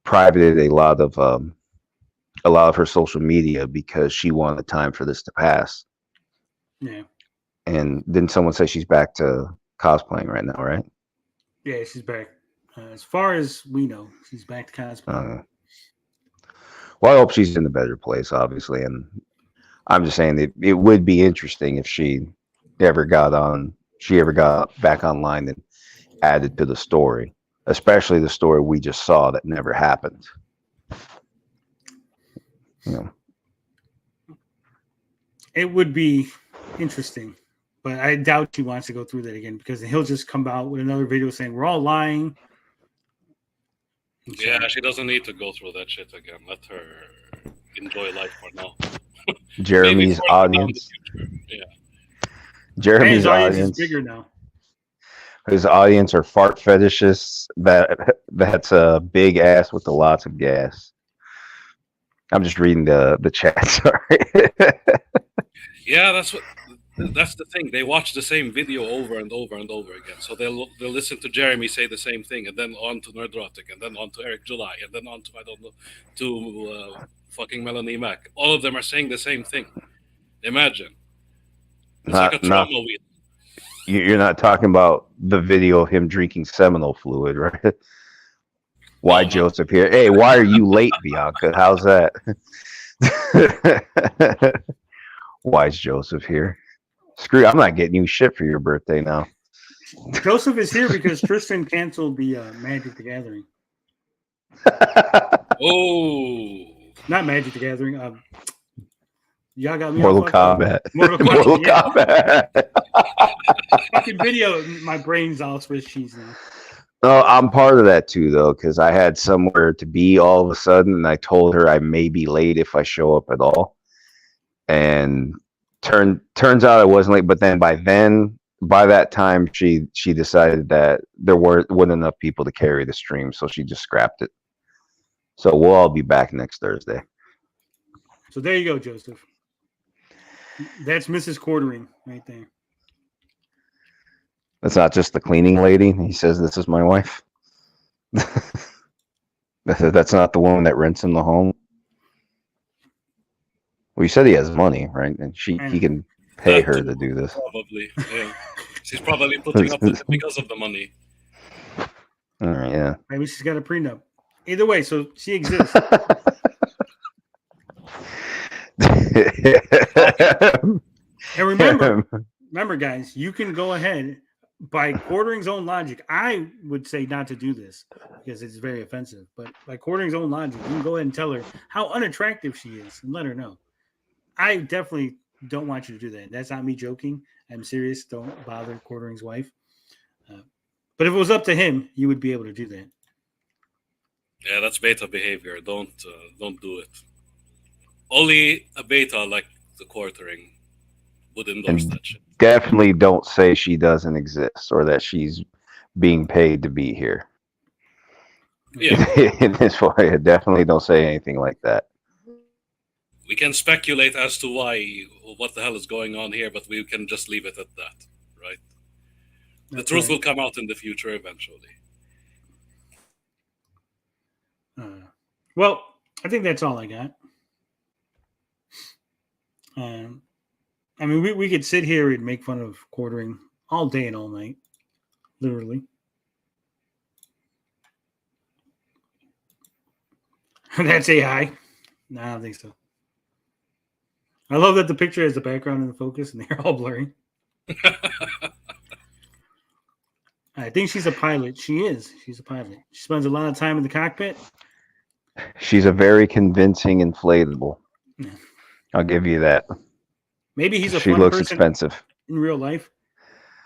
privated a lot of her social media because she wanted time for this to pass. Yeah. And didn't someone say she's back to cosplaying right now, right? Yeah, she's back. As far as we know, she's back to cosplaying. Well, I hope she's in a better place, obviously. And I'm just saying that it would be interesting if she ever got back online and added to the story, especially the story we just saw that never happened. It would be interesting, but I doubt she wants to go through that again because he'll just come out with another video saying we're all lying. Yeah, she doesn't need to go through that shit again. Let her enjoy life for now. Jeremy's audience. Yeah. Jeremy's audience is bigger now. His audience are fart fetishists that's a big ass with a lots of gas. I'm just reading the chat. Sorry. Yeah, that's the thing. They watch the same video over and over and over again. So they'll listen to Jeremy say the same thing, and then on to Nerdrotic, and then on to Eric July, and then on to fucking Melanie Mac. All of them are saying the same thing. Imagine. It's like a trauma wheel. You're not talking about the video of him drinking seminal fluid, right? Why Joseph here? Hey, why are you late, Bianca? How's that? Why is Joseph here? Screw! I'm not getting you shit for your birthday now. Joseph is here because Tristan canceled the Magic the Gathering. Oh, not Magic the Gathering. Y'all got me. Mortal Kombat. Mortal Kombat. Fucking video. My brain's all Swiss cheese now. No, I'm part of that too, though, because I had somewhere to be all of a sudden, and I told her I may be late if I show up at all. And turns out I wasn't late, but then by that time, she decided that there wasn't enough people to carry the stream, so she just scrapped it. So we'll all be back next Thursday. So there you go, Joseph. That's Mrs. Quartering right there. That's not just the cleaning lady. He says this is my wife. That's not the woman that rents him the home. Well, you said he has money, right? And he can pay That her too, to do this. Probably, yeah. She's probably putting up with it because of the money. All right, yeah. Maybe she's got a prenup. Either way, so she exists. And remember, guys, you can go ahead by Quartering's own logic. I would say not to do this because it's very offensive. But by Quartering's own logic, you can go ahead and tell her how unattractive she is and let her know. I definitely don't want you to do that. That's not me joking. I'm serious. Don't bother Quartering's wife. But if it was up to him, you would be able to do that. Yeah, that's beta behavior. Don't do it. Only a beta like the Quartering would endorse And that shit. definitely don't say she doesn't exist or that she's being paid to be here. Yeah. In this way, definitely don't say anything like that. We can speculate as to what the hell is going on here, but we can just leave it at that, right? The truth will come out in the future eventually. Well, I think that's all I got. I mean, we could sit here and make fun of Quartering all day and all night, literally. That's AI. No, I don't think so. I love that the picture has the background in the focus and they're all blurry. I think she's a pilot. She is. She's a pilot. She spends a lot of time in the cockpit. She's a very convincing inflatable. Yeah. I'll give you that. Maybe he's a She fun looks person expensive. in real life.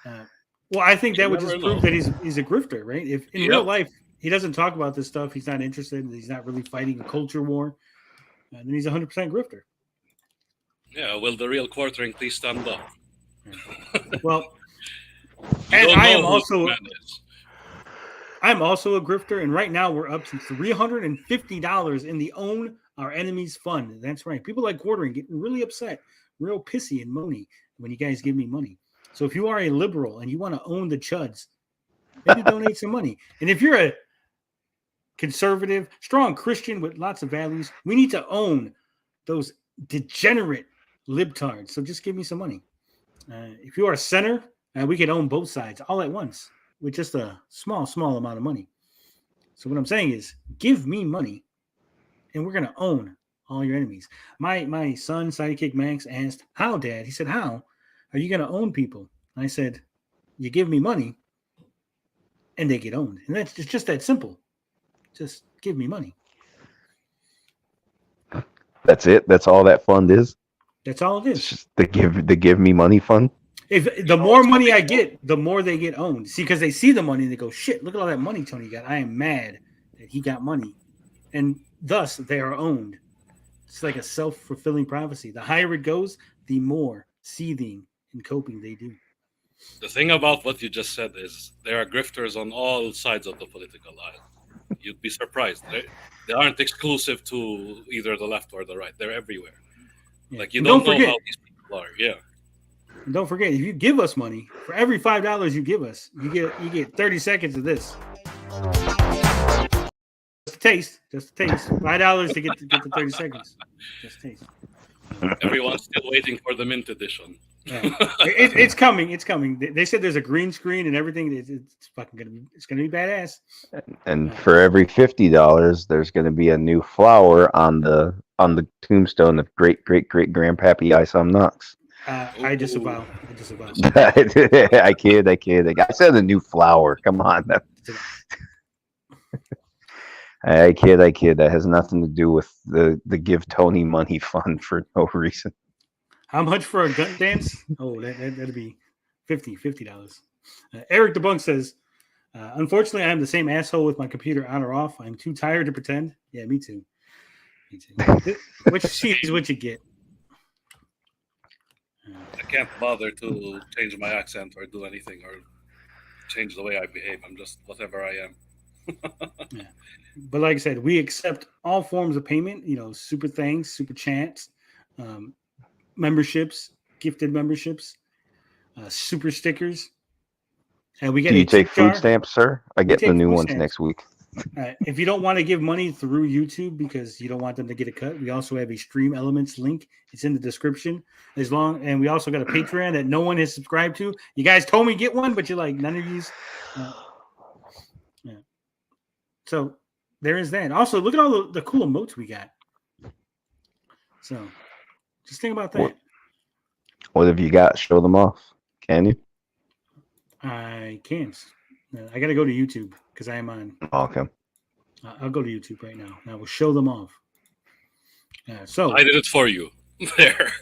Well, I think that would just prove that he's a grifter, right? If in real life he doesn't talk about this stuff, he's not interested, he's not really fighting a culture war, then he's 100% grifter. Yeah, will the real Quartering please stand up? Well, and I'm also a grifter, and right now we're up to $350 in the Own Our Enemies Fund. That's right. People like Quartering getting really upset, real pissy and moany when you guys give me money. So if you are a liberal and you want to own the chuds, maybe donate some money. And if you're a conservative, strong Christian with lots of values, we need to own those degenerate libtards. So just give me some money. If you are a center, we can own both sides all at once with just a small amount of money. So what I'm saying is, give me money, and we're gonna own all your enemies. My son, sidekick Max, asked, "How, Dad?" He said, "How are you gonna own people?" And I said, "You give me money, and they get owned, and that's just that simple. Just give me money." That's it. That's all that fund is. That's all it is. It's just the give me money fund. If the more money I get, the more they get owned. See, because they see the money and they go, "Shit, look at all that money Tony got. I am mad that he got money," and thus they are owned. It's like a self-fulfilling prophecy. The higher it goes, the more seething and coping they do. The thing about what you just said is there are grifters on all sides of the political aisle. You'd be surprised. They aren't exclusive to either the left or the right. They're everywhere. Yeah. Like you don't know how these people are. Yeah. And don't forget, if you give us money, for every $5 you give us, you get 30 seconds of this. Just a taste. $5 to get the 30 seconds. Just a taste. Everyone's still waiting for the mint edition. Yeah. It's coming. It's coming. They said there's a green screen and everything. It's fucking gonna be badass. And for every $50, there's going to be a new flower on the tombstone of great grandpappy ISOM Knox. I disavow. I kid. I said a new flower. Come on. I kid. That has nothing to do with the Give Tony Money Fund for no reason. How much for a gun dance? Oh, that'd be $50. Eric DeBunk says, unfortunately, I am the same asshole with my computer on or off. I'm too tired to pretend. Yeah, me too. What you see is what you get. I can't bother to change my accent or do anything or change the way I behave. I'm just whatever I am. Yeah. But like I said, we accept all forms of payment. Super thanks, super chats, memberships, gifted memberships, super stickers. And we get. Do you take food stamps, sir? I get the new ones next week. If you don't want to give money through YouTube because you don't want them to get a cut, we also have a StreamElements link. It's in the description. And we also got a Patreon that no one has subscribed to. You guys told me get one, but you're like, none of these. Yeah. So there is that. Also, look at all the cool emotes we got. So just think about that. What have you got? Show them off. Can you? I can't. I got to go to YouTube because I am on. Okay. I'll go to YouTube right now. I will show them off. So I did it for you. There.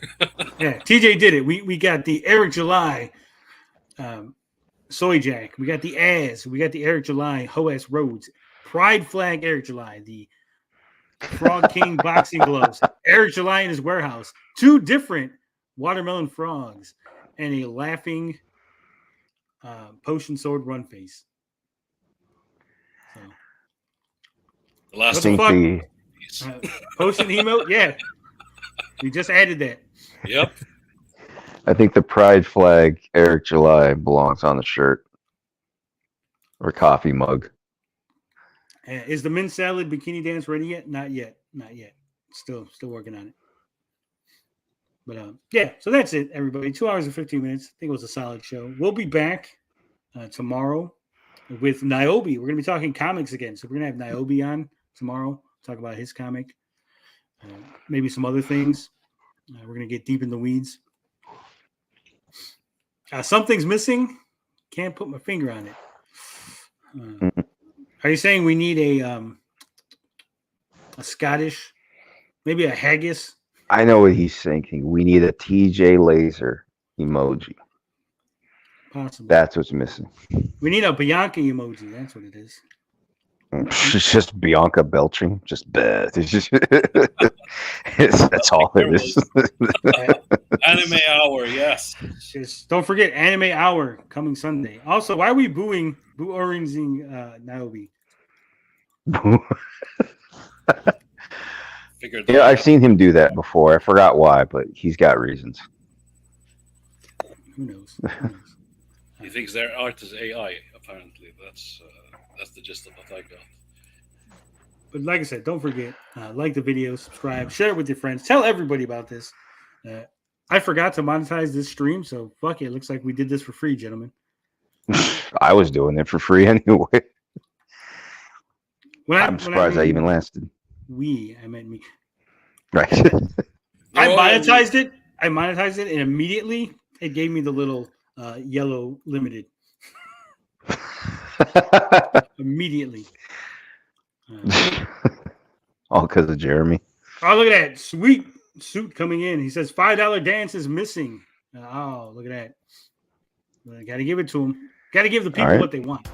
Yeah, TJ did it. We got the Eric July Soy Jack. We got the Az. We got the Eric July Hoas Rhodes. Pride Flag Eric July. The Frog King boxing gloves. Eric July in his warehouse. 2 different watermelon frogs. And a laughing potion sword run face. So. The last one. Potion emote? Yeah. We just added that. Yep. I think the pride flag Eric July belongs on the shirt or coffee mug. Is the men's salad bikini dance ready yet? Not yet. Not yet. Still working on it. But yeah, so that's it, everybody. 2 hours and 15 minutes. I think it was a solid show. We'll be back tomorrow with Niobe. We're going to be talking comics again. So we're going to have Niobe on tomorrow, talk about his comic. Maybe some other things. We're going to get deep in the weeds. Something's missing. Can't put my finger on it. Are you saying we need a Scottish, maybe a haggis? I know what he's thinking. We need a TJ Laser emoji. Possibly. That's what's missing. We need a Bianca emoji. That's what it is. It's just Bianca belching. Just bad. It's just that's all it is. Anime Hour, yes. Just don't forget Anime Hour coming Sunday. Also, why are we booing Niobe? Yeah, I've seen him do that before. I forgot why, but he's got reasons. Who knows? He thinks their art is AI. Apparently, that's the gist of what I got. But like I said, don't forget, like the video, subscribe, share it with your friends, tell everybody about this. I forgot to monetize this stream, so fuck it. It looks like we did this for free, gentlemen. I was doing it for free anyway. I'm surprised I even lasted. I meant me. Right. I monetized it, and immediately it gave me the little yellow limited. Immediately. All because of Jeremy. Oh, look at that. Sweet suit coming in. He says $5 dance is missing. Oh, look at that. Well, got to give it to him. Got to give the people what they want.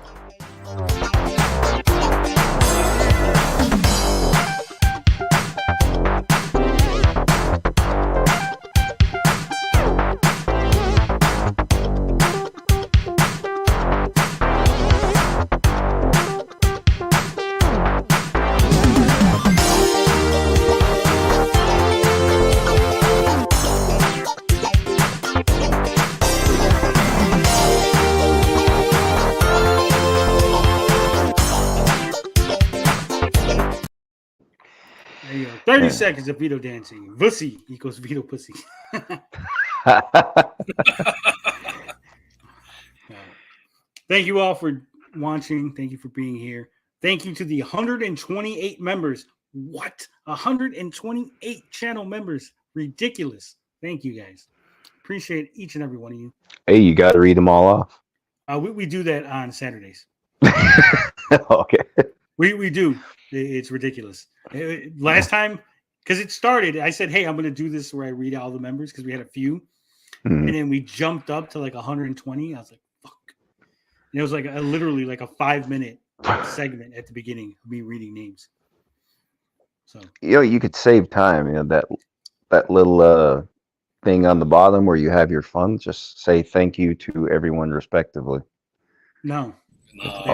There you go. 30 seconds of Vito dancing. Vussy equals Vito pussy. Thank you all for watching. Thank you for being here. Thank you to the 128 members. What? 128 channel members. Ridiculous. Thank you, guys. Appreciate each and every one of you. Hey, you got to read them all off. We do that on Saturdays. Okay. We do. It's ridiculous. Last time, because it started, I said, hey, I'm going to do this where I read all the members because we had a few. And then we jumped up to like 120. I was like, fuck. And it was like literally like a 5-minute segment at the beginning of me reading names. So you could save time. That little thing on the bottom where you have your funds. Just say thank you to everyone respectively. No,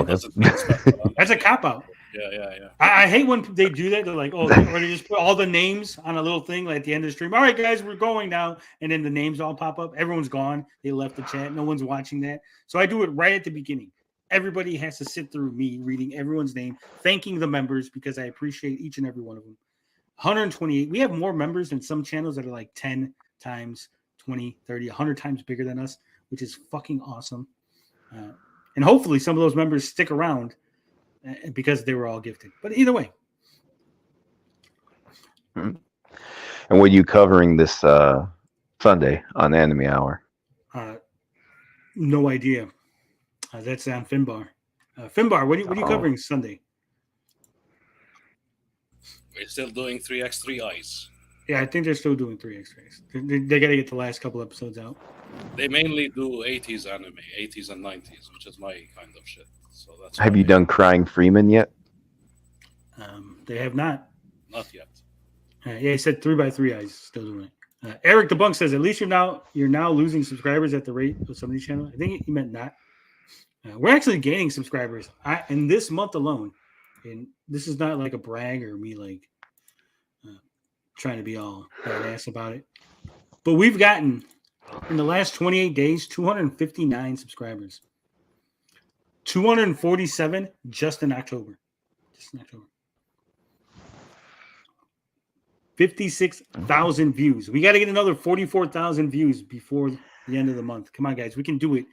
that's a cop out. Yeah. I hate when they do that. They're like, or they just put all the names on a little thing like at the end of the stream. All right, guys, we're going now. And then the names all pop up. Everyone's gone. They left the chat. No one's watching that. So I do it right at the beginning. everybody has to sit through me reading everyone's name, thanking the members because I appreciate each and every one of them. 128. We have more members than some channels that are like 10 times, 20, 30, 100 times bigger than us, which is fucking awesome. And hopefully some of those members stick around because they were all gifted. But either way. And what are you covering this Sunday on Anime Hour? No idea. That's on Finbar. Finbar, what are you covering Sunday? We're still doing 3x3 Ice. Yeah, I think they're still doing 3x3s. They got to get the last couple episodes out. They mainly do 80s anime, 80s and 90s, which is my kind of shit. So that's. Have you done Crying Freeman yet? They have not. Not yet. Yeah, he said 3x3 Eyes still doing it. Eric the Bunk says at least you're now losing subscribers at the rate of some of these channels. I think he meant not. We're actually gaining subscribers. In this month alone, and this is not like a brag or me like trying to be all badass about it, but we've gotten in the last 28 days 259 subscribers, 247 just in October. 56,000 views. We got to get another 44,000 views before the end of the month. Come on, guys, we can do it.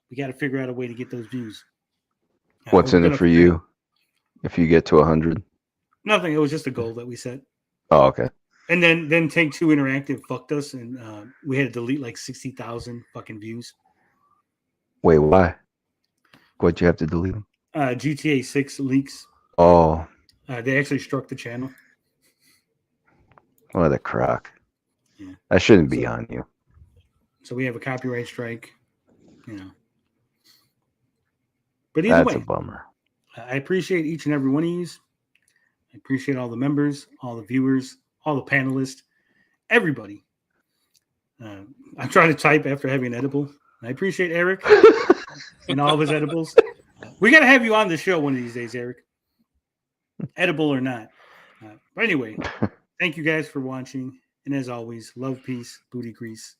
We got to figure out a way to get those views. What's in it for you if you get to 100? Nothing. It was just a goal that we set. Oh, okay. And then Take Two Interactive fucked us, and we had to delete like 60,000 fucking views. Wait, why? What'd you have to delete them? GTA 6 leaks. Oh. They actually struck the channel. What a crock. Yeah. That shouldn't be on you. So we have a copyright strike, But either way, that's a bummer. I appreciate each and every one of you. I appreciate all the members, all the viewers, all the panelists, everybody. I'm trying to type after having an edible. I appreciate Eric and all of his edibles. We got to have you on the show one of these days, Eric. Edible or not. But anyway, thank you guys for watching. And as always, love, peace, booty grease.